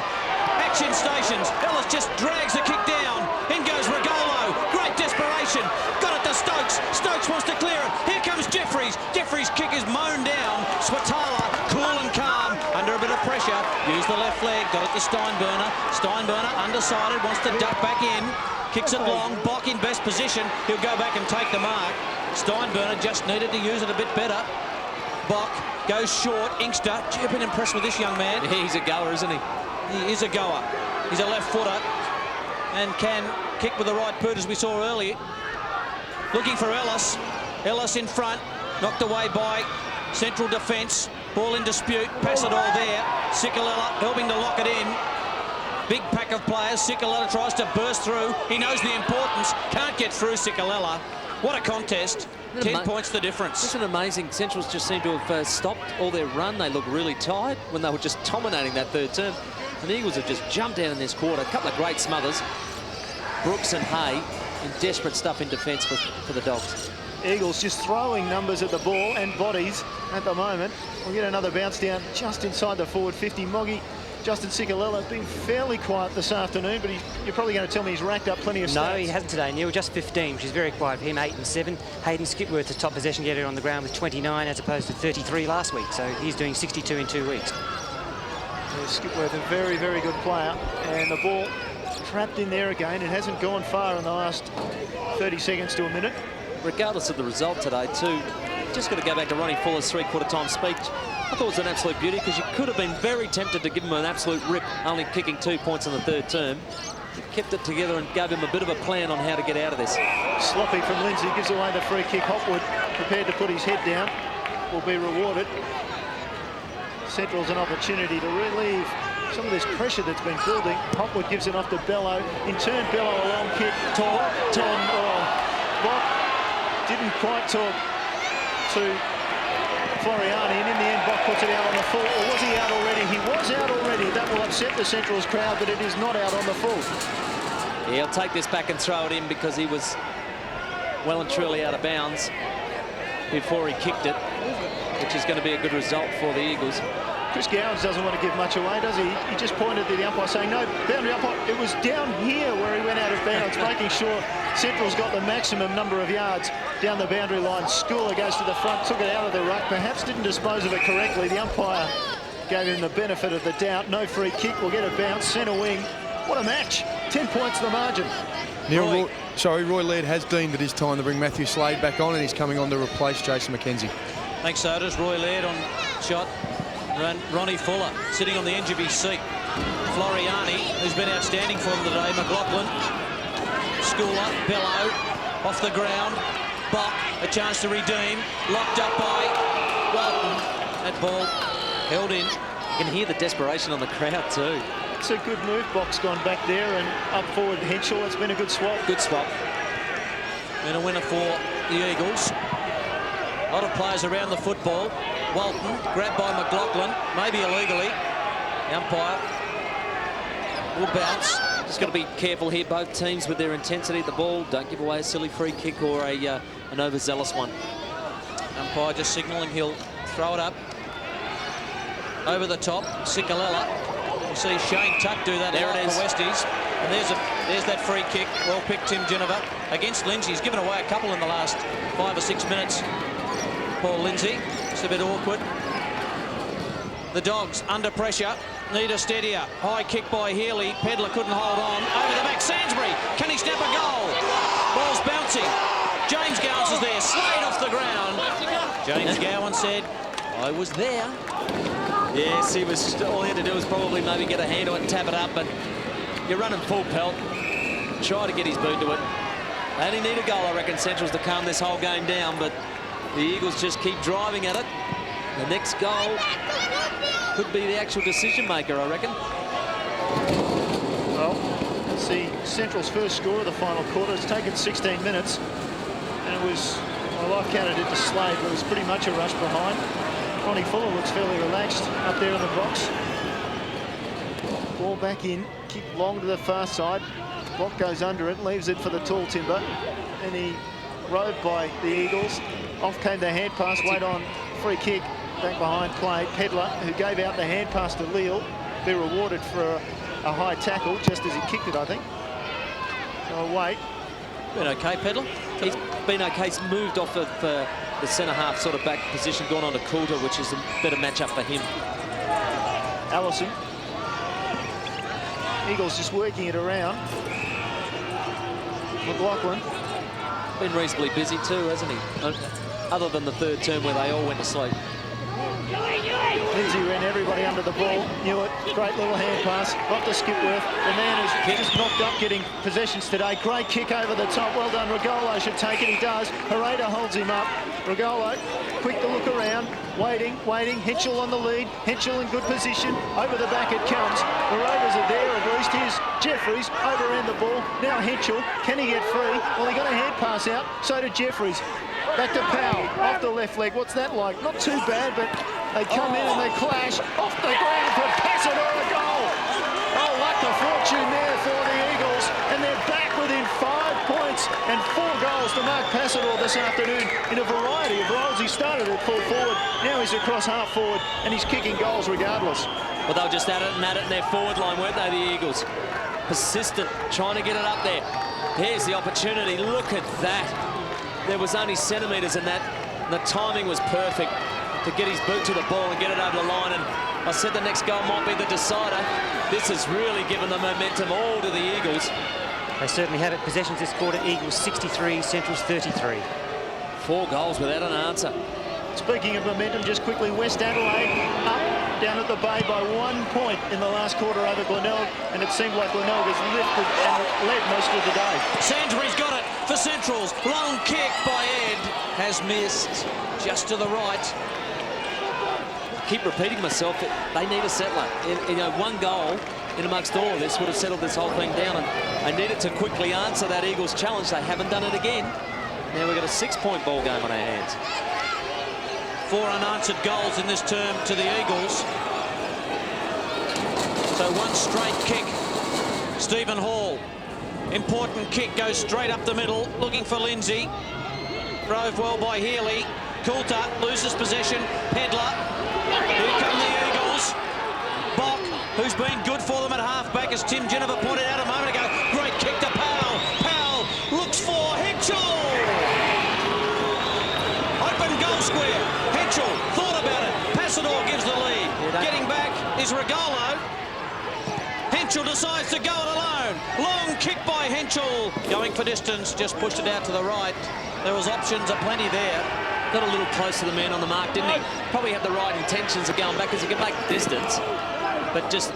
Action stations. Ellis just drags the kick down. In goes Regolo. Great desperation. Got it to Stokes. Stokes wants to clear it. Here comes Jeffries. Jeffries' kick is mown down. Swatala, cool and calm, under a bit of pressure. Use the left leg. Got it to Steinburner. Steinburner undecided. Wants to duck back in. Kicks it long. Bock in best position. He'll go back and take the mark. Steinburner just needed to use it a bit better. Bock goes short. Inkster. Gee, I've been impressed with this young man. Yeah, he's a goer, isn't he? He is a goer. He's a left footer and can kick with the right boot, as we saw earlier. Looking for Ellis. Ellis in front. Knocked away by Central defence. Ball in dispute. Passador there. Sikalella helping to lock it in. Big pack of players. Sikalella tries to burst through. He knows the importance. Can't get through Sikalella. What a contest. 10 points the difference. Isn't it amazing? Centrals just seem to have stopped all their run. They look really tired when they were just dominating that 3rd term. And the Eagles have just jumped out in this quarter. A couple of great smothers. Brooks and Hay in desperate stuff in defence for the Dogs. Eagles just throwing numbers at the ball and bodies at the moment. We'll get another bounce down just inside the forward 50. Moggy, Justin Sikalella, been fairly quiet this afternoon, but you're probably going to tell me he's racked up plenty of stats. No, he hasn't today, Neil. Just 15, which is very quiet for him. 8 and 7. Hayden Skipworth, the top possession getter on the ground, with 29 as opposed to 33 last week. So he's doing 62 in 2 weeks. Skipworth, a very, very good player, and the ball trapped in there again. It hasn't gone far in the last 30 seconds to a minute. Regardless of the result today, too, just got to go back to Ronnie Fuller's three-quarter time speech. I thought it was an absolute beauty because you could have been very tempted to give him an absolute rip, only kicking 2 points in the third term. He kept it together and gave him a bit of a plan on how to get out of this. Sloppy from Lindsay, gives away the free kick. Hopwood prepared to put his head down, will be rewarded. Central's an opportunity to relieve some of this pressure that's been building. Hopwood gives it off to Bello. In turn, Bello a long kick. Bock didn't quite talk to Floriani, and in the end, Bock puts it out on the full. Or was he out already? He was out already. That will upset the Central's crowd, but it is not out on the full. Yeah, he'll take this back and throw it in because he was well and truly out of bounds before he kicked it, which is going to be a good result for the Eagles. Chris Gowans doesn't want to give much away, does he? He just pointed to the umpire saying, no, boundary umpire. It was down here where he went out of bounds, making sure Central's got the maximum number of yards down the boundary line. Schooler goes to the front, took it out of the ruck, perhaps didn't dispose of it correctly. The umpire gave him the benefit of the doubt. No free kick, will get a bounce, centre wing. What a match. 10 points the margin. Neil, Roy Laird has deemed it is time to bring Matthew Slade back on, and he's coming on to replace Jason McKenzie. Thanks, Otis. Roy Laird on shot. Ronnie Fuller sitting on the edge of his seat. Floriani, who's been outstanding for them today. McLaughlin, Schooler, Bello, off the ground. Bock, a chance to redeem. Locked up by Walton. That ball held in. You can hear the desperation on the crowd too. It's a good move. Bock's gone back there and up forward Henschel. It's been a good swap. Good swap. And a winner for the Eagles. A lot of players around the football. Walton, grabbed by McLaughlin, maybe illegally. The umpire will bounce. Just got to be careful here, both teams, with their intensity at the ball. Don't give away a silly free kick or an overzealous one. Umpire just signalling he'll throw it up. Over the top, Sikalella. You see Shane Tuck do that. There it is. For Westies. And there's that free kick. Well picked, Tim Geneva. Against Lindsay. He's given away a couple in the last 5 or 6 minutes. Paul Lindsay. It's a bit awkward. The Dogs under pressure. Need a steadier. High kick by Healy. Pedler couldn't hold on. Over the back, Sainsbury. Can he snap a goal? Ball's bouncing. James Gowans is there. Slade off the ground. James Gowan said, I was there. Yes, he was. All he had to do was probably maybe get a hand to it and tap it up, but you're running full pelt. Try to get his boot to it. They only need a goal, I reckon, Centrals to calm this whole game down, but the Eagles just keep driving at it. The next goal could be the actual decision maker, I reckon. Well, let's see, Central's first score of the final quarter. It's taken 16 minutes, and it was, well, I counted it to Slade, but it was pretty much a rush behind. Ronnie Fuller looks fairly relaxed up there in the box. Ball back in, kick long to the far side. Bock goes under it, leaves it for the tall timber. And he rode by the Eagles. Off came the hand pass, wait on, free kick, back behind play. Pedler, who gave out the hand pass to Leal, be rewarded for a high tackle, just as he kicked it, I think. So wait. Been okay, Pedler? He's been okay. He's moved off of the centre-half sort of back position, gone on to Coulter, which is a better matchup for him. Allison. Eagles just working it around. McLaughlin. Been reasonably busy too, hasn't he? Other than the third term where they all went to sleep. Lindsay ran everybody under the ball. Knew it. Great little hand pass. Off to Skipworth. The man who's just knocked up getting possessions today. Great kick over the top. Well done. Regolo should take it. He does. Hereda holds him up. Regolo, quick to look around. Waiting. Henschel on the lead. Henschel in good position. Over the back it comes. The Rovers are there at least. Here's Jeffries. Overran the ball. Now Henschel. Can he get free? Well, he got a hand pass out. So did Jeffries. Back to Powell. Off the left leg. What's that like? Not too bad, but they come in and they clash. Off the ground for Passador, a goal. Oh, luck of fortune there for the Eagles. And they're back within 5 points and 4 goals to Mark Passador this afternoon in a variety of roles. He started at full forward. Now he's across half forward and he's kicking goals regardless. Well, they were just at it in their forward line, weren't they, the Eagles? Persistent, trying to get it up there. Here's the opportunity. Look at that. There was only centimetres in that. The timing was perfect. to get his boot to the ball and get it over the line. And I said the next goal might be the decider. This has really given the momentum all to the Eagles. They certainly have it. Possessions this quarter, Eagles 63, Centrals 33. 4 goals without an answer. Speaking of momentum, just quickly, West Adelaide up down at the Bay by 1 point in the last quarter over Glenelg, and it seemed like Glenelg has lifted and led most of the day. Sainsbury's got it for Centrals. Long kick by Ed has missed just to the right. I keep repeating myself that they need a settler. You know, 1 goal in amongst all of this would have settled this whole thing down, and they needed to quickly answer that Eagles challenge. They haven't done it again. Now we've got a 6-point ball game on our hands. 4 unanswered goals in this term to the Eagles. So 1 straight kick. Stephen Hall. Important kick, goes straight up the middle, looking for Lindsay. Drove well by Healy. Coulter loses possession. Pedler. Here come the Eagles. Bock, who's been good for them at half-back, as Tim Ginniver pointed out a moment ago. Great kick to Powell. Powell looks for Hitchell. Open goal square. Hitchell thought about it. Passador gives the lead. Getting back is Regalo. Henschel decides to go it alone. Long kick by Henschel. Going for distance, just pushed it out to the right. There was options aplenty there. Got a little close to the man on the mark, didn't he? Probably had the right intentions of going back because he could make the distance, but just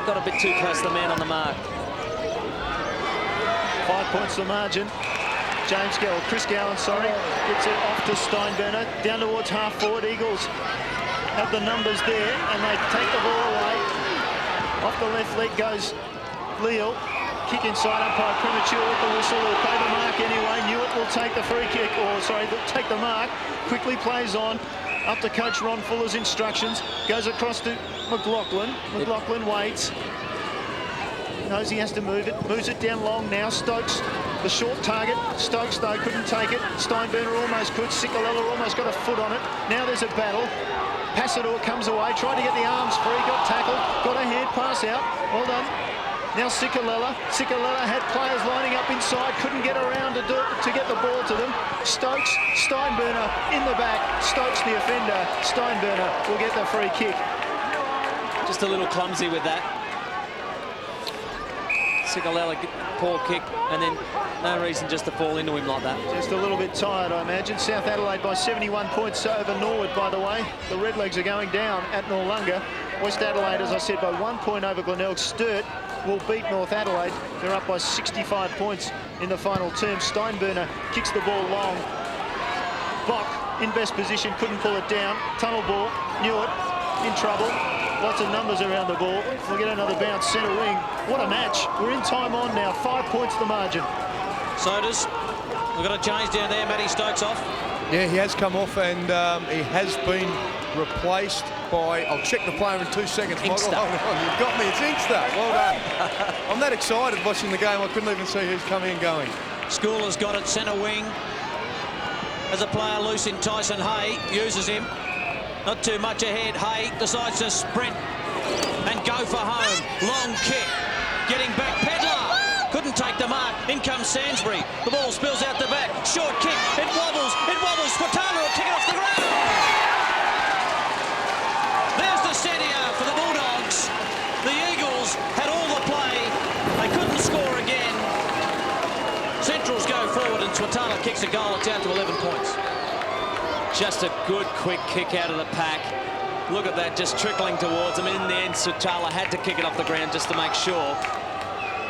got a bit too close to the man on the mark. 5 points the margin. James Gowan, Chris Gowan, sorry, gets it off to Steinberner, down towards half forward. Eagles have the numbers there, and they take the ball away. Off the left leg goes Leal. Kick inside, umpire premature with the whistle. He'll pay the mark anyway. Newitt will take the free kick, or sorry, take the mark. Quickly plays on. Up to coach Ron Fuller's instructions. Goes across to McLaughlin. McLaughlin waits. Knows he has to move it. Moves it down long now. Stokes, the short target. Stokes, though, couldn't take it. Steinberner almost could. Sikalella almost got a foot on it. Now there's a battle. Passador comes away. Tried to get the arms free. Got tackled. Got a hand pass out. Well done. Now Sikalella. Sikalella had players lining up inside. Couldn't get around to get the ball to them. Stokes. Steinberner in the back. Stokes the offender. Steinberner will get the free kick. Just a little clumsy with that. Sikalella, poor kick, and then no reason just to fall into him like that. Just a little bit tired, I imagine. South Adelaide by 71 points over Norwood, by the way. The Redlegs are going down at Noarlunga. West Adelaide, as I said, by 1 point over Glenelg. Sturt will beat North Adelaide. They're up by 65 points in the final term. Steinberner kicks the ball long. Bock in best position, couldn't pull it down. Tunnel ball, Newitt in trouble. Lots of numbers around the ball. We'll get another bounce, centre wing. What a match. We're in time on now. 5 points the margin. Sodas, we've got a change down there. Matty Stokes off. Yeah, he has come off, and he has been replaced by, I'll check the player in 2 seconds. Inkster. Michael, hold on, you've got me, it's Inkster. Well done. I'm that excited watching the game, I couldn't even see who's coming and going. Schooler's got it, centre wing. As a player loose in Tyson Hay, uses him. Not too much ahead. Hay decides to sprint and go for home. Long kick. Getting back. Pedler couldn't take the mark. In comes Sainsbury. The ball spills out the back. Short kick. It wobbles. It wobbles. Squatana will kick it off the ground. There's the Sedia for the Bulldogs. The Eagles had all the play. They couldn't score again. Centrals go forward and Squatana kicks a goal. It's out to 11 points. Just a good, quick kick out of the pack. Look at that, just trickling towards him. In the end, Sutala had to kick it off the ground just to make sure.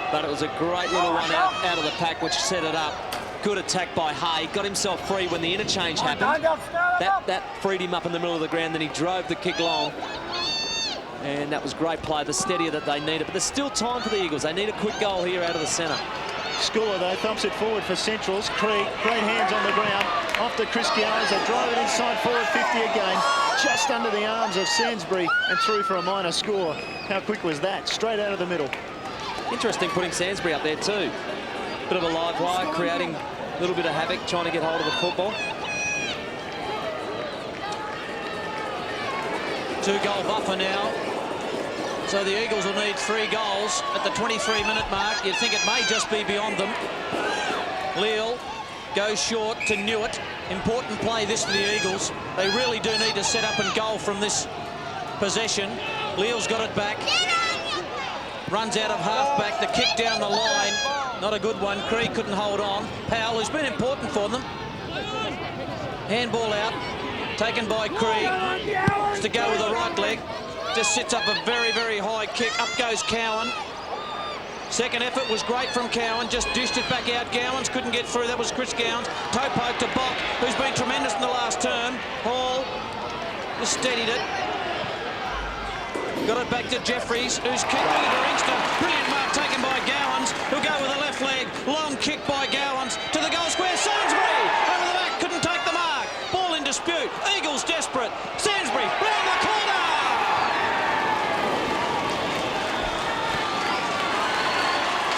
But it was a great little one out of the pack, which set it up. Good attack by Hay. Got himself free when the interchange happened. That freed him up in the middle of the ground. Then he drove the kick long. And that was great play, the steadier that they needed. But there's still time for the Eagles. They need a quick goal here out of the centre. Schooler, though, thumps it forward for Centrals. Great hands on the ground. Off to Chris Gowers. They drive it inside forward 50 again. Just under the arms of Sainsbury and through for a minor score. How quick was that? Straight out of the middle. Interesting putting Sainsbury up there too. Bit of a live wire, creating a little bit of havoc, trying to get hold of the football. 2-goal buffer now. So the Eagles will need 3 goals at the 23-minute mark. You'd think it may just be beyond them. Leal goes short to Newitt. Important play this for the Eagles. They really do need to set up and goal from this possession. Leal's got it back. Runs out of half-back. The kick down the line. Not a good one. Krieg couldn't hold on. Powell, who's been important for them. Handball out. Taken by Krieg. To go with the right leg. Just sits up a very, very high kick. Up goes Cowan. Second effort was great from Cowan. Just dished it back out. Gowans couldn't get through. That was Chris Gowans. Toe poke to Bock, who's been tremendous in the last term. Hall just steadied it. Got it back to Jeffries, who's kicked into Inkster. Brilliant mark taken by Gowans, who'll go with the left leg. Long kick by Gowans to the goal square. Sainsbury over the back, couldn't take the mark. Ball in dispute. Eagles desperate. Sainsbury round the corner.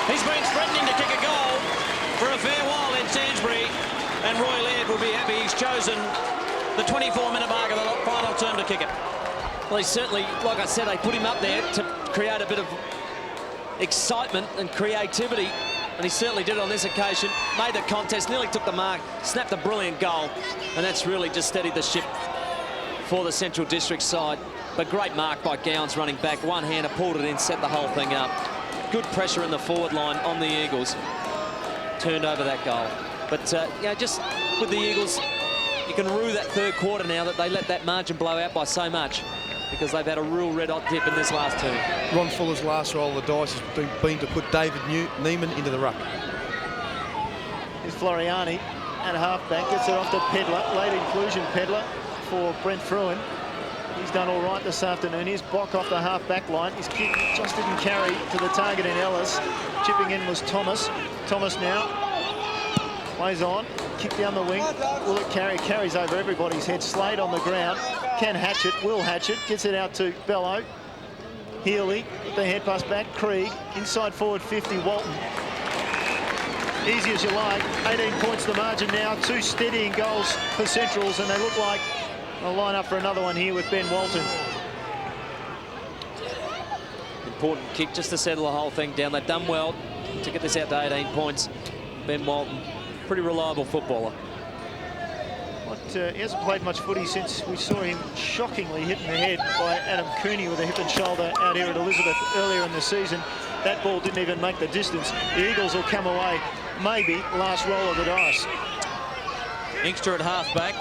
He's been threatening to kick a goal for a fair while in Sainsbury, and Roy Laird will be happy he's chosen the 24-minute mark of the final term to kick it. Well, he certainly, like I said, they put him up there to create a bit of excitement and creativity, and he certainly did it on this occasion. Made the contest, nearly took the mark, snapped a brilliant goal, and that's really just steadied the ship for the Central District side. But great mark by Gowans running back. One-hander pulled it in, set the whole thing up. Good pressure in the forward line on the Eagles. Turned over that goal. But, you know, just with the Eagles, you can rue that third quarter now that they let that margin blow out by so much, because they've had a real red-hot dip in this last two. Ron Fuller's last roll of the dice has been to put David Neiman into the ruck. Here's Floriani at half-back. Gets it off to Pedler. Late inclusion Pedler for Brent Fruin. He's done all right this afternoon. Here's Bock off the half-back line. His kick just didn't carry to the target in Ellis. Chipping in was Thomas. Thomas now plays on. Kick down the wing. Will it carry? Carries over everybody's head. Slade on the ground. Can hatch it. Will hatch it. Gets it out to Bello. Healy with the head pass back. Krieg. Inside forward 50. Walton. Easy as you like. 18 points the margin now. 2 steadying goals for Centrals, and they look like they'll line up for another one here with Ben Walton. Important kick just to settle the whole thing down. They've done well to get this out to 18 points. Ben Walton, pretty reliable footballer. He hasn't played much footy since we saw him shockingly hit in the head by Adam Cooney with a hip and shoulder out here at Elizabeth earlier in the season. That ball didn't even make the distance. The Eagles will come away, maybe, last roll of the dice. Inkster at half-back.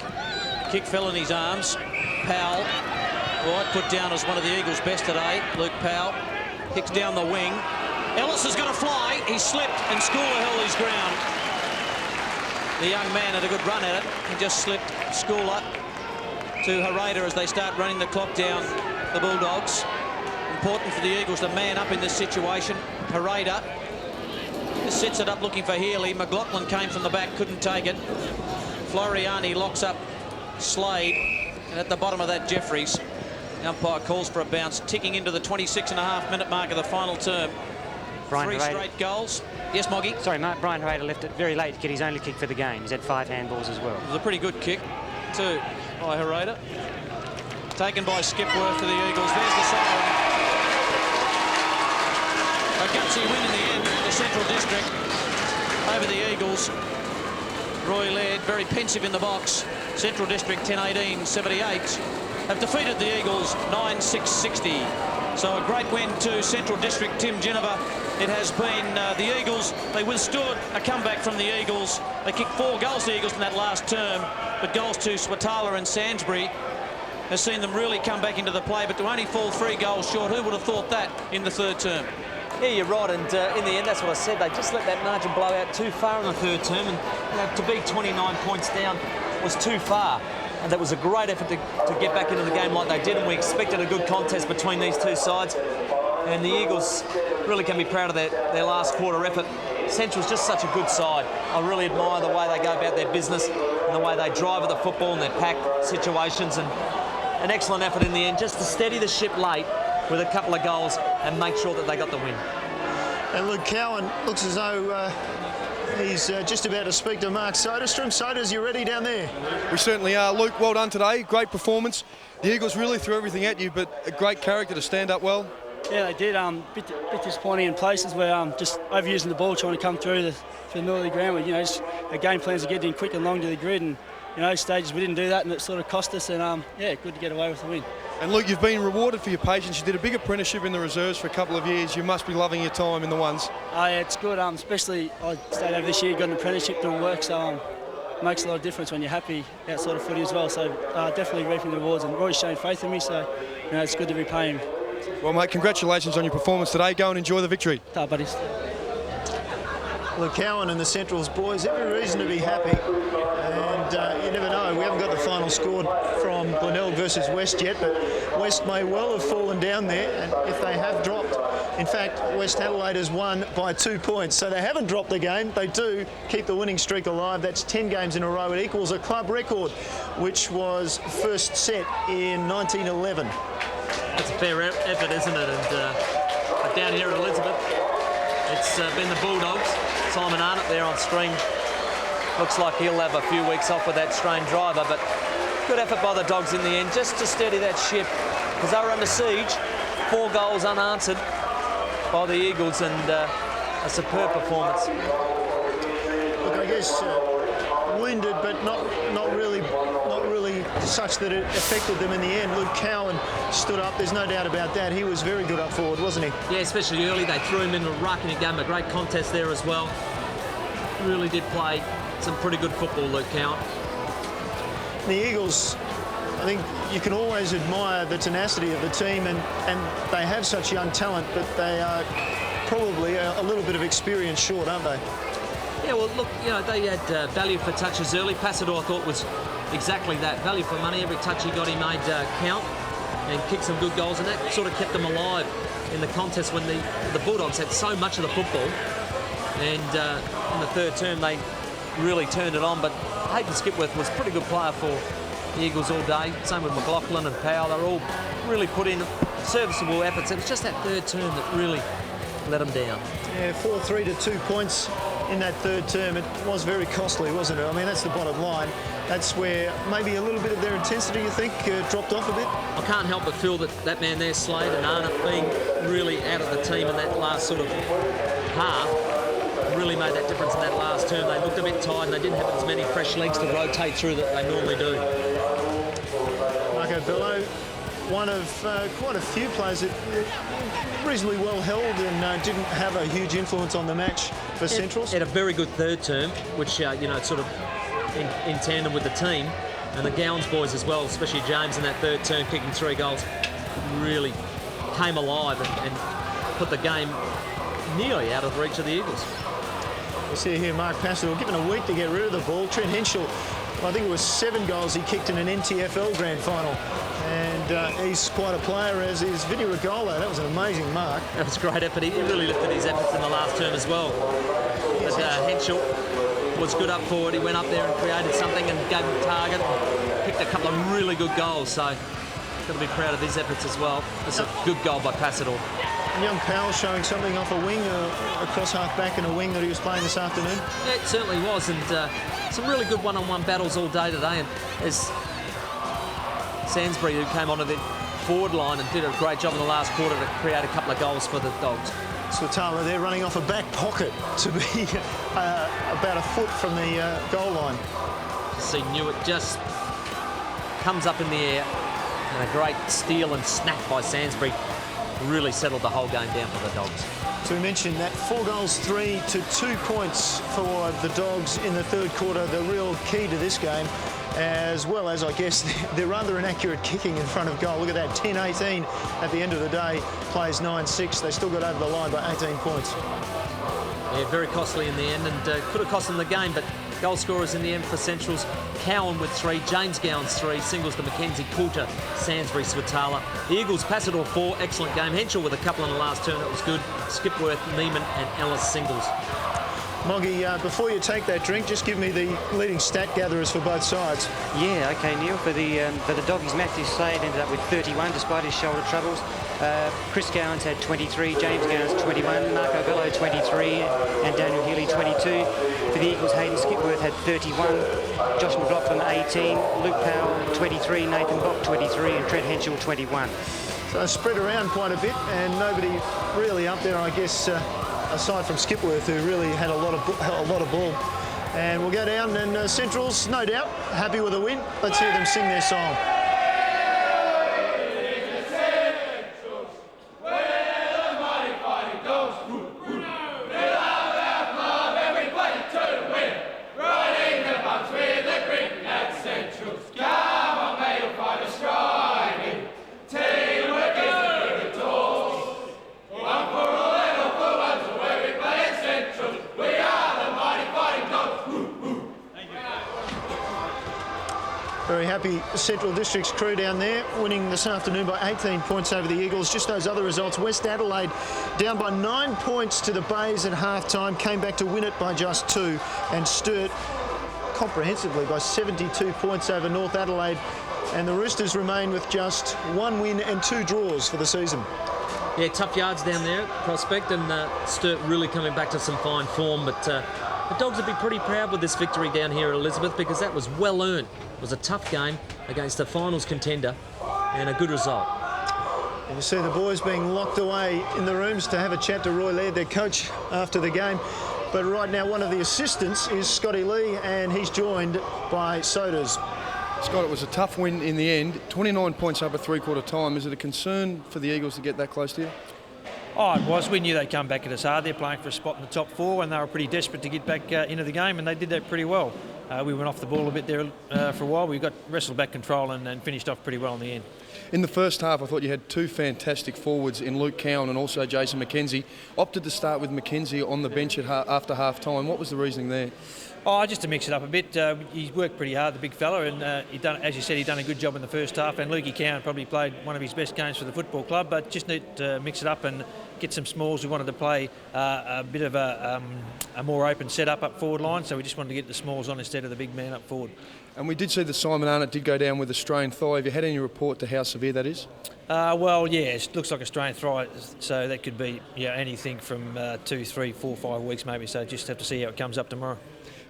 Kick fell in his arms. Powell, right, put down as one of the Eagles' best today. Luke Powell kicks down the wing. Ellis has got to fly. He slipped, and Schooler held his ground. The young man had a good run at it. He just slipped. Schooler to Harada as they start running the clock down, the Bulldogs. Important for the Eagles to man up in this situation. Harada just sets it up looking for Healy. McLaughlin came from the back, couldn't take it. Floriani locks up Slade, and at the bottom of that, Jeffries. The umpire calls for a bounce, ticking into the 26.5-minute mark of the final term. Brian 3 Harada. straight goals. Yes, Moggy? Sorry, Mark, Brian Harada left it very late to get his only kick for the game. He's had 5 handballs as well. It was a pretty good kick, too, by Harada. Taken by Skipworth to the Eagles. There's the siren. A gutsy win in the end, the Central District over the Eagles. Roy Laird very pensive in the box. Central District 10-18-78 have defeated the Eagles 9-6-60. So a great win to Central District, Tim Geneva. It has been the Eagles. They withstood a comeback from the Eagles. They kicked 4 goals to the Eagles in that last term, but goals to Swatala and Sainsbury has seen them really come back into the play, but to only fall 3 goals short, who would have thought that in the third term? Yeah, you're right, and in the end, that's what I said. They just let that margin blow out too far in the third term, and to be 29 points down was too far. And that was a great effort to get back into the game like they did, and we expected a good contest between these two sides. And the Eagles really can be proud of their last quarter effort. Central's just such a good side. I really admire the way they go about their business and the way they drive at the football and their pack situations, and an excellent effort in the end just to steady the ship late with a couple of goals and make sure that they got the win. And Luke Cowan looks as though he's just about to speak to Mark Soderstrom. Soders, you ready down there? We certainly are. Luke, well done today. Great performance. The Eagles really threw everything at you, but a great character to stand up well. Yeah, they did. Bit disappointing in places where just overusing the ball, trying to come through the middle of the ground. Where, you know, just, our game plans to get in quick and long to the grid, and stages we didn't do that, and it sort of cost us. And yeah, good to get away with the win. And Luke, you've been rewarded for your patience. You did a big apprenticeship in the reserves for a couple of years. You must be loving your time in the ones. Oh yeah, it's good. Especially I stayed over this year, got an apprenticeship doing work, so it makes a lot of difference when you're happy outside of footy as well. So definitely reaping the rewards, and Roy's shown faith in me, so it's good to repay him. Well, mate, congratulations on your performance today. Go and enjoy the victory. Ta, buddies. Luke Cowan and the Centrals boys, every reason to be happy. And you never know, we haven't got the final score from Glenelg versus West yet, but West may well have fallen down there, and if they have dropped, in fact, West Adelaide has won by 2 points, so they haven't dropped the game. They do keep the winning streak alive. That's 10 games in a row. It equals a club record, which was first set in 1911. That's a fair effort, isn't it? And but down here at Elizabeth, it's been the Bulldogs. Simon Arnott there on string. Looks like he'll have a few weeks off with that strained driver, but good effort by the Dogs in the end, just to steady that ship, because they were under siege. 4 goals unanswered by the Eagles, and a superb performance. Look, I guess wounded, but not really such that it affected them in the end. Luke Cowan stood up. There's no doubt about that. He was very good up forward, wasn't he? Yeah, especially early. They threw him in the ruck, and he gave him a great contest there as well. Really did play some pretty good football, Luke Cowan. The Eagles, I think you can always admire the tenacity of the team, and they have such young talent, but they are probably a little bit of experience short, aren't they? Yeah, well, look, they had value for touches early. Passador, I thought, was exactly that. Value for money. Every touch he got, he made count and kicked some good goals, and that sort of kept them alive in the contest when the Bulldogs had so much of the football. And in the third term, they really turned it on. But Hayden Skipworth was a pretty good player for the Eagles all day. Same with McLaughlin and Powell. They're all really put in serviceable efforts. It was just that third term that really let them down. Yeah, 4-3 to 2 points in that third term. It was very costly, wasn't it? I mean, that's the bottom line. That's where maybe a little bit of their intensity, you think, dropped off a bit? I can't help but feel that man there, Slade, and Arnott being really out of the team in that last sort of half, really made that difference in that last term. They looked a bit tired, and they didn't have as many fresh legs to rotate through that they normally do. Marco Bello, one of quite a few players that reasonably well held and didn't have a huge influence on the match for Centrals. Had a very good third term, which sort of in tandem with the team, and the Gowans boys as well, especially James in that third term kicking 3 goals, really came alive and put the game nearly out of reach of the Eagles. You see here Mark Passador given a week to get rid of the ball. Trent Henschel, I think it was 7 goals he kicked in an NTFL grand final, and he's quite a player, as is Vinny Regola. That was an amazing mark. That was a great effort. He really lifted his efforts in the last term as well. But Henschel was good up forward. He went up there and created something and gave him a target, picked a couple of really good goals, so got to be proud of his efforts as well. It's a good goal by Passador. Young Powell showing something off a wing, across half back in a wing that he was playing this afternoon. Yeah, it certainly was, and some really good one-on-one battles all day today. And there's Sainsbury, who came onto the forward line and did a great job in the last quarter to create a couple of goals for the Dogs. Swatala there running off a back pocket to be about a foot from the goal line. See Newitt just comes up in the air, and a great steal and snap by Sainsbury really settled the whole game down for the Dogs. So we mentioned that 4 goals, 3 to 2 points for the Dogs in the third quarter, the real key to this game, as well as, I guess, their rather inaccurate kicking in front of goal. Look at that, 10-18 at the end of the day, plays 9-6. They still got over the line by 18 points. Yeah, very costly in the end, and could have cost them the game, but goal scorers in the end for Centrals: Cowan with 3, James Gowans 3, singles to Mackenzie, Coulter, Sainsbury, Swatala. The Eagles, Passador 4, excellent game. Henschel with a couple in the last turn, that was good. Skipworth, Neiman and Ellis singles. Moggy, before you take that drink, just give me the leading stat gatherers for both sides. Yeah, okay, Neil. For the Doggies, Matthew Slade ended up with 31 despite his shoulder troubles. Chris Gowans had 23, James Gowans 21, Marco Bello 23, and Daniel Healy 22. For the Eagles, Hayden Skipworth had 31, Josh McLaughlin 18, Luke Powell 23, Nathan Bock 23, and Trent Henschel 21. So spread around quite a bit, and nobody really up there, I guess, aside from Skipworth, who really had a lot of ball. And we'll go down, and Central's, no doubt, happy with a win. Let's hear them sing their song. Very happy Central District's crew down there, winning this afternoon by 18 points over the Eagles. Just those other results, West Adelaide down by 9 points to the Bays at half-time, came back to win it by just 2, and Sturt comprehensively by 72 points over North Adelaide, and the Roosters remain with just 1 win and 2 draws for the season. Yeah, tough yards down there at Prospect, and Sturt really coming back to some fine form, but the Dogs would be pretty proud with this victory down here at Elizabeth, because that was well earned. It was a tough game against a finals contender and a good result. And you see the boys being locked away in the rooms to have a chat to Roy Laird, their coach, after the game. But right now, one of the assistants is Scotty Lee, and he's joined by Sodas. Scott, it was a tough win in the end. 29 points up at three-quarter time. Is it a concern for the Eagles to get that close to you? Oh, it was. We knew they'd come back at us hard. They're playing for a spot in the top 4, and they were pretty desperate to get back into the game, and they did that pretty well. We went off the ball a bit there for a while. We got wrestled back control and finished off pretty well in the end. In the first half, I thought you had 2 fantastic forwards in Luke Cowan and also Jason McKenzie. Opted to start with McKenzie on the bench after half-time. What was the reasoning there? Oh, just to mix it up a bit. He's worked pretty hard, the big fella, and he done, as you said, he done a good job in the first half. And Lukey Cowan probably played one of his best games for the football club, but just need to mix it up and get some smalls. We wanted to play a bit of a more open setup up forward line, so we just wanted to get the smalls on instead of the big man up forward. And we did see that Simon Arnott did go down with a strained thigh. Have you had any report to how severe that is? Well, yeah, it looks like a strained thigh, so that could be anything from 2, 3, 4, 5 weeks maybe. So just have to see how it comes up tomorrow.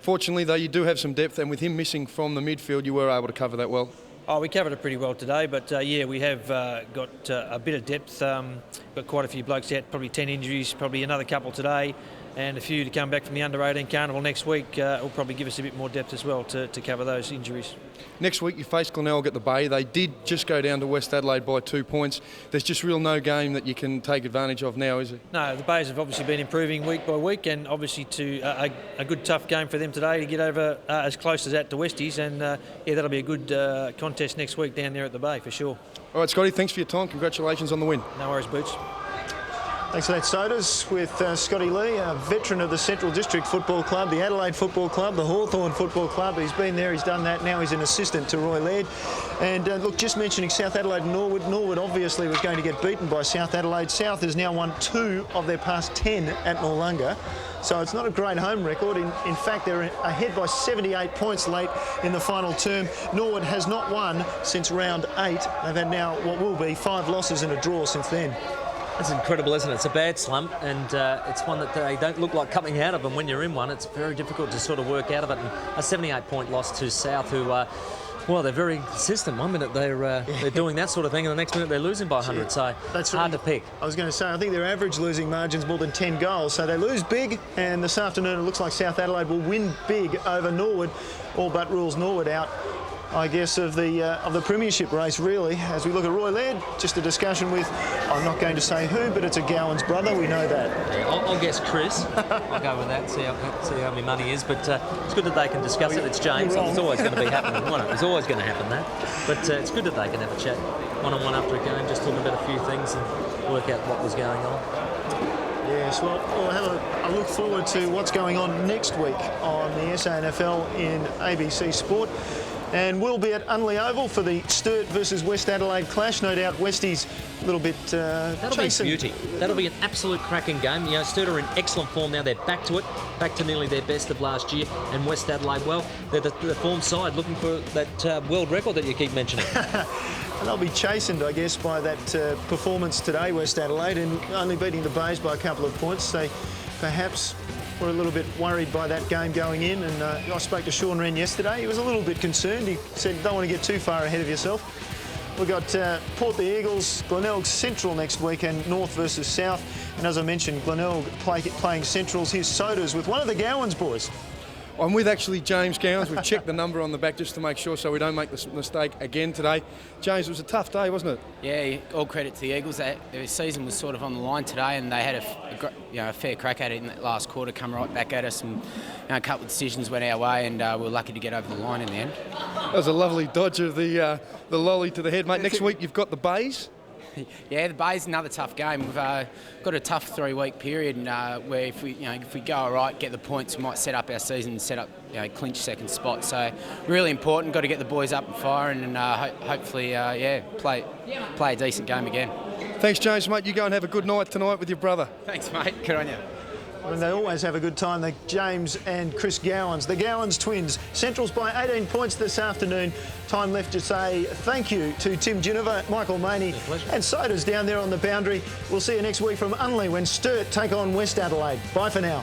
Fortunately, though, you do have some depth, and with him missing from the midfield, you were able to cover that well. Oh, we covered it pretty well today, but yeah, we have got a bit of depth. Got quite a few blokes out, probably 10 injuries, probably another couple today, and a few to come back from the under-18 carnival next week. Will probably give us a bit more depth as well to cover those injuries. Next week you face Glenelg at the Bay. They did just go down to West Adelaide by 2 points. There's just real no game that you can take advantage of now, is it? No, the Bays have obviously been improving week by week, and obviously to a good tough game for them today to get over as close as that to Westies, and yeah, that'll be a good contest next week down there at the Bay for sure. All right, Scotty, thanks for your time. Congratulations on the win. No worries, Boots. Thanks for that, Sodas, with Scotty Lee, a veteran of the Central District Football Club, the Adelaide Football Club, the Hawthorn Football Club. He's been there, he's done that. Now he's an assistant to Roy Laird. And look, just mentioning South Adelaide and Norwood. Norwood obviously was going to get beaten by South Adelaide. South has now won 2 of their past 10 at Noarlunga. So it's not a great home record. In fact, they're ahead by 78 points late in the final term. Norwood has not won since round 8. They've had now what will be 5 losses and a draw since then. That's incredible, isn't it? It's a bad slump, and it's one that they don't look like coming out of. And when you're in one, it's very difficult to sort of work out of it. And a 78-point loss to South, who, well, they're very consistent. 1 minute they're doing that sort of thing, and the next minute they're losing by 100. So that's hard to pick. I was going to say, I think their average losing margin's more than 10 goals. So they lose big, and this afternoon it looks like South Adelaide will win big over Norwood. All but rules Norwood out, I guess, of the premiership race, really. As we look at Roy Laird, just a discussion with, I'm not going to say who, but it's a Gowan's brother, we know that. Yeah, I'll guess Chris. I'll go with that, see how many money is, but it's good that they can discuss it. It's James, it's always going to be happening. It's always going to happen, that. But it's good that they can have a chat one-on-one after a game, just talk about a few things and work out what was going on. Yes, well, we'll have a look forward to what's going on next week on the SANFL in ABC Sport. And we'll be at Unley Oval for the Sturt versus West Adelaide clash. No doubt Westies a little bit That'll chasing. be beauty. That'll be an absolute cracking game. You know, Sturt are in excellent form now. They're back to it, back to nearly their best of last year. And West Adelaide, well, they're the form side looking for that world record that you keep mentioning. And they'll be chastened, I guess, by that performance today, West Adelaide, and only beating the Bays by a couple of points. They perhaps were a little bit worried by that game going in, and I spoke to Sean Wren yesterday. He was a little bit concerned. He said, don't want to get too far ahead of yourself. We've got Port the Eagles, Glenelg Central next week, and North versus South. And as I mentioned, Glenelg playing Centrals. Here's Sodas with one of the Gowans boys. I'm with actually James Gowans. We've checked the number on the back just to make sure so we don't make this mistake again today. James, it was a tough day, wasn't it? Yeah, all credit to the Eagles. Their season was sort of on the line today, and they had a fair crack at it in that last quarter, come right back at us, and a couple of decisions went our way, and we were lucky to get over the line in the end. That was a lovely dodge of the lolly to the head, mate. Next week you've got the Bays. Yeah, the Bay's another tough game. We've got a tough 3-week period, and where if we go all right, get the points, we might set up our season and set up, clinch second spot. So really important. Got to get the boys up and firing, and hopefully, play a decent game again. Thanks, James, mate. You go and have a good night tonight with your brother. Thanks, mate. Good on you. And they always have a good time, the James and Chris Gowans. The Gowans twins, Centrals by 18 points this afternoon. Time left to say thank you to Tim Ginniver, Michael Maney and Sodas down there on the boundary. We'll see you next week from Unley when Sturt take on West Adelaide. Bye for now.